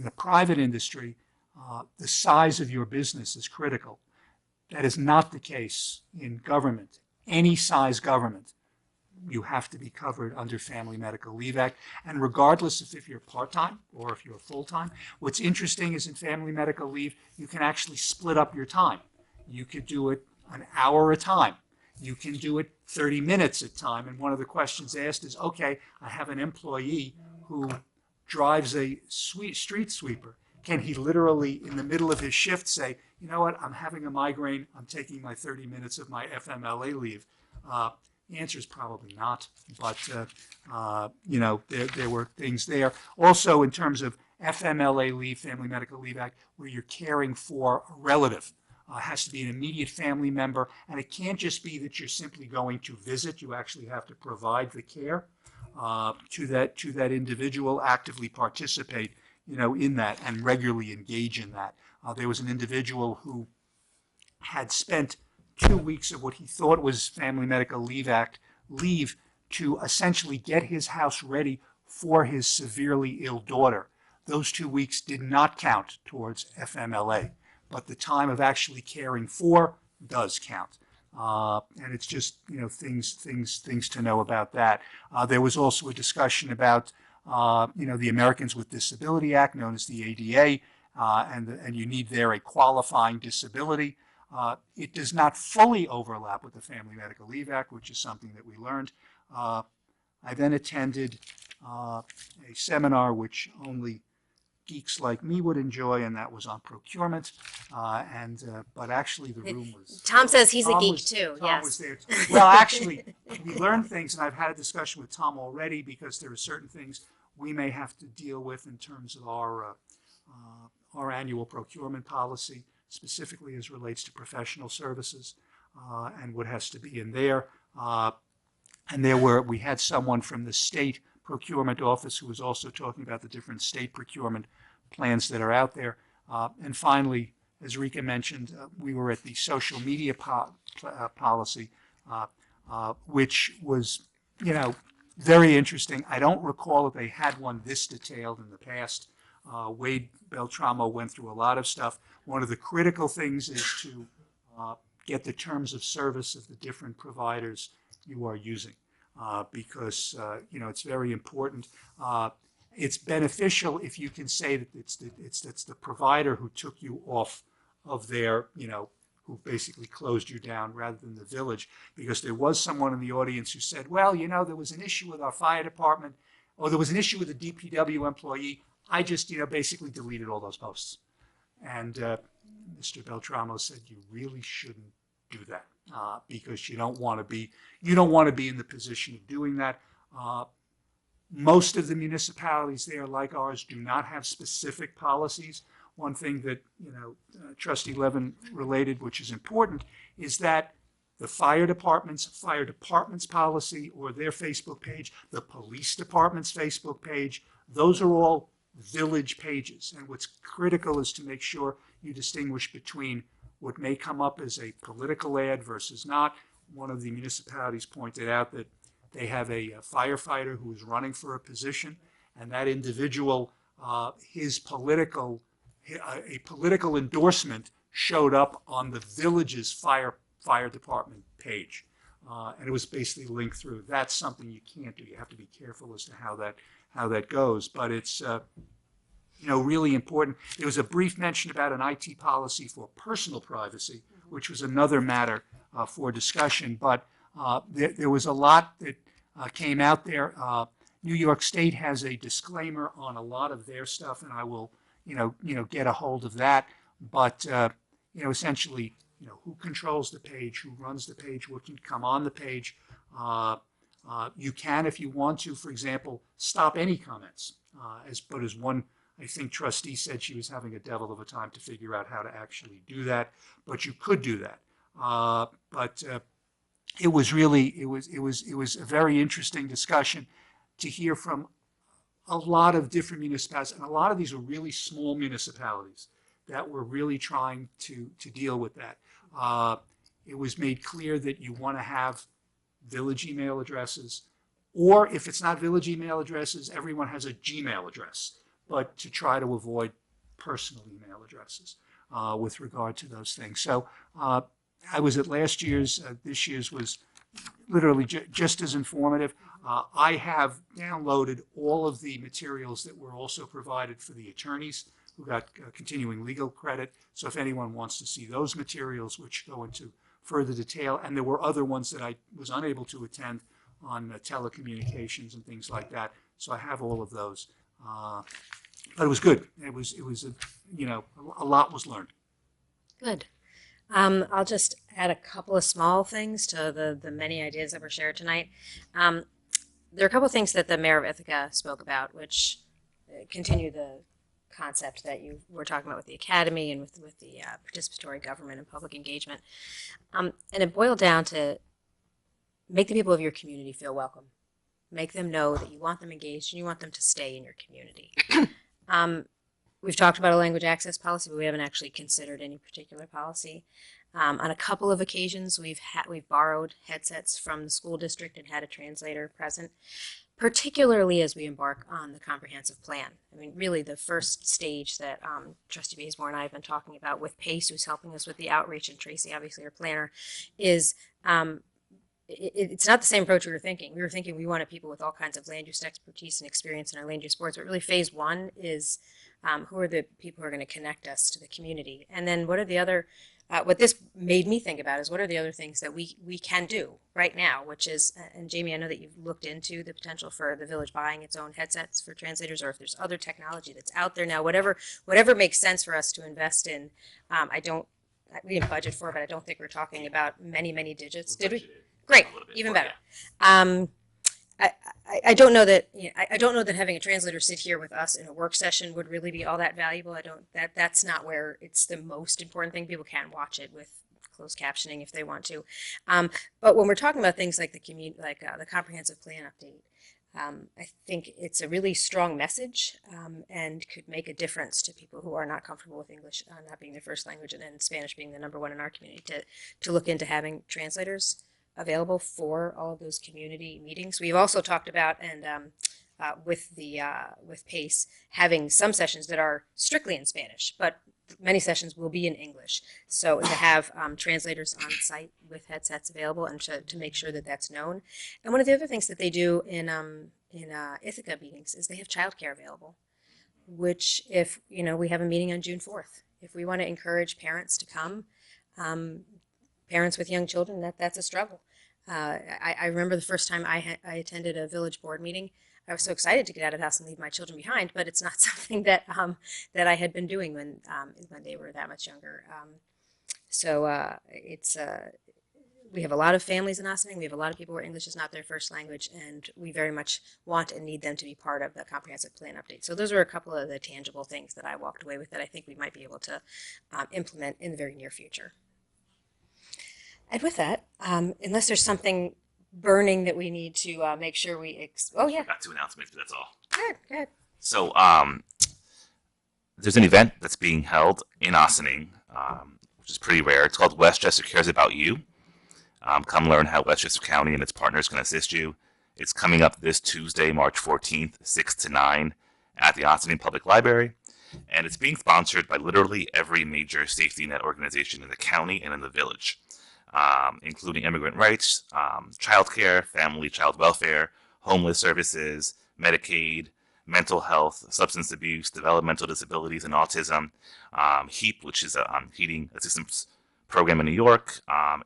the private industry, the size of your business is critical. That is not the case in government. Any size government, you have to be covered under Family Medical Leave Act. And regardless of if you're part-time or if you're full-time, what's interesting is in Family Medical Leave, you can actually split up your time. You could do it an hour at a time. You can do it 30 minutes at a time. And one of the questions asked is, okay, I have an employee who drives a street sweeper. Can he literally, in the middle of his shift, say, you know what, I'm having a migraine, I'm taking my 30 minutes of my FMLA leave? The answer is probably not, but there were things there. Also, in terms of FMLA leave, Family Medical Leave Act, where you're caring for a relative, has to be an immediate family member, and it can't just be that you're simply going to visit. You actually have to provide the care to that individual, actively participate, in that, and regularly engage in that. There was an individual who had spent 2 weeks of what he thought was Family Medical Leave Act leave to essentially get his house ready for his severely ill daughter. Those 2 weeks did not count towards FMLA, but the time of actually caring for does count. And it's just, things to know about that. There was also a discussion about, the Americans with Disability Act, known as the ADA, and you need there a qualifying disability. It does not fully overlap with the Family Medical Leave Act, which is something that we learned. I then attended a seminar which only geeks like me would enjoy, and that was on procurement. But actually, the room was. Tom says he's a geek too. Tom Yes. was there. Well, actually, we learned things, and I've had a discussion with Tom already because there are certain things we may have to deal with in terms of our annual procurement policy, specifically as relates to professional services and what has to be in there. And we had someone from the state procurement office who was also talking about the different state procurement plans that are out there. And finally, as Rika mentioned, we were at the social media policy, which was, very interesting. I don't recall that they had one this detailed in the past. Wade Beltramo went through a lot of stuff. One of the critical things is to get the terms of service of the different providers you are using, because it's very important. It's beneficial if you can say that it's the provider who took you off of their, who basically closed you down rather than the village, because there was someone in the audience who said, well, there was an issue with our fire department, or there was an issue with a DPW employee. I just, basically deleted all those posts. And Mr. Beltramo said, you really shouldn't do that because you don't want to be in the position of doing that. Most of the municipalities there, like ours, do not have specific policies. One thing that, Trustee Levin related, which is important, is that the fire department's policy or their Facebook page, the police department's Facebook page, those are all village pages. And what's critical is to make sure you distinguish between what may come up as a political ad versus not. One of the municipalities pointed out that they have a firefighter who is running for a position, and that individual, a political endorsement showed up on the village's fire department page. And it was basically linked through. That's something you can't do. You have to be careful as to how that goes. But it's really important. There was a brief mention about an IT policy for personal privacy, which was another matter for discussion. But there was a lot that came out there. New York State has a disclaimer on a lot of their stuff, and I will get a hold of that. But essentially, who controls the page, who runs the page, what can come on the page. You can, if you want to, for example, stop any comments. But as one, I think, trustee said, she was having a devil of a time to figure out how to actually do that. But you could do that. But it was a very interesting discussion to hear from a lot of different municipalities, and a lot of these were really small municipalities that were really trying to deal with that. It was made clear that you want to have village email addresses, or if it's not village email addresses, everyone has a Gmail address, but to try to avoid personal email addresses with regard to those things. So I was at last year's. This year's was literally just as informative. I have downloaded all of the materials that were also provided for the attorneys who got continuing legal credit. So if anyone wants to see those materials, which go into further detail, and there were other ones that I was unable to attend on telecommunications and things like that. So I have all of those. But it was good. It was a lot was learned. Good. I'll just add a couple of small things to the many ideas that were shared tonight. There are a couple of things that the mayor of Ithaca spoke about, which continue the concept that you were talking about with the academy and with the participatory government and public engagement. And it boiled down to make the people of your community feel welcome. Make them know that you want them engaged and you want them to stay in your community. We've talked about a language access policy, but we haven't actually considered any particular policy. On a couple of occasions, we've borrowed headsets from the school district and had a translator present, particularly as we embark on the comprehensive plan. I mean, really the first stage that Trustee Bazemore and I have been talking about with Pace, who's helping us with the outreach, and Tracy, obviously our planner, is it's not the same approach we were thinking. We were thinking we wanted people with all kinds of land use expertise and experience in our land use boards, but really phase one is who are the people who are going to connect us to the community? And then what are the other, what this made me think about is what are the other things that we can do right now, which is, and Jamie, I know that you've looked into the potential for the village buying its own headsets for translators, or if there's other technology that's out there now, whatever makes sense for us to invest in. We didn't budget for it, but I don't think we're talking about many digits. Did we? Great, even better. I don't know that I don't know that having a translator sit here with us in a work session would really be all that valuable. That's not where it's the most important thing. People can watch it with closed captioning if they want to. But when we're talking about things like the comprehensive plan update, I think it's a really strong message and could make a difference to people who are not comfortable with English not being their first language, and then Spanish being the #1 in our community, to look into having translators available for all of those community meetings. We've also talked about, and with PACE, having some sessions that are strictly in Spanish, but many sessions will be in English. So to have translators on site with headsets available, and to make sure that that's known. And one of the other things that they do in Ithaca meetings is they have childcare available, which if we have a meeting on June 4th, if we want to encourage parents to come, parents with young children, that's a struggle. I remember the first time I attended a village board meeting. I was so excited to get out of the house and leave my children behind, but it's not something that that I had been doing when they were that much younger. We have a lot of families in Ossining. We have a lot of people where English is not their first language, and we very much want and need them to be part of the comprehensive plan update. So those are a couple of the tangible things that I walked away with that I think we might be able to implement in the very near future. And with that, unless there's something burning that we need to make sure we Got 2 announcements, but that's all. Good. So there's an event that's being held in Ossining, which is pretty rare. It's called Westchester Cares About You. Come learn how Westchester County and its partners can assist you. It's coming up this Tuesday, March 14th, 6 to 9 at the Ossining Public Library. And it's being sponsored by literally every major safety net organization in the county and in the village. Including immigrant rights, childcare, family child welfare, homeless services, Medicaid, mental health, substance abuse, developmental disabilities, and autism, HEAP, which is a heating assistance program in New York,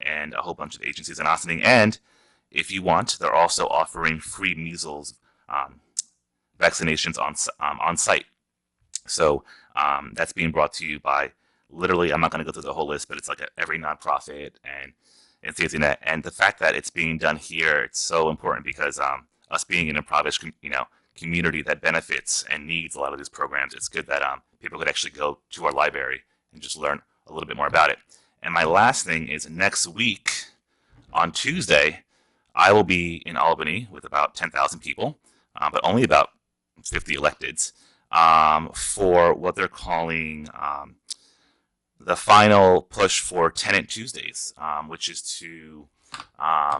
and a whole bunch of agencies in Ossining. And if you want, they're also offering free measles vaccinations on site. So that's being brought to you by literally, I'm not going to go through the whole list, but it's like every nonprofit and safety net. And the fact that it's being done here, it's so important because us being in a impoverished, community that benefits and needs a lot of these programs, it's good that people could actually go to our library and just learn a little bit more about it. And my last thing is next week on Tuesday, I will be in Albany with about 10,000 people, but only about 50 electeds for what they're calling the final push for Tenant Tuesdays, which is to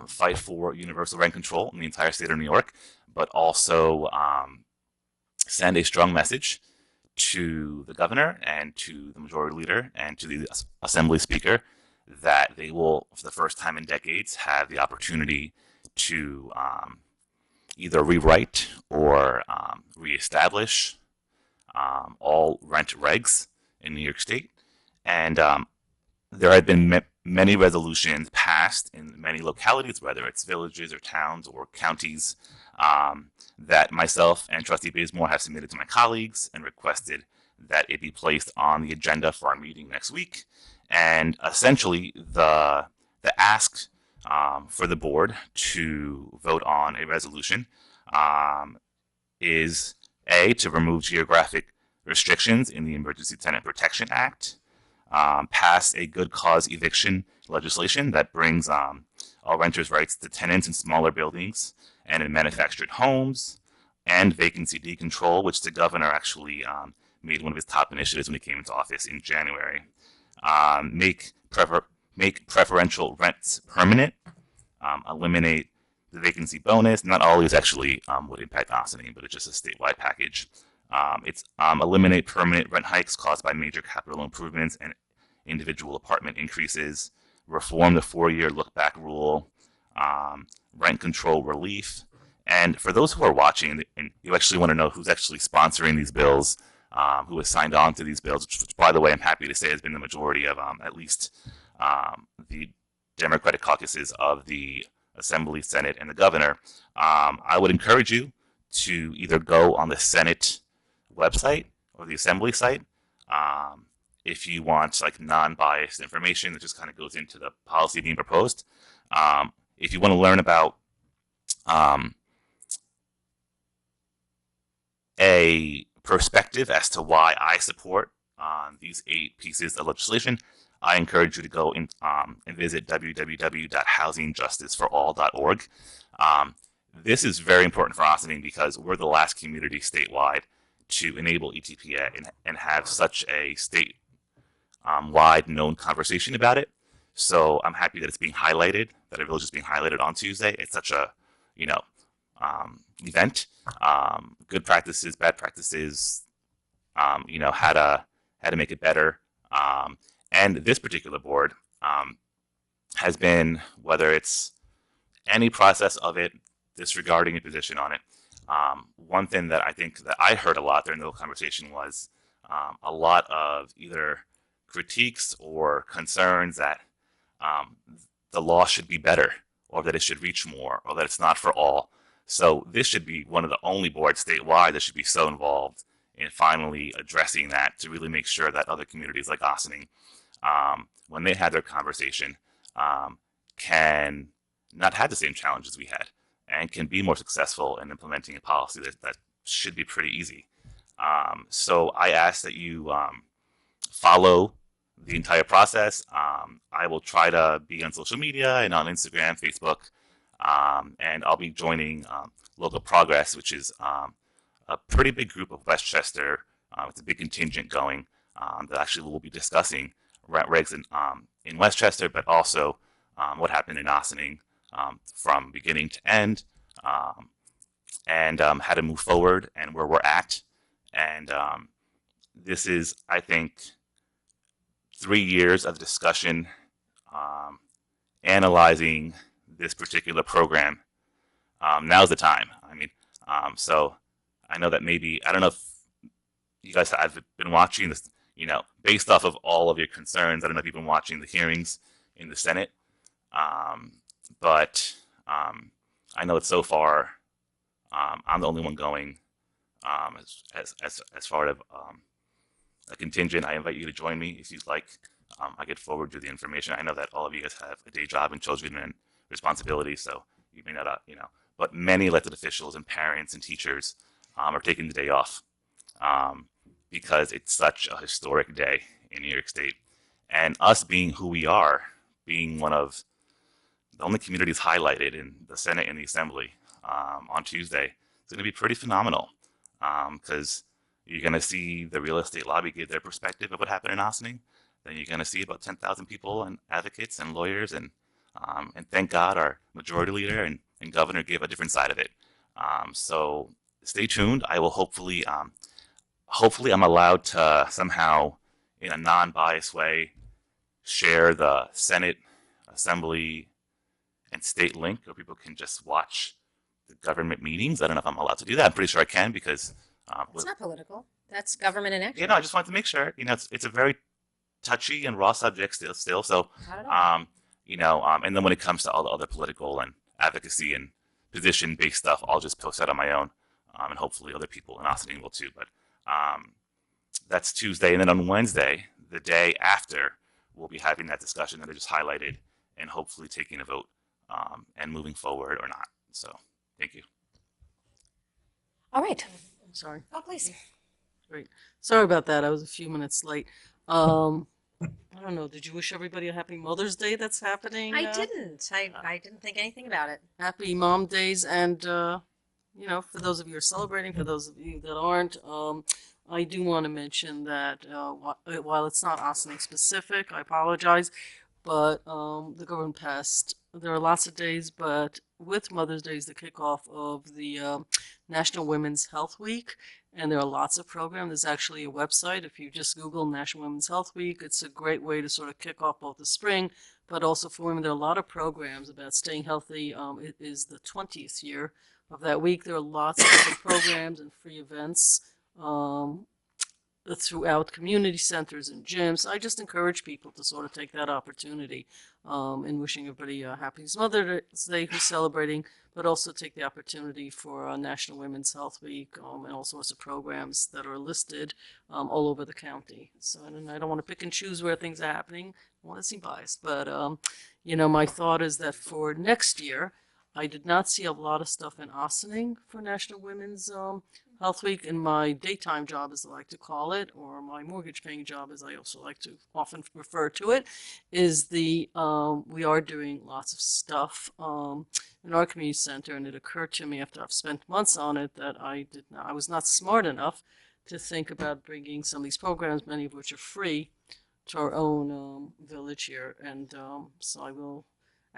fight for universal rent control in the entire state of New York, but also send a strong message to the governor and to the majority leader and to the assembly speaker that they will, for the first time in decades, have the opportunity to either rewrite or reestablish all rent regs in New York State. And there have been many resolutions passed in many localities, whether it's villages or towns or counties, that myself and Trustee Bazemore have submitted to my colleagues and requested that it be placed on the agenda for our meeting next week. And essentially, the ask for the board to vote on a resolution is A, to remove geographic restrictions in the Emergency Tenant Protection Act, pass a good cause eviction legislation that brings all renters' rights to tenants in smaller buildings and in manufactured homes, and vacancy decontrol, which the governor actually made one of his top initiatives when he came into office in January. Make preferential rents permanent, eliminate the vacancy bonus. Not always actually would impact Ossining, but it's just a statewide package. It's eliminate permanent rent hikes caused by major capital improvements and individual apartment increases, reform the 4-year look-back rule, rent control relief. And for those who are watching and you actually want to know who's actually sponsoring these bills, who has signed on to these bills, which by the way, I'm happy to say has been the majority of at least the Democratic caucuses of the Assembly, Senate, and the governor, I would encourage you to either go on the Senate website or the Assembly site if you want like non-biased information that just kind of goes into the policy being proposed. If you want to learn about a perspective as to why I support these 8 pieces of legislation, I encourage you to go and visit www.housingjusticeforall.org. This is very important for Ossining because we're the last community statewide to enable ETPA and have such a statewide known conversation about it. So I'm happy that it's being highlighted, that a village is being highlighted on Tuesday. It's such a, event. Good practices, bad practices, how to make it better. And this particular board has been, whether it's any process of it, disregarding a position on it. One thing that I think that I heard a lot during the conversation was a lot of either critiques or concerns that the law should be better, or that it should reach more, or that it's not for all. So this should be one of the only boards statewide that should be so involved in finally addressing that, to really make sure that other communities like Ossining, when they had their conversation, can not have the same challenges we had and can be more successful in implementing a policy that should be pretty easy. So I ask that you follow the entire process. I will try to be on social media and on Instagram, Facebook, and I'll be joining Local Progress, which is a pretty big group of Westchester. It's a big contingent going that actually will be discussing rent regs in Westchester, but also what happened in Ossining from beginning to end, and how to move forward and where we're at. And this is, I think, 3 years of discussion analyzing this particular program. Now's the time. So I know that maybe, I don't know if you guys have been watching this, based off of all of your concerns. I don't know if you've been watching the hearings in the Senate, but I know that so far I'm the only one going as far as a contingent, I invite you to join me if you'd like. I could forward you the information. I know that all of you guys have a day job and children and responsibilities, so you may not, but many elected officials and parents and teachers are taking the day off because it's such a historic day in New York State. And us being who we are, being one of the only communities highlighted in the Senate and the Assembly on Tuesday, it's going to be pretty phenomenal because you're going to see the real estate lobby give their perspective of what happened in Ossining. Then you're going to see about 10,000 people and advocates and lawyers and thank God our majority leader and governor gave a different side of it. So stay tuned. I will hopefully I'm allowed to somehow, in a non-biased way, share the Senate, Assembly, and state link where people can just watch the government meetings. I don't know if I'm allowed to do that. I'm pretty sure I can because It's not political. That's government in action. I just wanted to make sure. It's a very touchy and raw subject still. So, Not at all. and then when it comes to all the other political and advocacy and position-based stuff, I'll just post that on my own, and hopefully other people in Ossining will too. But that's Tuesday, and then on Wednesday, the day after, we'll be having that discussion that I just highlighted, and hopefully taking a vote and moving forward or not. So, thank you. All right. Sorry. Oh, please. Great. Sorry about that. I was a few minutes late. I don't know. Did you wish everybody a happy Mother's Day that's happening? I didn't. I didn't think anything about it. Happy Mom Days. And, for those of you who are celebrating, for those of you that aren't, I do want to mention that while it's not Ossining specific, I apologize, but the government passed, there are lots of days, but with Mother's Day is the kickoff of the National Women's Health Week, and there are lots of programs. There's actually a website. If you just Google National Women's Health Week, it's a great way to sort of kick off both the spring, but also for women. There are a lot of programs about staying healthy. It is the 20th year of that week. There are lots of different programs and free events throughout community centers and gyms. I just encourage people to sort of take that opportunity in wishing everybody a happy Mother's Day who's celebrating, but also take the opportunity for National Women's Health Week and all sorts of programs that are listed all over the county. So I don't want to pick and choose where things are happening. I want to seem biased, but my thought is that for next year, I did not see a lot of stuff in Ossining for National Women's Health Week. In my daytime job, as I like to call it, or my mortgage paying job, as I also like to often refer to it, is we are doing lots of stuff in our community center, and it occurred to me after I've spent months on it that I was not smart enough to think about bringing some of these programs, many of which are free, to our own village here, and so I will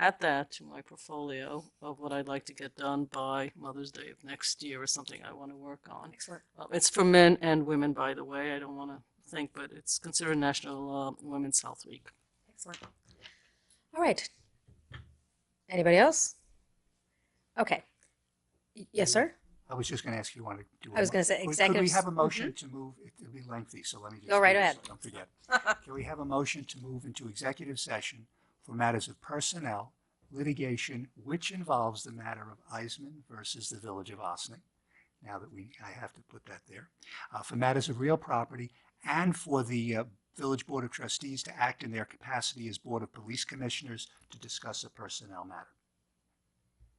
add that to my portfolio of what I'd like to get done by Mother's Day of next year, or something I want to work on. Excellent. It's for men and women, by the way. I don't want to think, but it's considered National Women's Health Week. Excellent. All right. Anybody else? Okay. Yes, sir? I was just going to ask you want to do. I was going to say Could we executives. have a motion to move? It'll be lengthy, so let me just Go right do this ahead. so I don't forget. Can we have a motion to move into executive session for matters of personnel, litigation, which involves the matter of Eisman versus the Village of Ossining? Now that I have to put that there. For matters of real property, and for the Village Board of Trustees to act in their capacity as Board of Police Commissioners to discuss a personnel matter.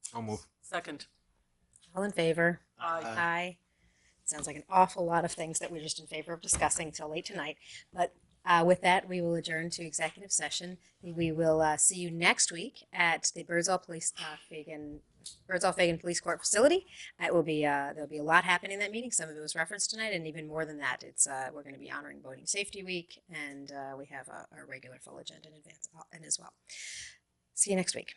So move. Second. All in favor? Aye. Aye. Sounds like an awful lot of things that we're just in favor of discussing till late tonight. But with that, we will adjourn to executive session. We will see you next week at the Birdsall Fagan Police Court facility. It will be there'll be a lot happening in that meeting. Some of it was referenced tonight, and even more than that, it's we're going to be honoring Boating Safety Week, and we have a regular full agenda in advance and as well. See you next week.